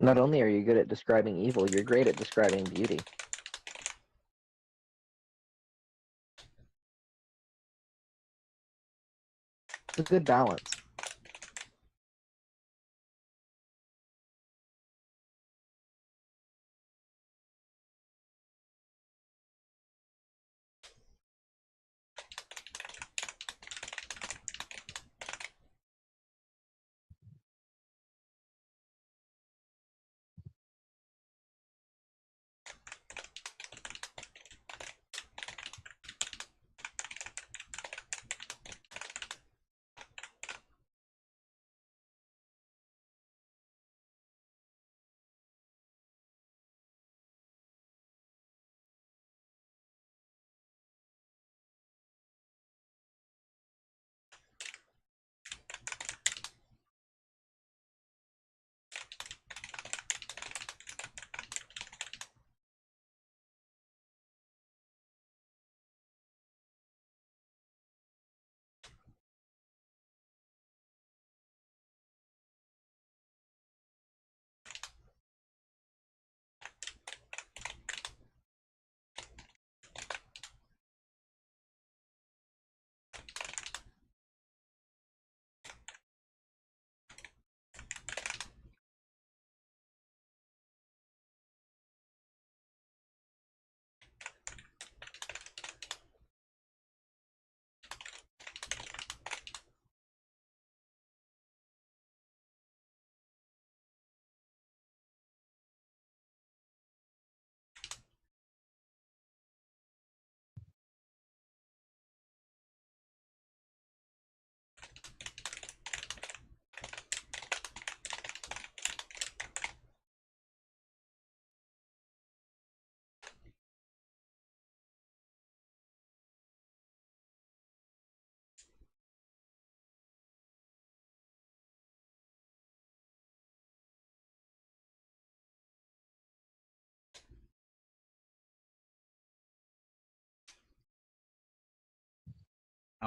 Speaker 3: Not only are you good at describing evil, you're great at describing beauty. It's a good balance.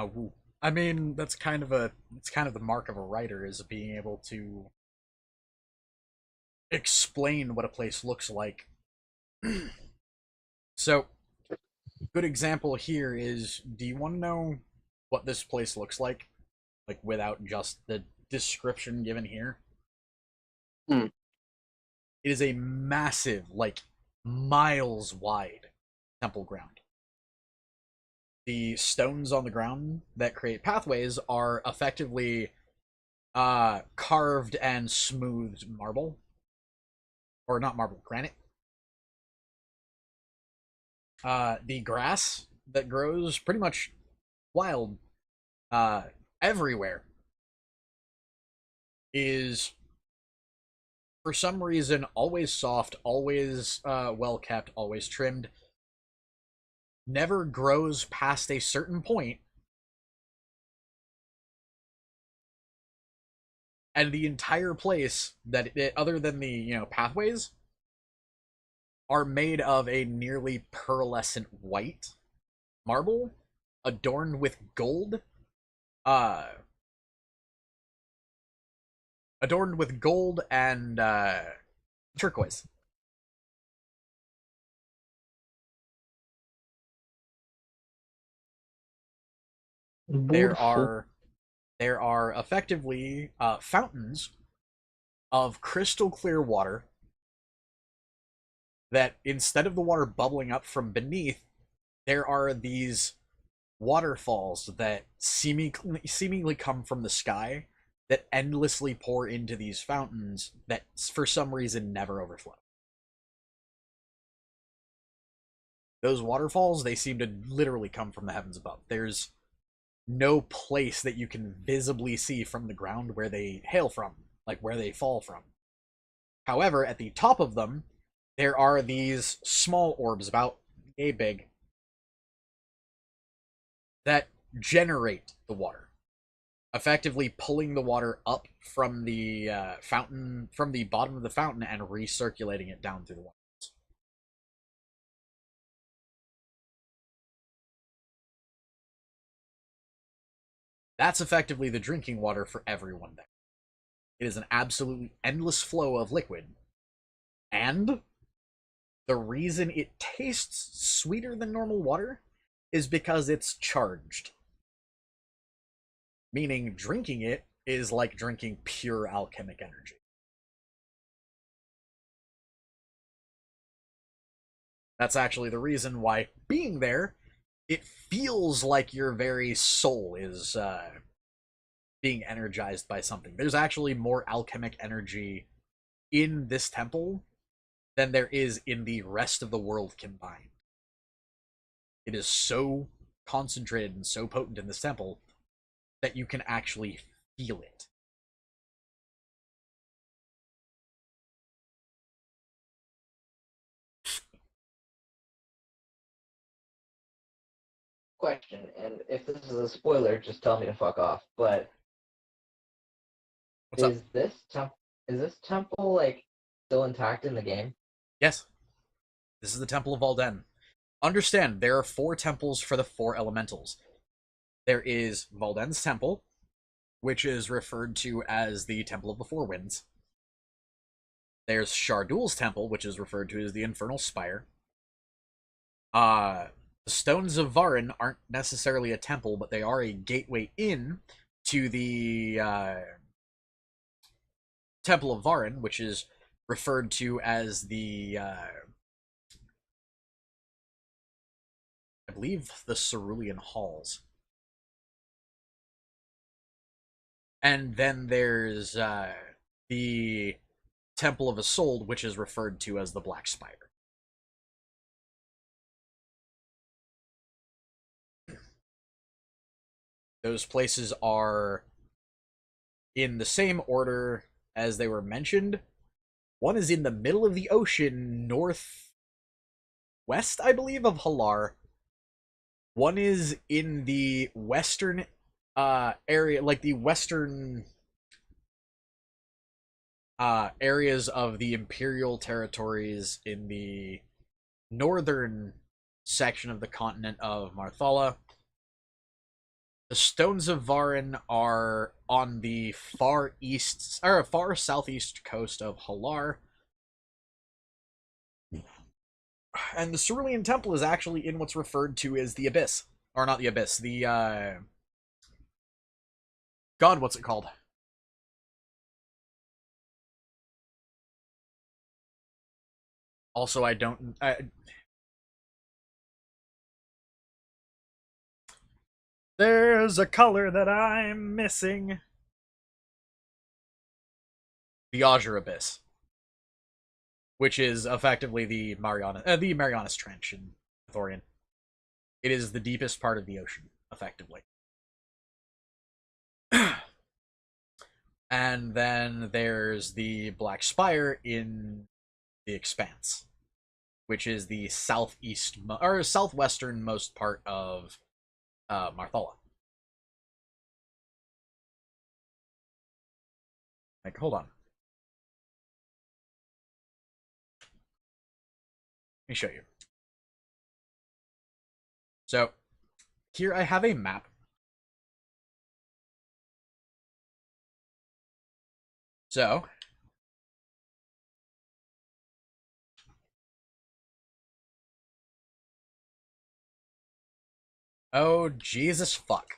Speaker 1: woo. I mean, that's kind of the mark of a writer, is being able to explain what a place looks like. So, good example here is, do you want to know what this place looks like? Like, without just the description given here?
Speaker 3: Hmm.
Speaker 1: It is a massive, like, miles wide temple ground. The stones on the ground that create pathways are effectively carved and smoothed marble. Or not marble, granite. The grass that grows pretty much wild everywhere is, for some reason, always soft, always well kept, always trimmed, never grows past a certain point, and the entire place, other than the pathways, are made of a nearly pearlescent white marble adorned with gold, uh and turquoise. There
Speaker 3: Beautiful.
Speaker 1: are there are effectively fountains of crystal clear water that, instead of the water bubbling up from beneath, there are these waterfalls that seemingly come from the sky that endlessly pour into these fountains that, for some reason, never overflow. Those waterfalls, they seem to literally come from the heavens above. There's no place that you can visibly see from the ground where they hail from, like where they fall from. However, at the top of them, there are these small orbs, about a big, that generate the water, effectively pulling the water up from the fountain, from the bottom of the fountain, and recirculating it down through the walls. That's effectively the drinking water for everyone there. It is an absolutely endless flow of liquid. And the reason it tastes sweeter than normal water is because it's charged. Meaning drinking it is like drinking pure alchemic energy. That's actually the reason why, being there, it feels like your very soul is being energized by something. There's actually more alchemic energy in this temple than there is in the rest of the world combined. It is so concentrated and so potent in this temple that you can actually feel it.
Speaker 3: Question, and if this is a spoiler, just tell me to fuck off. But
Speaker 1: What's up?
Speaker 3: Is this temple like still intact in the game?
Speaker 1: Yes, this is the Temple of Alden. Understand, there are 4 temples for the 4 elementals. There is Valden's Temple, which is referred to as the Temple of the Four Winds. There's Shardul's Temple, which is referred to as the Infernal Spire. The Stones of Varin aren't necessarily a temple, but they are a gateway in to the Temple of Varin, which is referred to as the I believe the Cerulean Halls. And then there's the Temple of Isolde, which is referred to as the Black Spire. Those places are in the same order as they were mentioned. One is in the middle of the ocean, northwest, I believe, of Halar. One is in the western area, like the western areas of the Imperial territories in the northern section of the continent of Marthala. The Stones of Varin are on the far east, or far southeast coast of Halar. And the Cerulean Temple is actually in what's referred to as the Abyss. Or not the Abyss, the, God, what's it called? Also, I don't... There's a color that I'm missing. The Azure Abyss. Which is effectively the Marianas Trench in Thorian. It is the deepest part of the ocean, effectively. And then there's the Black Spire in the Expanse, which is the southwesternmost part of Marthala. Like, hold on. Let me show you. So, here I have a map. So, oh, Jesus fuck.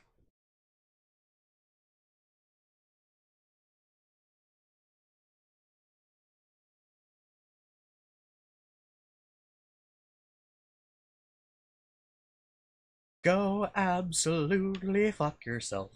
Speaker 1: Go absolutely fuck yourself.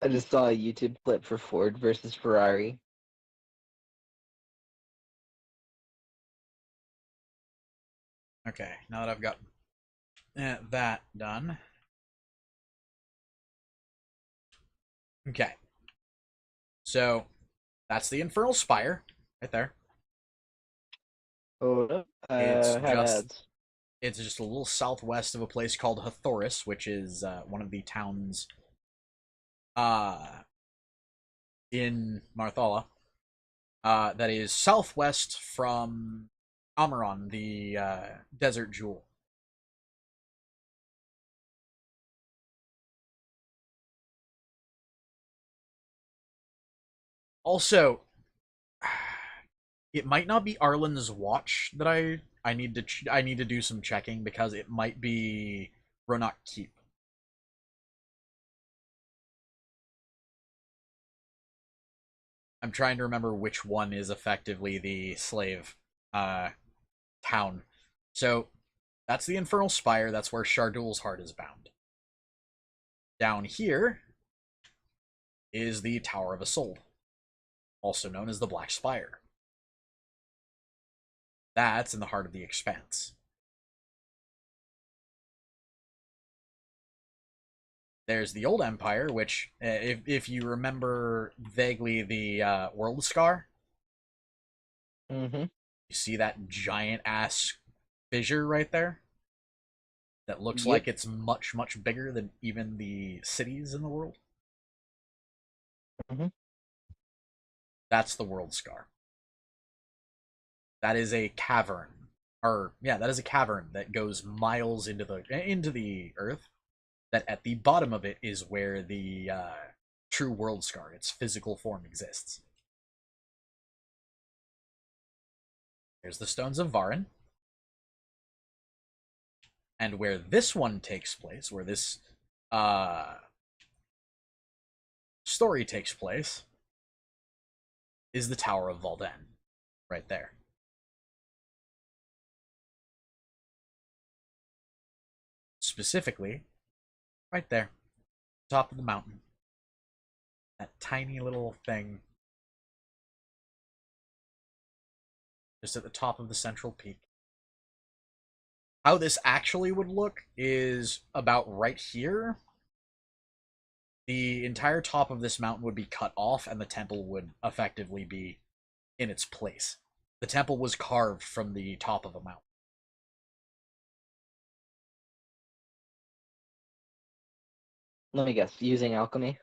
Speaker 3: I just saw a YouTube clip for Ford versus Ferrari.
Speaker 1: Okay, now that I've got that done. Okay. So, that's the Infernal Spire, right there.
Speaker 3: Hold up.
Speaker 1: It's
Speaker 3: Had
Speaker 1: just
Speaker 3: ads.
Speaker 1: it's just a little southwest of a place called Hathoris, which is one of the towns in Marthala. That is southwest from Amaron, the desert jewel. Also, it might not be Arlen's watch that I need to do some checking because it might be Ronak Keep. I'm trying to remember which one is effectively the slave town. So that's the Infernal Spire. That's where Shardul's heart is bound. Down here is the Tower of Isolde, also known as the Black Spire. That's in the heart of the Expanse. There's the Old Empire, which, if you remember vaguely the World Scar,
Speaker 3: Mm-hmm.
Speaker 1: you see that giant ass fissure right there? That looks
Speaker 3: Yep.
Speaker 1: like it's much, much bigger than even the cities in the world.
Speaker 3: Mm-hmm.
Speaker 1: That's the World Scar. That is a cavern. That is a cavern that goes miles into the earth. That at the bottom of it is where the true World Scar, its physical form, exists. There's the Stones of Varin. And where this one takes place, where this story takes place is the Tower of Valden, right there. Specifically, right there, top of the mountain. That tiny little thing just at the top of the central peak. How this actually would look is about right here. The entire top of this mountain would be cut off, and the temple would effectively be in its place. The temple was carved from the top of a mountain.
Speaker 3: Let me guess, using alchemy?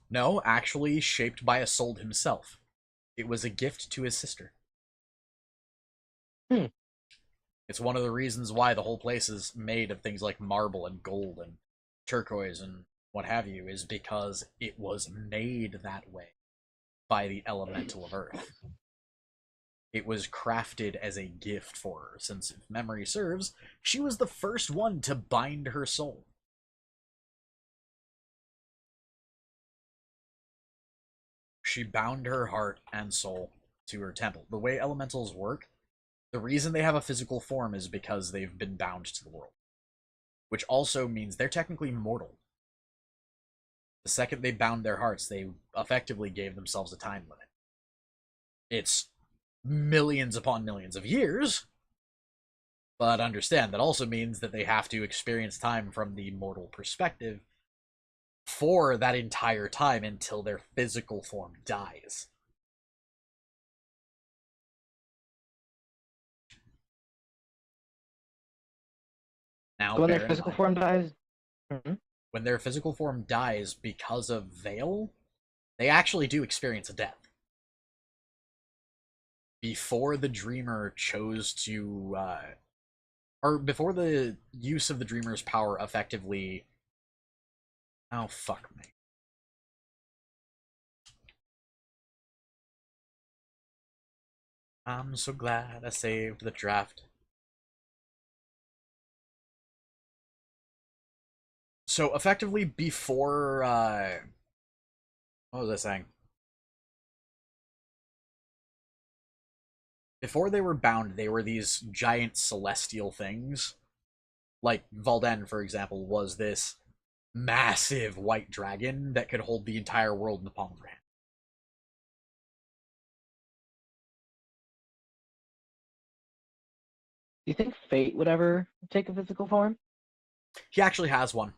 Speaker 1: No, actually shaped by Isolde himself. It was a gift to his sister.
Speaker 3: Hmm.
Speaker 1: It's one of the reasons why the whole place is made of things like marble and gold and turquoise and what have you, is because it was made that way by the elemental of earth. It was crafted as a gift for her, since, if memory serves, she was the first one to bind her soul. She bound her heart and soul to her temple. The way elementals work, the reason they have a physical form is because they've been bound to the world. Which also means they're technically mortal. The second they bound their hearts, they effectively gave themselves a time limit. It's millions upon millions of years, but understand that also means that they have to experience time from the mortal perspective for that entire time until their physical form dies. Now,
Speaker 3: So when their
Speaker 1: bear in
Speaker 3: physical
Speaker 1: mind,
Speaker 3: form dies. Mhm.
Speaker 1: when their physical form dies because of Veil, they actually do experience a death. Before the Dreamer chose to, or before the use of the Dreamer's power effectively... Oh, fuck me. I'm so glad I saved the draft. So, effectively, before, what was I saying? Before they were bound, they were these giant celestial things. Like, Valden, for example, was this massive white dragon that could hold the entire world in the palm of her hand.
Speaker 3: Do you think Fate would ever take a physical form?
Speaker 1: He actually has one.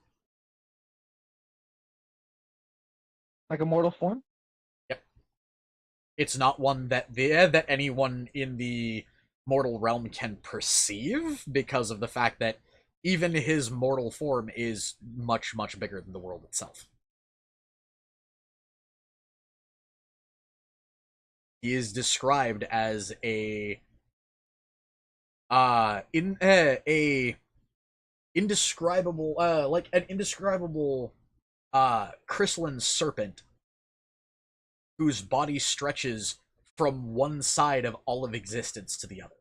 Speaker 3: Like a mortal form?
Speaker 1: Yep. It's not one that that anyone in the mortal realm can perceive, because of the fact that even his mortal form is much, much bigger than the world itself. He is described as a indescribable like an indescribable crystalline serpent whose body stretches from one side of all of existence to the other.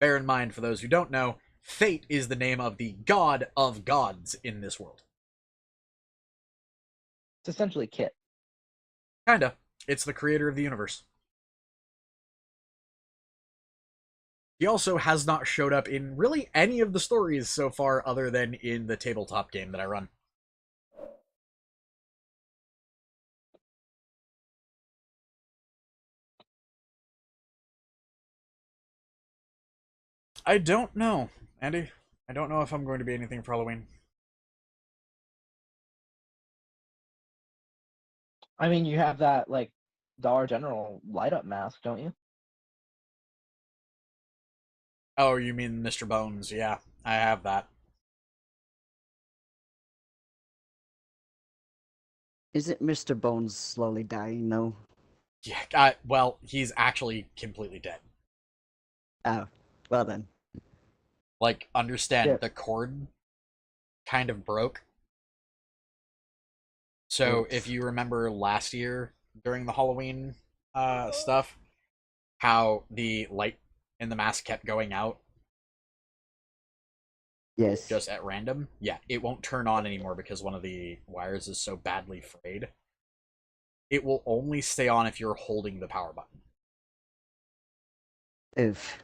Speaker 1: Bear in mind, for those who don't know, Fate is the name of the god of gods in this world.
Speaker 3: It's essentially Kit.
Speaker 1: Kinda. It's the creator of the universe. He also has not showed up in really any of the stories so far, other than in the tabletop game that I run. I don't know, Andy. I don't know if I'm going to be anything for Halloween.
Speaker 3: I mean, you have that, like, Dollar General light up mask, don't you?
Speaker 1: Oh, you mean Mr. Bones? Yeah, I have that.
Speaker 2: Isn't Mr. Bones slowly dying, though?
Speaker 1: Yeah, well, he's actually completely dead.
Speaker 2: Oh, well then.
Speaker 1: Like, understand,
Speaker 3: Yeah.
Speaker 1: the cord kind of broke. So,
Speaker 2: Oops.
Speaker 1: if you remember last year during the Halloween stuff, how the light in the mask kept going out,
Speaker 2: Yes.
Speaker 1: just at random, yeah, it won't turn on anymore because one of the wires is so badly frayed. It will only stay on if you're holding the power button.
Speaker 2: Oof.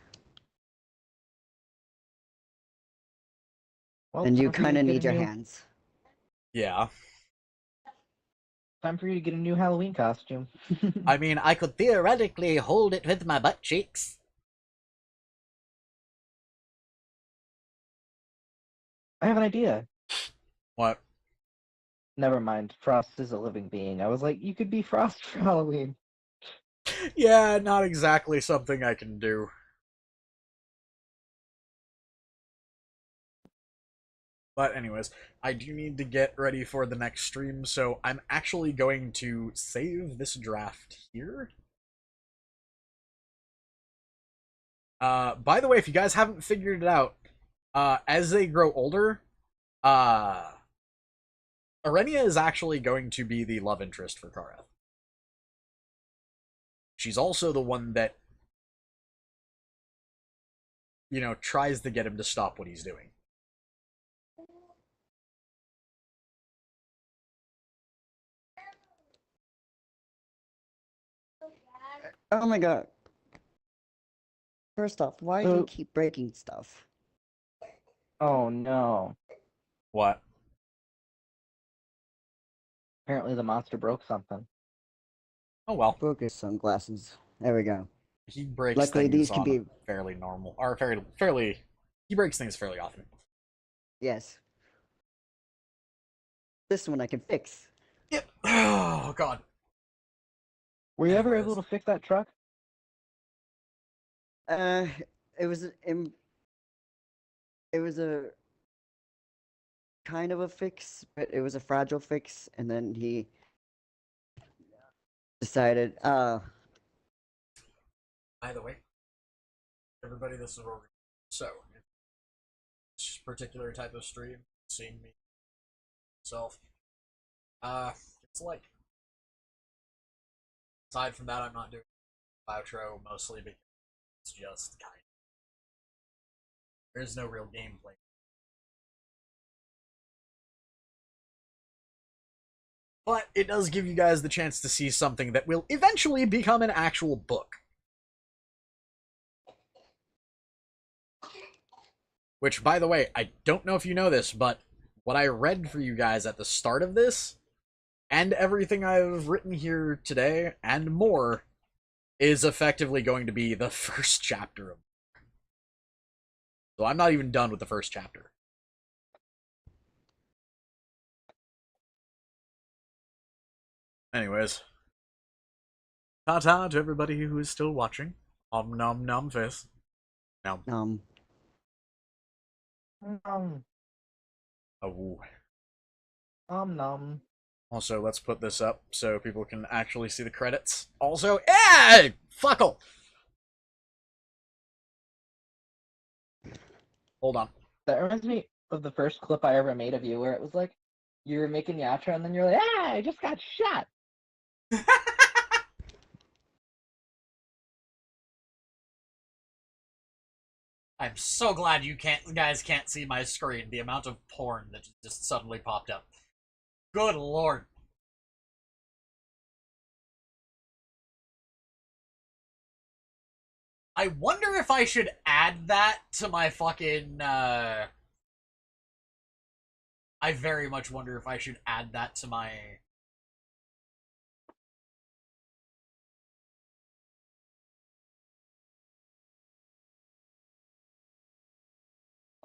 Speaker 3: Well,
Speaker 2: And you
Speaker 3: time for you
Speaker 2: kind
Speaker 3: to
Speaker 2: of
Speaker 3: get a
Speaker 2: need your
Speaker 3: new
Speaker 2: hands.
Speaker 1: Yeah.
Speaker 3: time for you to get a new Halloween costume.
Speaker 1: I mean, I could theoretically hold it with my butt cheeks.
Speaker 3: I have an idea.
Speaker 1: What?
Speaker 3: Never mind. Frost is a living being. I was like, you could be Frost for Halloween.
Speaker 1: Yeah, not exactly something I can do. But anyways, I do need to get ready for the next stream, so I'm actually going to save this draft here. By the way, if you guys haven't figured it out, as they grow older, uh, Arenia is actually going to be the love interest for Kareth. She's also the one that, you know, tries to get him to stop what he's doing.
Speaker 2: Oh my god. First off, why do you
Speaker 3: So,
Speaker 2: keep breaking stuff?
Speaker 3: oh no.
Speaker 1: What?
Speaker 3: Apparently the monster broke something.
Speaker 1: Oh well.
Speaker 2: Broke his sunglasses. There we go.
Speaker 1: He breaks
Speaker 2: Luckily,
Speaker 1: things
Speaker 2: these can
Speaker 1: on
Speaker 2: be.
Speaker 1: fairly normal, or fairly. He breaks things fairly often.
Speaker 2: Yes. This one I can fix.
Speaker 1: Yep. Oh god.
Speaker 3: Were you ever
Speaker 1: Anyways.
Speaker 3: able to fix that truck?
Speaker 2: Uh, it was it was a kind of a fix, but it was a fragile fix, and then he decided,
Speaker 1: By the way, everybody, this is where so this particular type of stream, seeing me myself, it's like aside from that, I'm not doing outro mostly because it's just kind of there's no real gameplay. But it does give you guys the chance to see something that will eventually become an actual book. Which, by the way, I don't know if you know this, but what I read for you guys at the start of this, and everything I've written here today, and more, is effectively going to be the first chapter of. So I'm not even done with the first chapter. Anyways, ta-ta to everybody who is still watching. Nom nom face. Nom.
Speaker 3: Um,
Speaker 1: Oh.
Speaker 3: nom.
Speaker 1: Also, let's put this up so people can actually see the credits. Also, hey, fuckle. Hold on.
Speaker 3: That reminds me of the first clip I ever made of you where it was like, you were making the outro and then you're like, ah, I just got shot.
Speaker 1: I'm so glad you guys can't see my screen. The amount of porn that just suddenly popped up. Good lord. I wonder if I should add that to my fucking, I very much wonder if I should add that to my...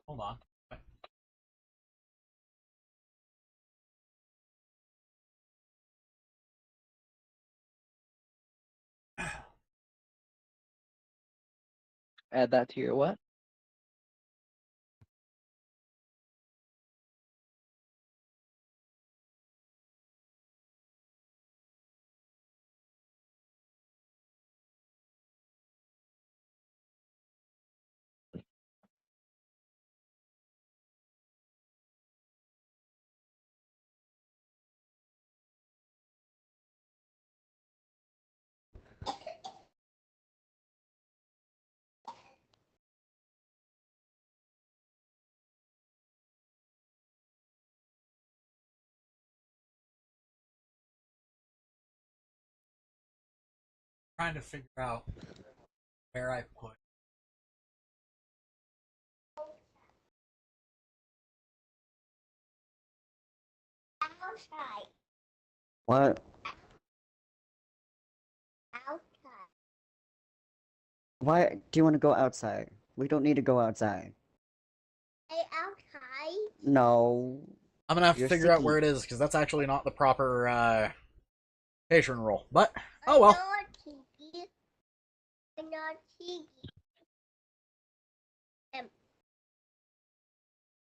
Speaker 1: Hold on.
Speaker 3: Add that to your what?
Speaker 1: trying to figure out where I put.
Speaker 4: Outside.
Speaker 2: What?
Speaker 4: Outside.
Speaker 2: Why do you want to go outside? We don't need to go outside.
Speaker 4: Hey, outside.
Speaker 2: No.
Speaker 1: I'm gonna have to
Speaker 2: You're
Speaker 1: figure out
Speaker 2: sticky.
Speaker 1: where it is because that's actually not the proper patron role. But oh
Speaker 4: I'm
Speaker 1: well.
Speaker 4: not cheeky. I'm not cheeky.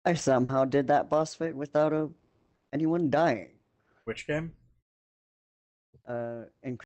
Speaker 2: I somehow did that boss fight without anyone dying.
Speaker 1: Which game?
Speaker 2: In